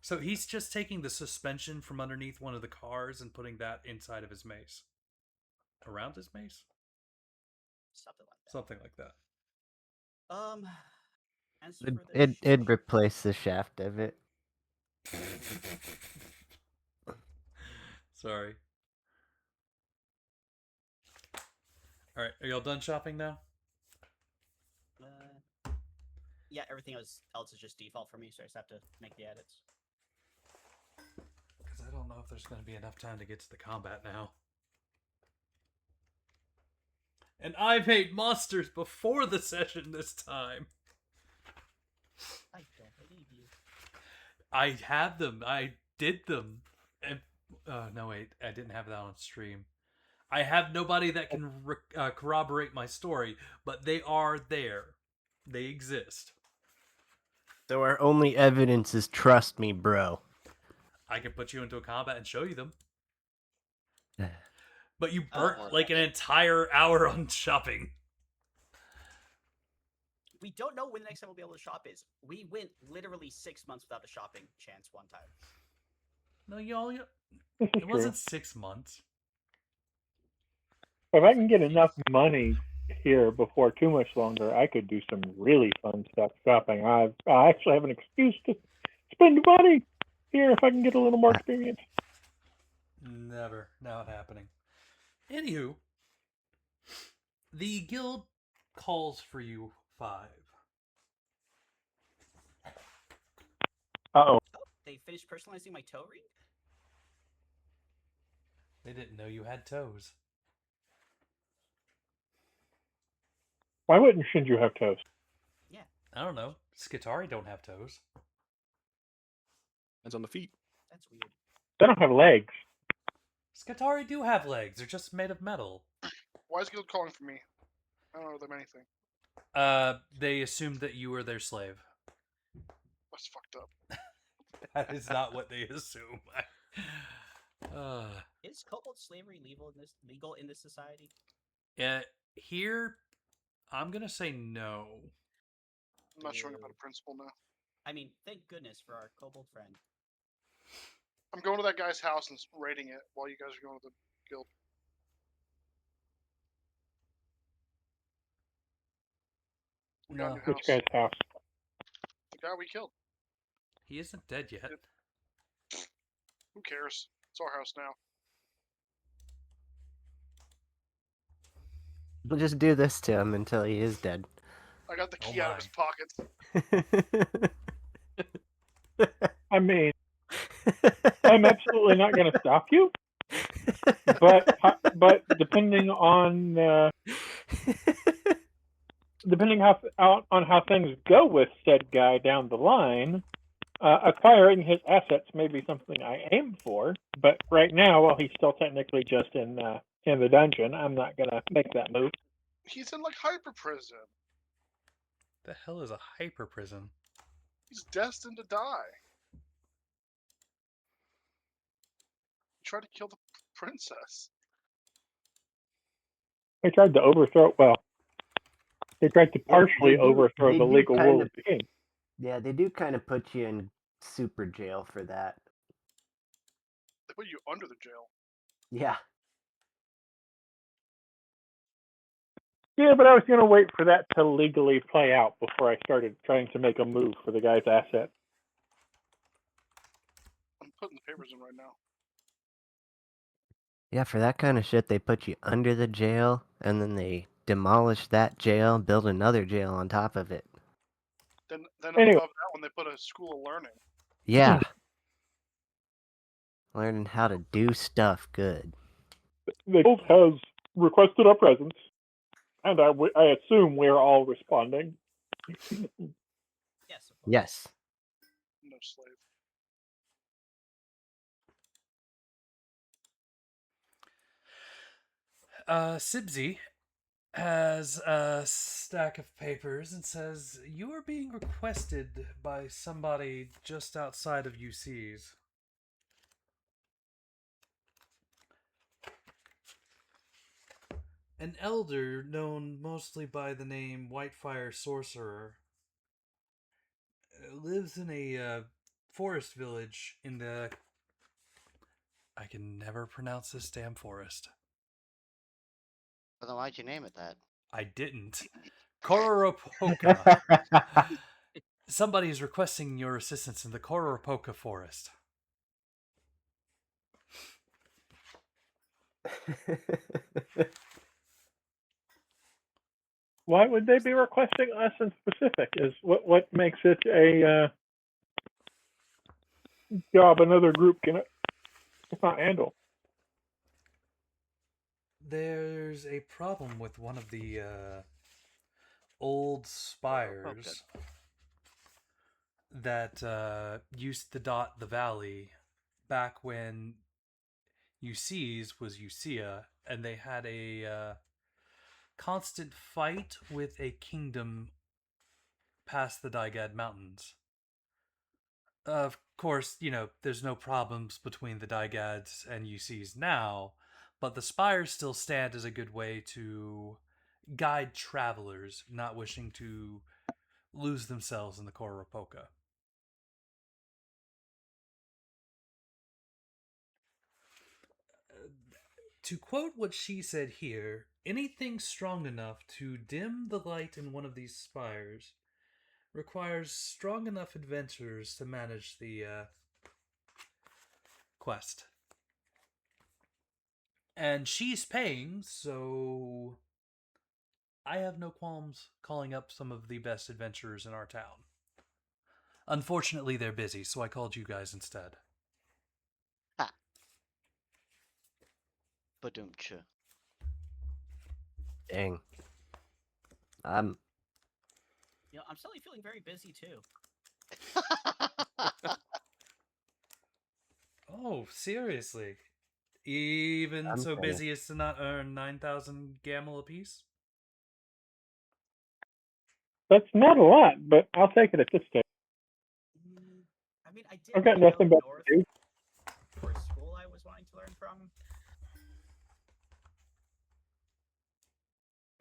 So he's just taking the suspension from underneath one of the cars and putting that inside of his mace. Around his mace? Something like that. Something like that. As for the It'd replace the shaft of it. Sorry. Alright, are y'all done shopping now? Yeah, everything else is just default for me, so I just have to make the edits. Because I don't know if there's going to be enough time to get to the combat now. And I made monsters before the session this time. I don't believe you. I have them. I did them. And no, wait. I didn't have that on stream. I have nobody that can corroborate my story, but they are there. They exist. So our only evidence is trust me, bro. I can put you into a combat and show you them. But you Oh, burnt well, like an entire hour on shopping. We don't know when the next time we'll be able to shop is. We went literally 6 months without a shopping chance one time. No, y'all. This is It true. wasn't 6 months. If I can get enough money here before too much longer, I could do some really fun stuff shopping. I actually have an excuse to spend money here if I can get a little more experience. Never. Not happening. Anywho, the guild calls for you 5. Uh-oh. Oh, they finished personalizing my toe ring? They didn't know you had toes. Why wouldn't Shinju have toes? Yeah. I don't know. Skitari don't have toes. That's on the feet. That's weird. They don't have legs. Skitari do have legs. They're just made of metal. Why is Guild calling for me? I don't know them anything. They assumed that you were their slave. That's fucked up. That is not what they assume. Is kobold slavery legal in this society? Here, I'm gonna say no. I'm not showing up at a principal now. I mean, thank goodness for our kobold friend. I'm going to that guy's house and raiding it while you guys are going to the guild. We got a No, new Which house. guy's house? The guy we killed. he isn't dead yet. Yep. Who cares? It's our house now. We'll just do this to him until he is dead. I got the Oh key out of his pockets. I mean, I'm absolutely not going to stop you. But depending on on how things go with said guy down the line, acquiring his assets may be something I aim for. But right now, while he's still technically just in the dungeon, I'm not going to make that move. He's in like hyper prison. The hell is a hyper prison? He's destined to die. He tried to kill the princess. They tried to overthrow. Well, they tried to partially overthrow they the do legal kind will of- of the king. Yeah, they do kind of put you in super jail for that. They put you under the jail. Yeah. Yeah, but I was going to wait for that to legally play out before I started trying to make a move for the guy's asset. I'm putting the papers in right now. Yeah, for that kind of shit, they put you under the jail, and then they demolish that jail, build another jail on top of it. Then Anyway. above that one, they put a school of learning. Yeah. Learning how to do stuff good. The guild has requested our presence, and I assume we're all responding. Yes. Of course. Yes. No slave. Sibsy has a stack of papers and says, "You are being requested by somebody just outside of UC's. An elder known mostly by the name Whitefire Sorcerer lives in a forest village in the... I can never pronounce this damn forest. Well, then why'd you name it that? I didn't. Kororopoka. Somebody is requesting your assistance in the Kororopoka forest." Why would they be requesting us in specific? Is what makes it a job another group cannot handle? There's a problem with one of the old spires that used to dot the valley back when UC's was Ucia, and they had a constant fight with a kingdom past the Daigad Mountains. Of course, there's no problems between the Daigads and UC's now, but the spires still stand as a good way to guide travelers not wishing to lose themselves in the Kororopoka. To quote what she said here, anything strong enough to dim the light in one of these spires requires strong enough adventurers to manage the quest. And she's paying, so I have no qualms calling up some of the best adventurers in our town. Unfortunately, they're busy, so I called you guys instead. Ha. Badumcha. Dang. I'm suddenly feeling very busy too. Oh, seriously? Even I'm so kinda- busy as to not earn 9,000 gamel apiece? That's not a lot, but I'll take it at this stage. I mean, I did I've got go nothing but north to do. for a school I was wanting to learn from.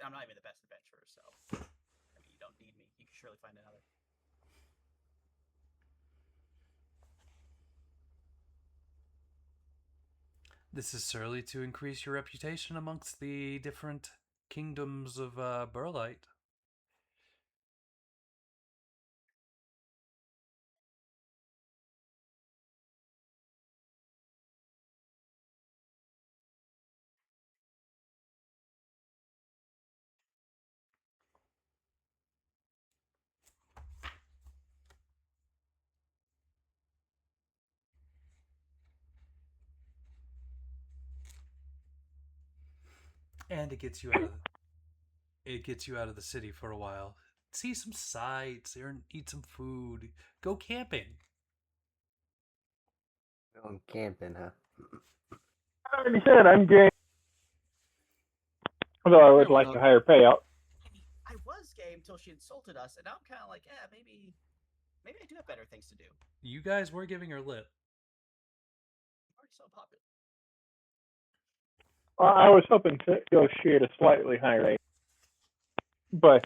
I'm not even the best adventurer, so I mean, you don't need me. You can surely find another. This is surely to increase your reputation amongst the different kingdoms of Burlight. And it gets you out of the city for a while. See some sights, eat some food, go camping. Going camping, huh? I already said I'm game. Although I would like a higher payout. I mean, I was game till she insulted us, and now I'm kind of like, yeah, maybe I do have better things to do. You guys were giving her lip. I'm already so popular. I was hoping to negotiate a slightly higher rate, but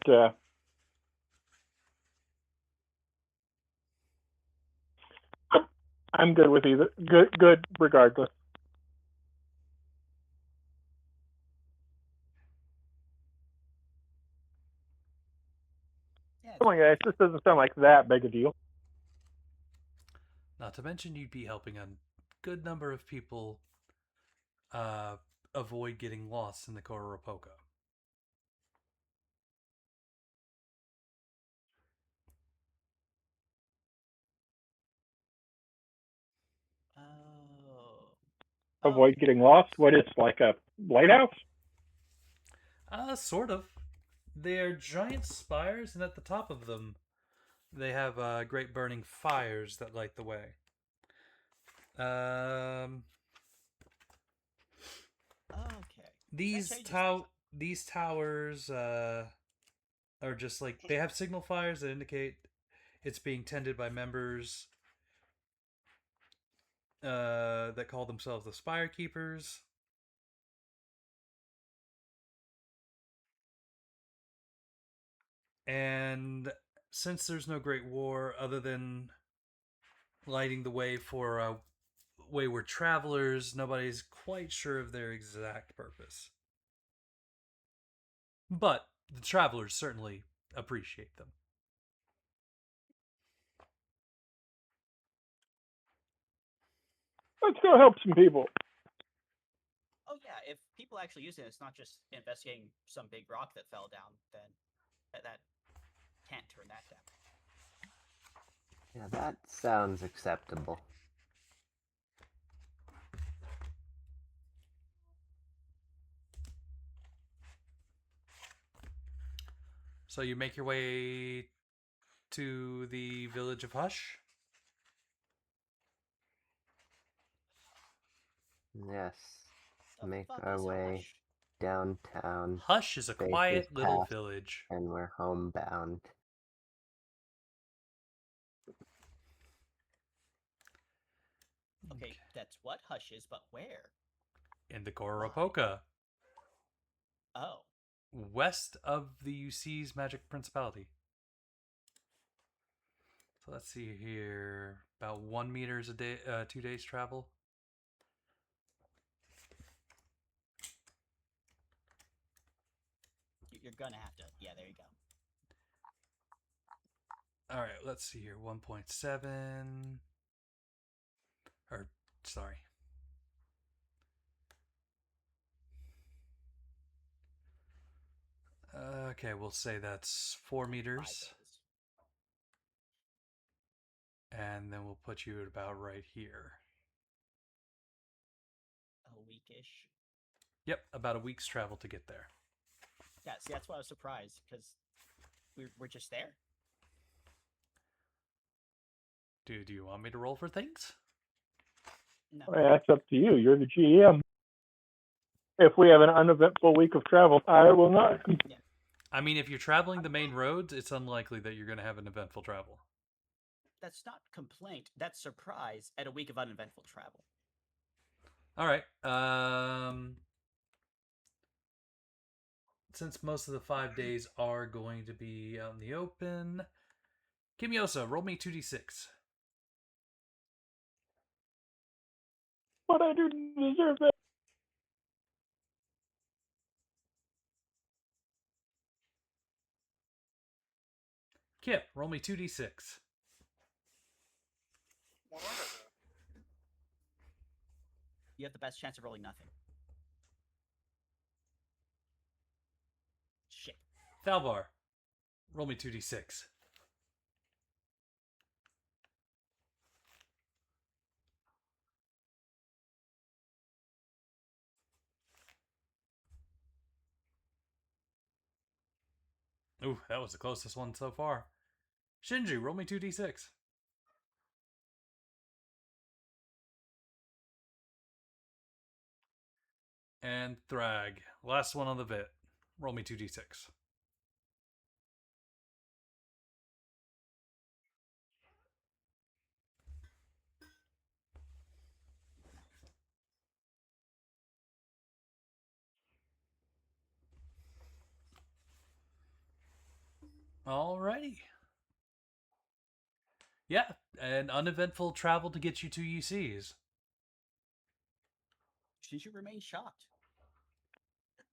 I'm good with either. Good regardless. Yeah, Come on, guys. This doesn't sound like that big a deal. Not to mention, you'd be helping a good number of people avoid getting lost in the Koropoka. Oh. Avoid getting lost. What is like a lighthouse? Sort of. They're giant spires, and at the top of them, they have great burning fires that light the way. Okay. These changes things. these towers are just like they have signal fires that indicate it's being tended by members that call themselves the Spire Keepers. And since there's no great war other than lighting the way for wayward travelers, nobody's quite sure of their exact purpose. But the travelers certainly appreciate them. Let's go help some people. Oh yeah, if people actually use it, it's not just investigating some big rock that fell down. Then that can't turn that down. Yeah, that sounds acceptable. So you make your way to the village of Hush. Yes. The Make fuck our is way Hush? downtown. Hush is a Faces quiet little past, village. and we're homebound. Okay, that's what Hush is, but where? In the Koropoka, Oh, west of the UC's Magic Principality. So let's see here. About 1 meter is a day, 2 days travel. you're gonna have to. Yeah, there you go. All right, let's see here. 1.7. Or, sorry. Okay, we'll say that's 4 meters. 5 days. And then we'll put you at about right here. A weekish. Yep, about a week's travel to get there. Yeah, see, that's why I was surprised because we're just there. Do you want me to roll for things? No. Well, that's up to you. You're the GM. If we have an uneventful week of travel, I will not. I mean, if you're traveling the main roads, it's unlikely that you're going to have an eventful travel. That's not complaint. That's surprise at a week of uneventful travel. All right. Since most of the 5 days are going to be out in the open, Kimiosa, roll me 2d6. What I do to deserve that? Kip, roll me 2d6. You have the best chance of rolling nothing. Shit. Thalvar, roll me 2d6. Ooh, that was the closest one so far. Shinju, roll me 2d6. And Thrag, last one on the bit. Roll me 2d6. Alrighty. Yeah, an uneventful travel to get you to UCs. She should remain shocked.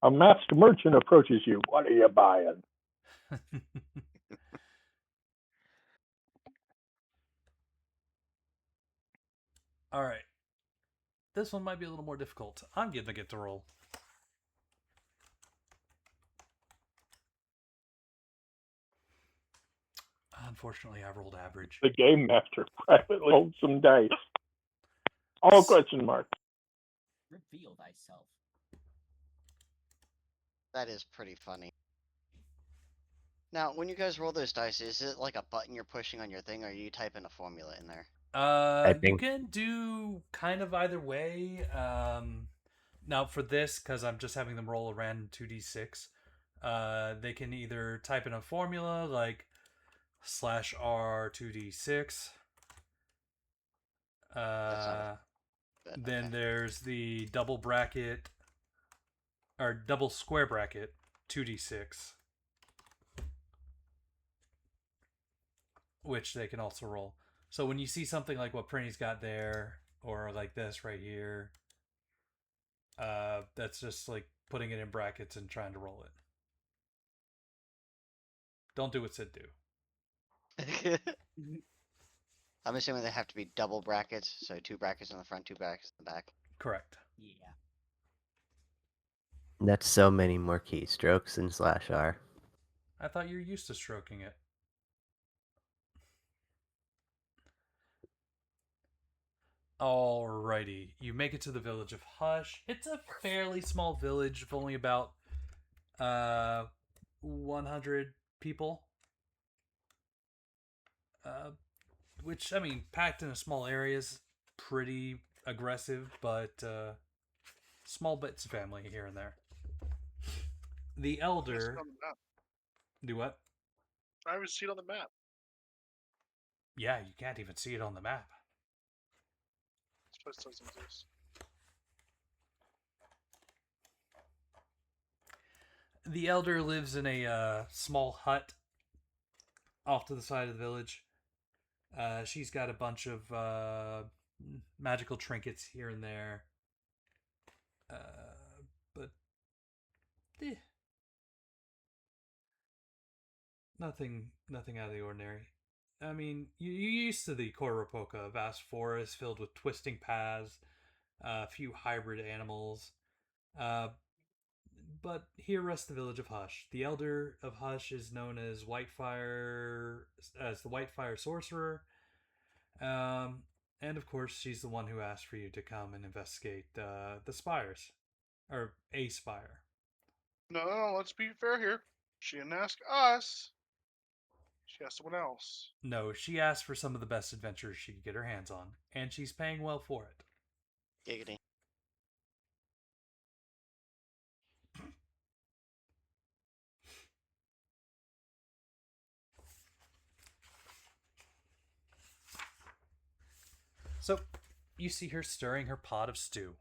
A masked merchant approaches you. What are you buying? All right. This one might be a little more difficult. I'm gonna get to roll. Unfortunately, I rolled average. The game master privately holds some dice. All question mark. Reveal thyself. That is pretty funny. Now, when you guys roll those dice, is it like a button you're pushing on your thing, or are you typing a formula in there? You think- can do kind of either way. Now for this, because I'm just having them roll a random 2d6, they can either type in a formula like /r 2d6. But Then okay. there's the double bracket or double square bracket 2d6, which they can also roll. So when you see something like what Prinny's got there, or like this right here, that's just like putting it in brackets and trying to roll it. Don't do what Sid do. I'm assuming they have to be double brackets, so 2 brackets in the front, 2 brackets in the back. Correct. Yeah. That's so many more keystrokes than /r. I thought you're used to stroking it. Alrighty, you make it to the village of Hush. It's a fairly small village of only about 100 people. Which, I mean, packed in a small area is pretty aggressive, but small bits of family here and there. The I haven't seen elder... it on the map. Do what? I haven't seen it on the map. Yeah, you can't even see it on the map. This place doesn't exist. The elder lives in a small hut off to the side of the village. She's got a bunch of magical trinkets here and there. But nothing out of the ordinary. I mean, you're used to the Koropoka, a vast forest filled with twisting paths, a few hybrid animals. But here rests the village of Hush. The elder of Hush is known as Whitefire, as the Whitefire Sorcerer. And of course, she's the one who asked for you to come and investigate the spires, or a spire. No, let's be fair here. She didn't ask us. She asked someone else. No, she asked for some of the best adventures she could get her hands on, and she's paying well for it. Giggity. So, you see her stirring her pot of stew.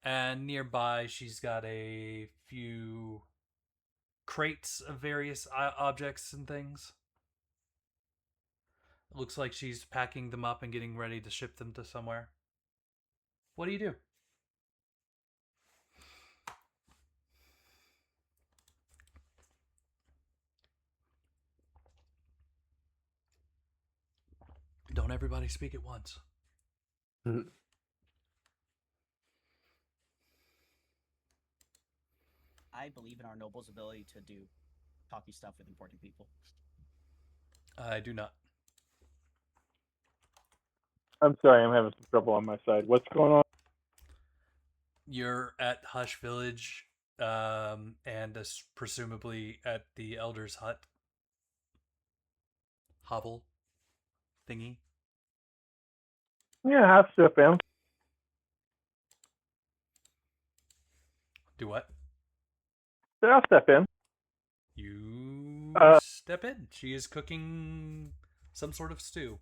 And nearby, she's got a few crates of various objects and things. It looks like she's packing them up and getting ready to ship them to somewhere. What do you do? Don't everybody speak at once. I believe in our noble's ability to do talky stuff with important people. I do not. I'm sorry, I'm having some trouble on my side. What's going on? You're at Hush Village, and presumably at the Elder's hut. Hovel thingy. Yeah, I'll step in. Do what? I'll step in. You Uh, step in. She is cooking some sort of stew.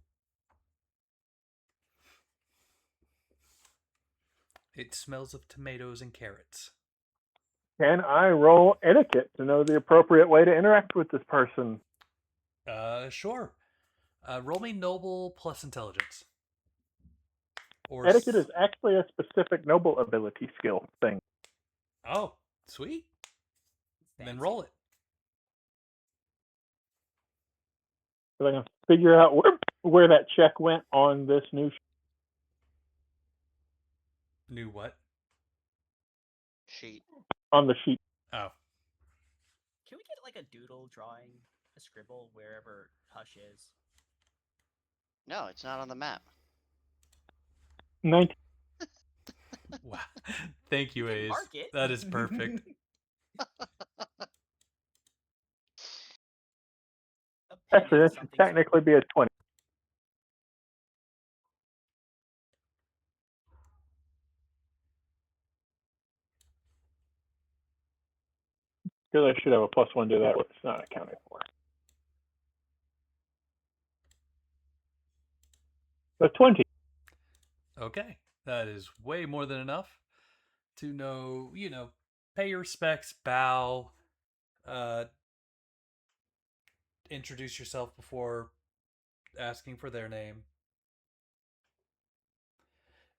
It smells of tomatoes and carrots. Can I roll etiquette to know the appropriate way to interact with this person? Sure. Roll me noble plus intelligence. Or Etiquette is actually a specific noble ability skill thing. Oh, sweet. Then Fancy. roll it. So I can figure out where that check went on this new New what? Sheet. on the sheet. Oh. Can we get like a doodle drawing, a scribble wherever Hush is? No, it's not on the map. 19. Wow. Thank you, You can Ace. mark it. That is perfect. A pen Actually, is that should something technically be a 20. Because I should have a +1 to that, but it's not accounted for. So 20. Okay. That is way more than enough to know, pay your respects, bow, introduce yourself before asking for their name.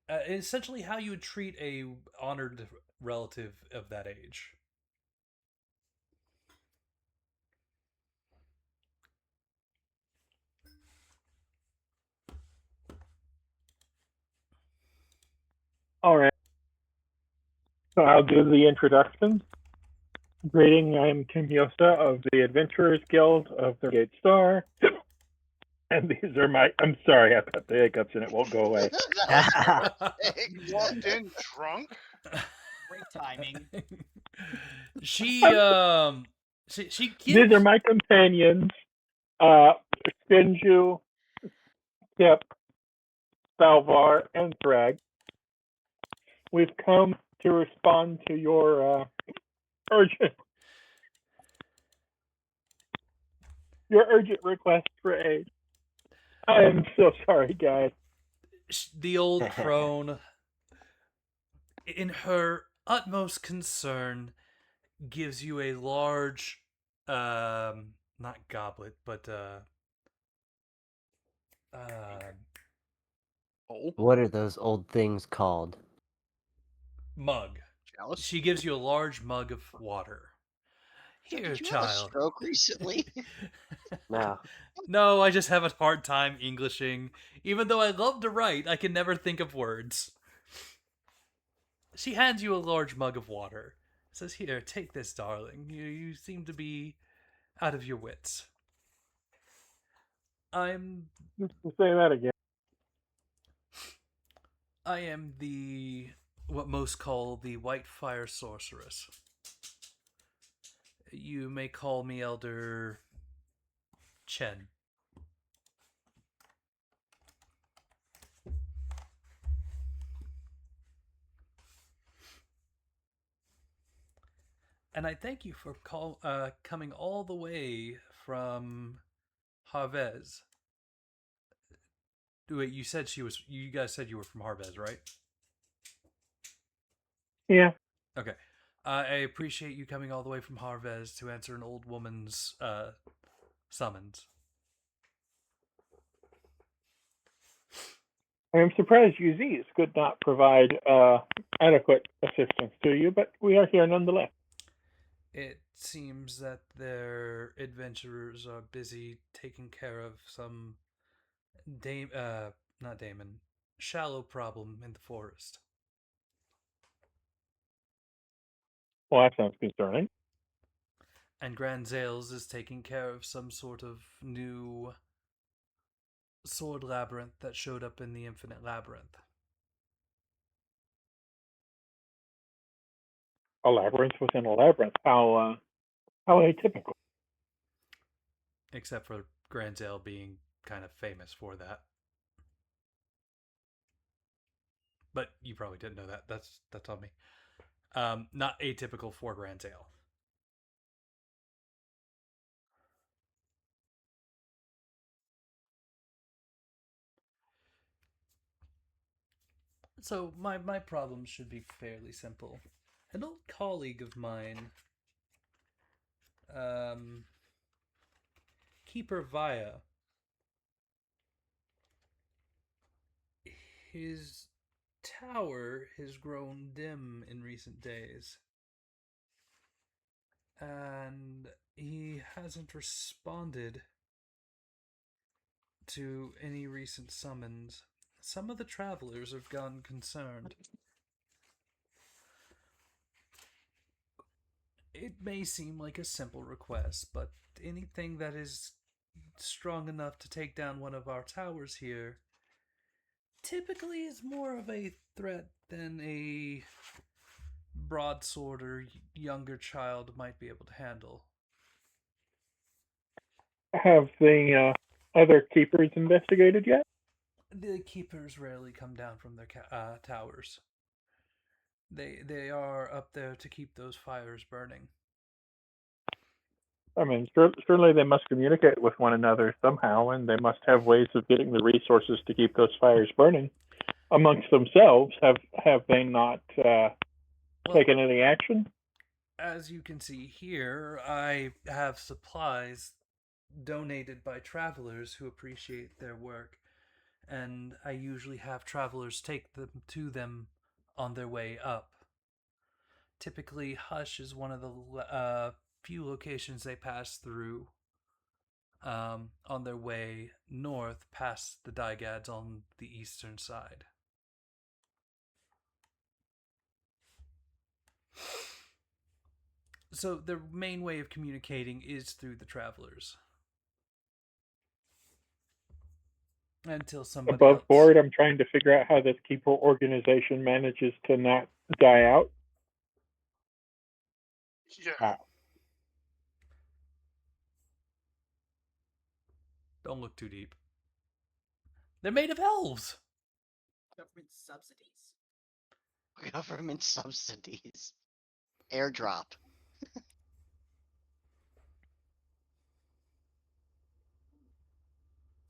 Essentially how you would treat a honored relative of that age. All right. So I'll do the introduction. Greeting, I'm Tim Yosta of the Adventurers Guild of the Gate Star. And these are my, I'm sorry, I've got the hiccups and it won't go away. That was horrific. You walked in drunk. great timing. she she These gives are my companions, Shinju, Kip, Salvar, and Thrag. We've come to respond to your urgent request for aid. I am so sorry, guys. the old crone, in her utmost concern, gives you a large, not goblet, but Oh, What are those old things called? mug. chalice. She gives you a large mug of water. So Here, did you have a child. stroke recently? No. No, I just have a hard time Englishing. Even though I love to write, I can never think of words. She hands you a large mug of water. Says, "Here, take this, darling. You seem to be out of your wits. I'm Just to say that again. I am the what most call the Whitefire sorceress. You may call me Elder Chen." And I thank you for coming all the way from Harvez. Wait, you said she was. You guys said you were from Harvez, right? Yeah. Okay. I appreciate you coming all the way from Harvez to answer an old woman's summons. I am surprised UZs could not provide adequate assistance to you, but we are here nonetheless. It seems that their adventurers are busy taking care of some not Damon, shallow problem in the forest. Well, that sounds concerning. And Grand Zales is taking care of some sort of new sword labyrinth that showed up in the Infinite Labyrinth. A labyrinth within a labyrinth. How atypical. Except for Grand Zale being kind of famous for that. But you probably didn't know that. That's on me. Not atypical for Grand Zale. So my problem should be fairly simple. An old colleague of mine, Keeper Via, his tower has grown dim in recent days, and he hasn't responded to any recent summons. Some of the travelers have gone concerned. It may seem like a simple request, but anything that is strong enough to take down one of our towers here typically is more of a threat than a broadsword or younger child might be able to handle. Have the other keepers investigated yet? The keepers rarely come down from their towers. They are up there to keep those fires burning. I mean, surely they must communicate with one another somehow, and they must have ways of getting the resources to keep those fires burning amongst themselves. Have they not taken any action? As you can see here, I have supplies donated by travelers who appreciate their work, and I usually have travelers take them to them on their way up. Typically, Hush is one of the few locations they pass through on their way north past the Digads on the eastern side. So their main way of communicating is through the travelers. Until somebody Above else. board, I'm trying to figure out how this keeper organization manages to not die out. Yeah. Don't look too deep. They're made of elves. Government subsidies. Government subsidies. Airdrop.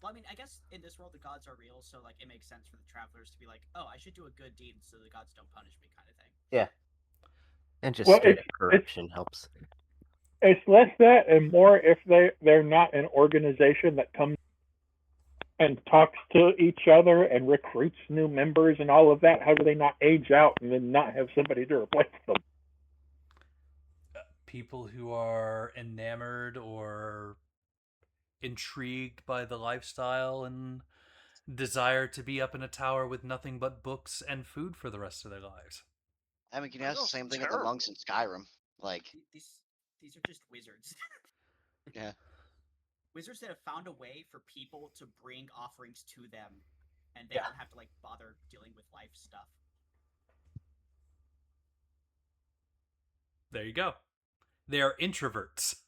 Well, I mean, I guess in this world the gods are real, so like it makes sense for the travelers to be like, "Oh, I should do a good deed so the gods don't punish me," kind of thing. Yeah. And just Well, straight up corruption helps. It's less that and more if they're not an organization that comes and talks to each other and recruits new members and all of that. How do they not age out and then not have somebody to replace them? People who are enamored or intrigued by the lifestyle and desire to be up in a tower with nothing but books and food for the rest of their lives. I mean, you can That ask the sounds same thing of the terrible. monks in Skyrim. Like, These are just wizards. yeah. Wizards that have found a way for people to bring offerings to them, and they Yeah. don't have to like bother dealing with life stuff. There you go. They are introverts.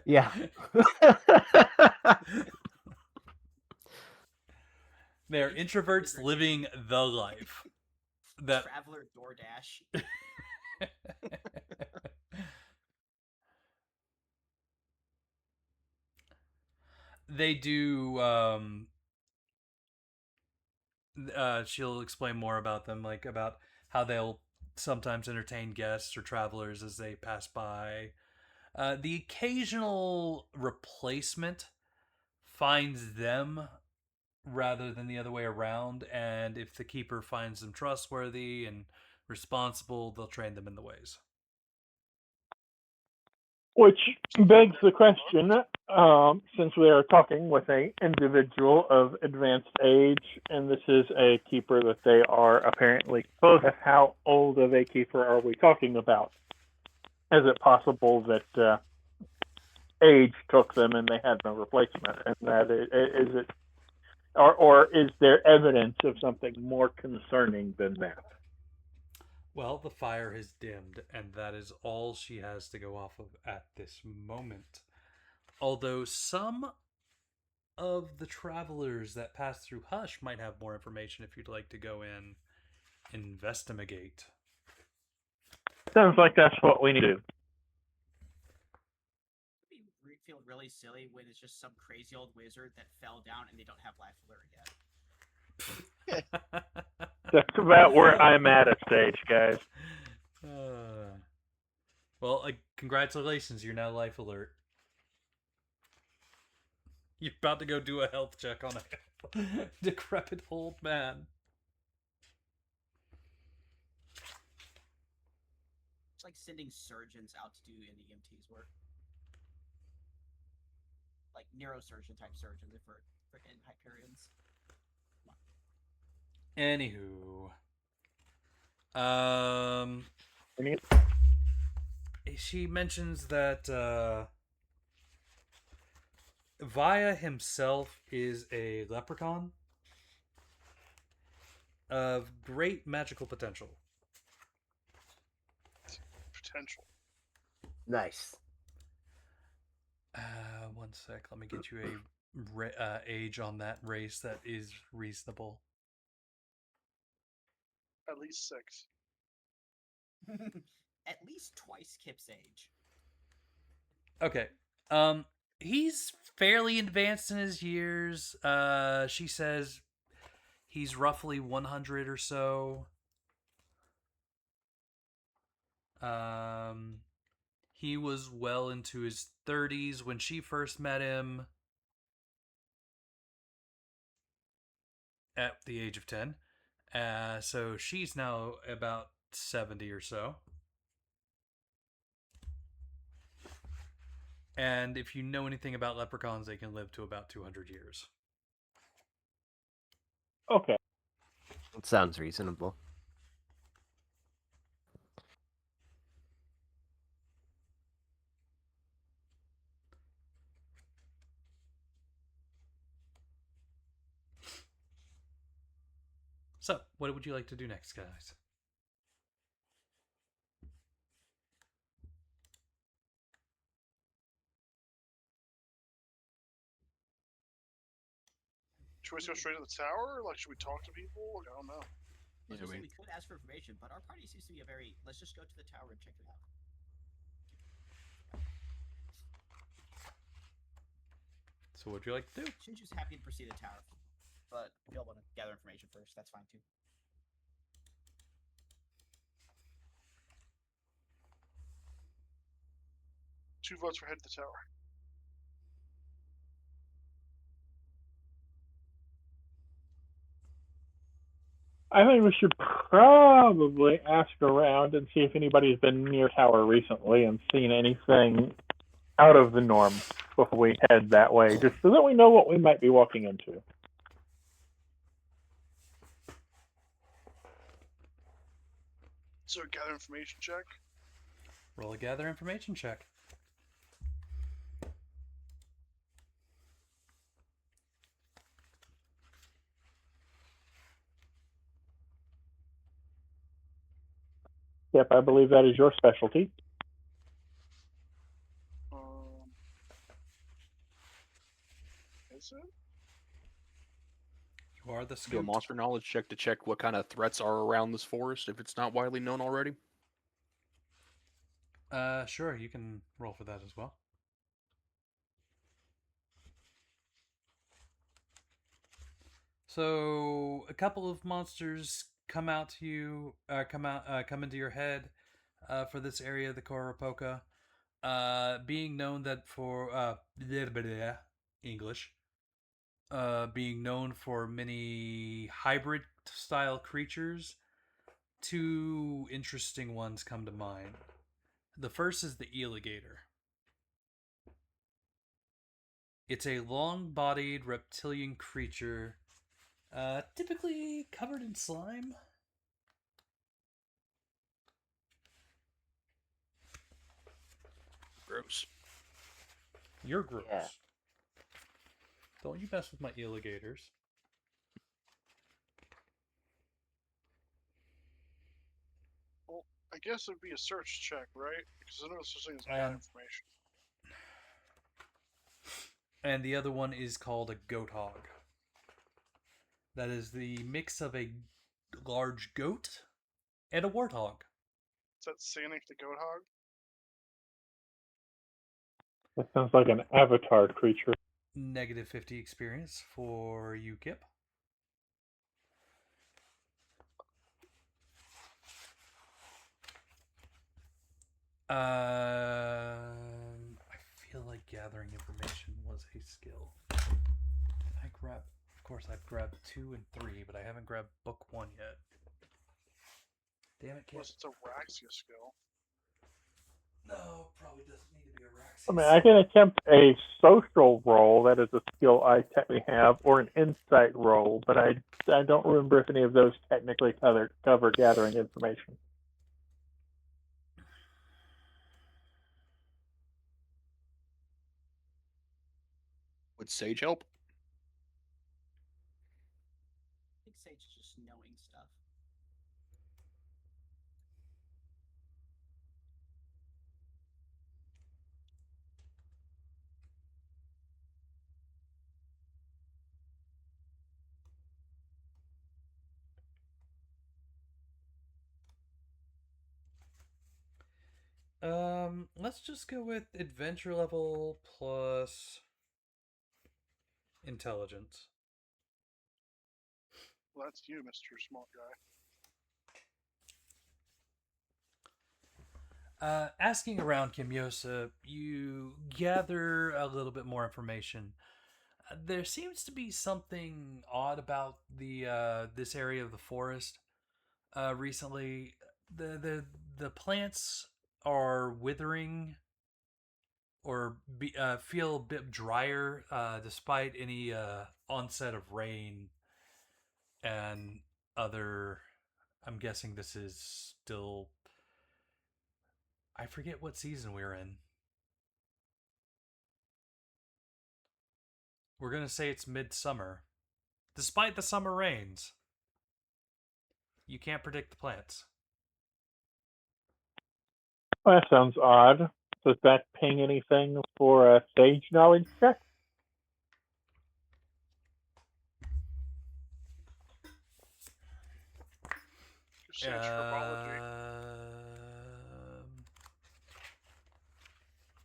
Yeah. They are introverts Wizard. living the life. That Traveler DoorDash. they do she'll explain more about them, like about how they'll sometimes entertain guests or travelers as they pass by. The occasional replacement finds them rather than the other way around, and if the keeper finds them trustworthy and responsible, they'll train them in the ways. Which begs the question, since we are talking with an individual of advanced age, and this is a keeper that they are apparently both, how old of a keeper are we talking about? Is it possible that age took them and they had no replacement, and that is it, or is there evidence of something more concerning than that? Well, the fire has dimmed, and that is all she has to go off of at this moment. Although some of the travelers that pass through Hush might have more information if you'd like to go in and investigate. Sounds like that's what we need to do. Feel really silly when it's just some crazy old wizard that fell down and they don't have life alert yet. That's about where I'm at stage, guys. Well, congratulations, you're now life alert. You're about to go do a health check on a decrepit old man. It's like sending surgeons out to do an EMT's work. Like neurosurgeon type surgeons if we're freaking Hyperions. Anywho. She mentions that Vaya himself is a leprechaun of great magical potential. Potential. Nice. One sec. Let me get you a age on that race that is reasonable. At least 6. At least twice Kip's age. Okay. He's fairly advanced in his years. She says he's roughly 100 or so. He was well into his 30s when she first met him at the age of 10. So she's now about 70 or so. And if you know anything about leprechauns, they can live to about 200 years. Okay. It sounds reasonable. So, what would you like to do next, guys? Should we go straight to the tower? Like, should we talk to people? I don't know. Yeah, we could ask for information, but our party seems to be let's just go to the tower and check it out. So, what would you like to do? Shinju's happy to proceed to the tower, but if y'all want to gather information first, that's fine too. Two votes for head to the tower. I think we should probably ask around and see if anybody's been near tower recently and seen anything out of the norm before we head that way, just so that we know what we might be walking into. So gather information check. Roll a gather information check. Yep, I believe that is your specialty. Is it? You are the Do a scoop. monster knowledge check to check what kind of threats are around this forest if it's not widely known already. Sure, you can roll for that as well. So, a couple of monsters come out to you, come into your head for this area of the Koropoka. Being known that for English, being known for many hybrid style creatures, two interesting ones come to mind. The first is the Eeligator. It's a long-bodied reptilian creature, typically covered in slime. Gross. You're gross. Yeah. Don't you mess with my Eeligators. Well, I guess it'd be a search check, right? Because I know there's such thing as gather information. And the other one is called a goat hog. That is the mix of a large goat and a warthog. Is that Sanic the goat hog? That sounds like an avatar creature. Negative 50 experience for you, Kip. I feel like gathering information was a skill. Of course, I've grabbed 2 and 3, but I haven't grabbed book 1 yet. Damn it, kid. Unless it's a Raxia skill. No, probably doesn't need to be a Raxia. I mean, I can attempt a social roll. That is a skill I technically have, or an insight roll, but I don't remember if any of those technically cover gathering information. Would Sage help? I think Sage is just knowing stuff. Let's just go with adventure level plus intelligence. Well, that's you, Mr. Small Guy. Asking around Kimyosa, you gather a little bit more information. There seems to be something odd about the this area of the forest. Recently, the plants are withering or feel a bit drier despite any onset of rain and other. I'm guessing this is still. I forget what season we're in. We're gonna say it's midsummer. Despite the summer rains, you can't predict the plants. Well, that sounds odd. Does that ping anything for a sage knowledge check? Sage herbology.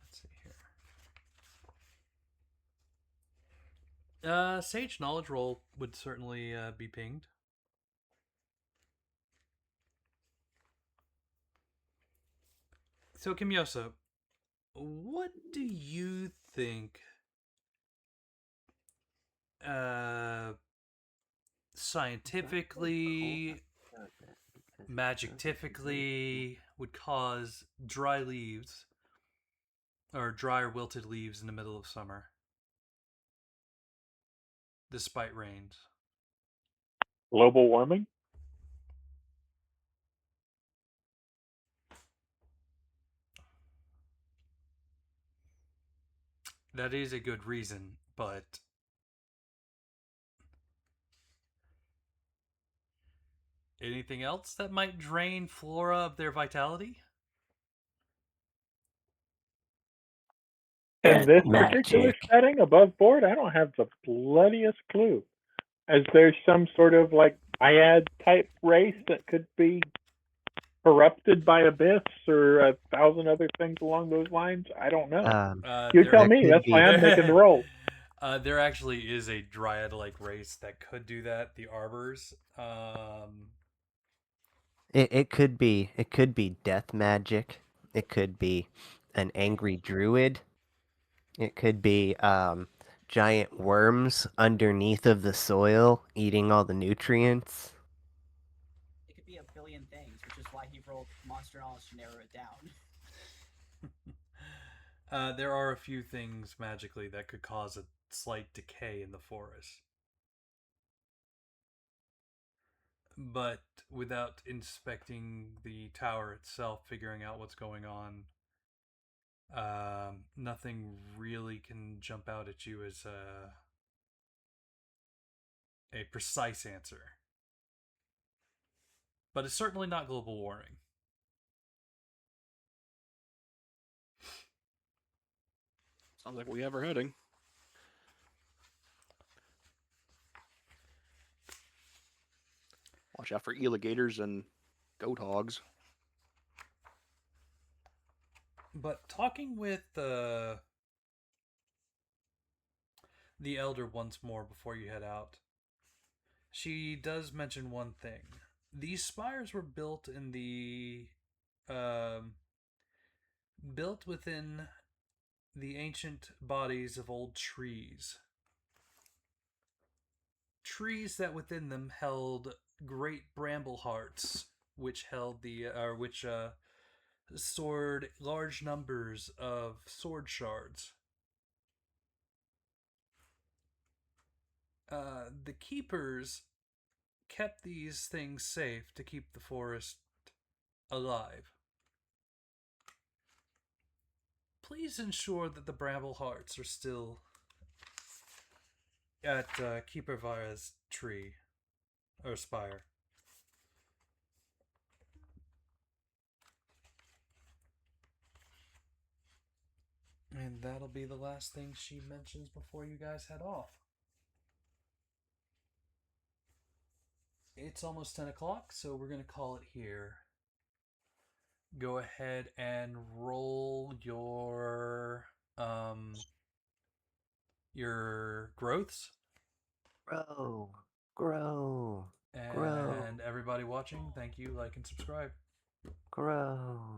Let's see here. Sage knowledge roll would certainly be pinged. So Kimyosa, what do you think scientifically, magictifically would cause dry leaves or dry or wilted leaves in the middle of summer despite rains? Global warming? That is a good reason, but anything else that might drain flora of their vitality? In this particular Magic. setting, above board, I don't have the bloodiest clue. As there's some sort of like Iad type race that could be corrupted by abyss or 1,000 other things along those lines. I don't know. You tell me. That's why I'm making the roll. There actually is a dryad-like race that could do that. The arbors. It could be death magic. It could be an angry druid. It could be giant worms underneath of the soil eating all the nutrients. It could be a billion things, which is why he rolled monster knowledge to narrow it down. There are a few things magically that could cause a slight decay in the forest. But without inspecting the tower itself, figuring out what's going on, nothing really can jump out at you as a precise answer. But it's certainly not global warming. Sounds like we have her heading. Watch out for alligators and goat hogs. But talking with the elder once more before you head out, she does mention one thing. These spires were built in the built within the ancient bodies of old trees. Trees that within them held great bramble hearts, which held which stored large numbers of sword shards. The keepers kept these things safe to keep the forest alive. Please ensure that the bramble hearts are still at Keeper Vara's tree or spire. And that'll be the last thing she mentions before you guys head off. It's almost 10 o'clock, so we're going to call it here. Go ahead and roll your growths. Grow. And everybody watching, thank you, like and subscribe. Grow.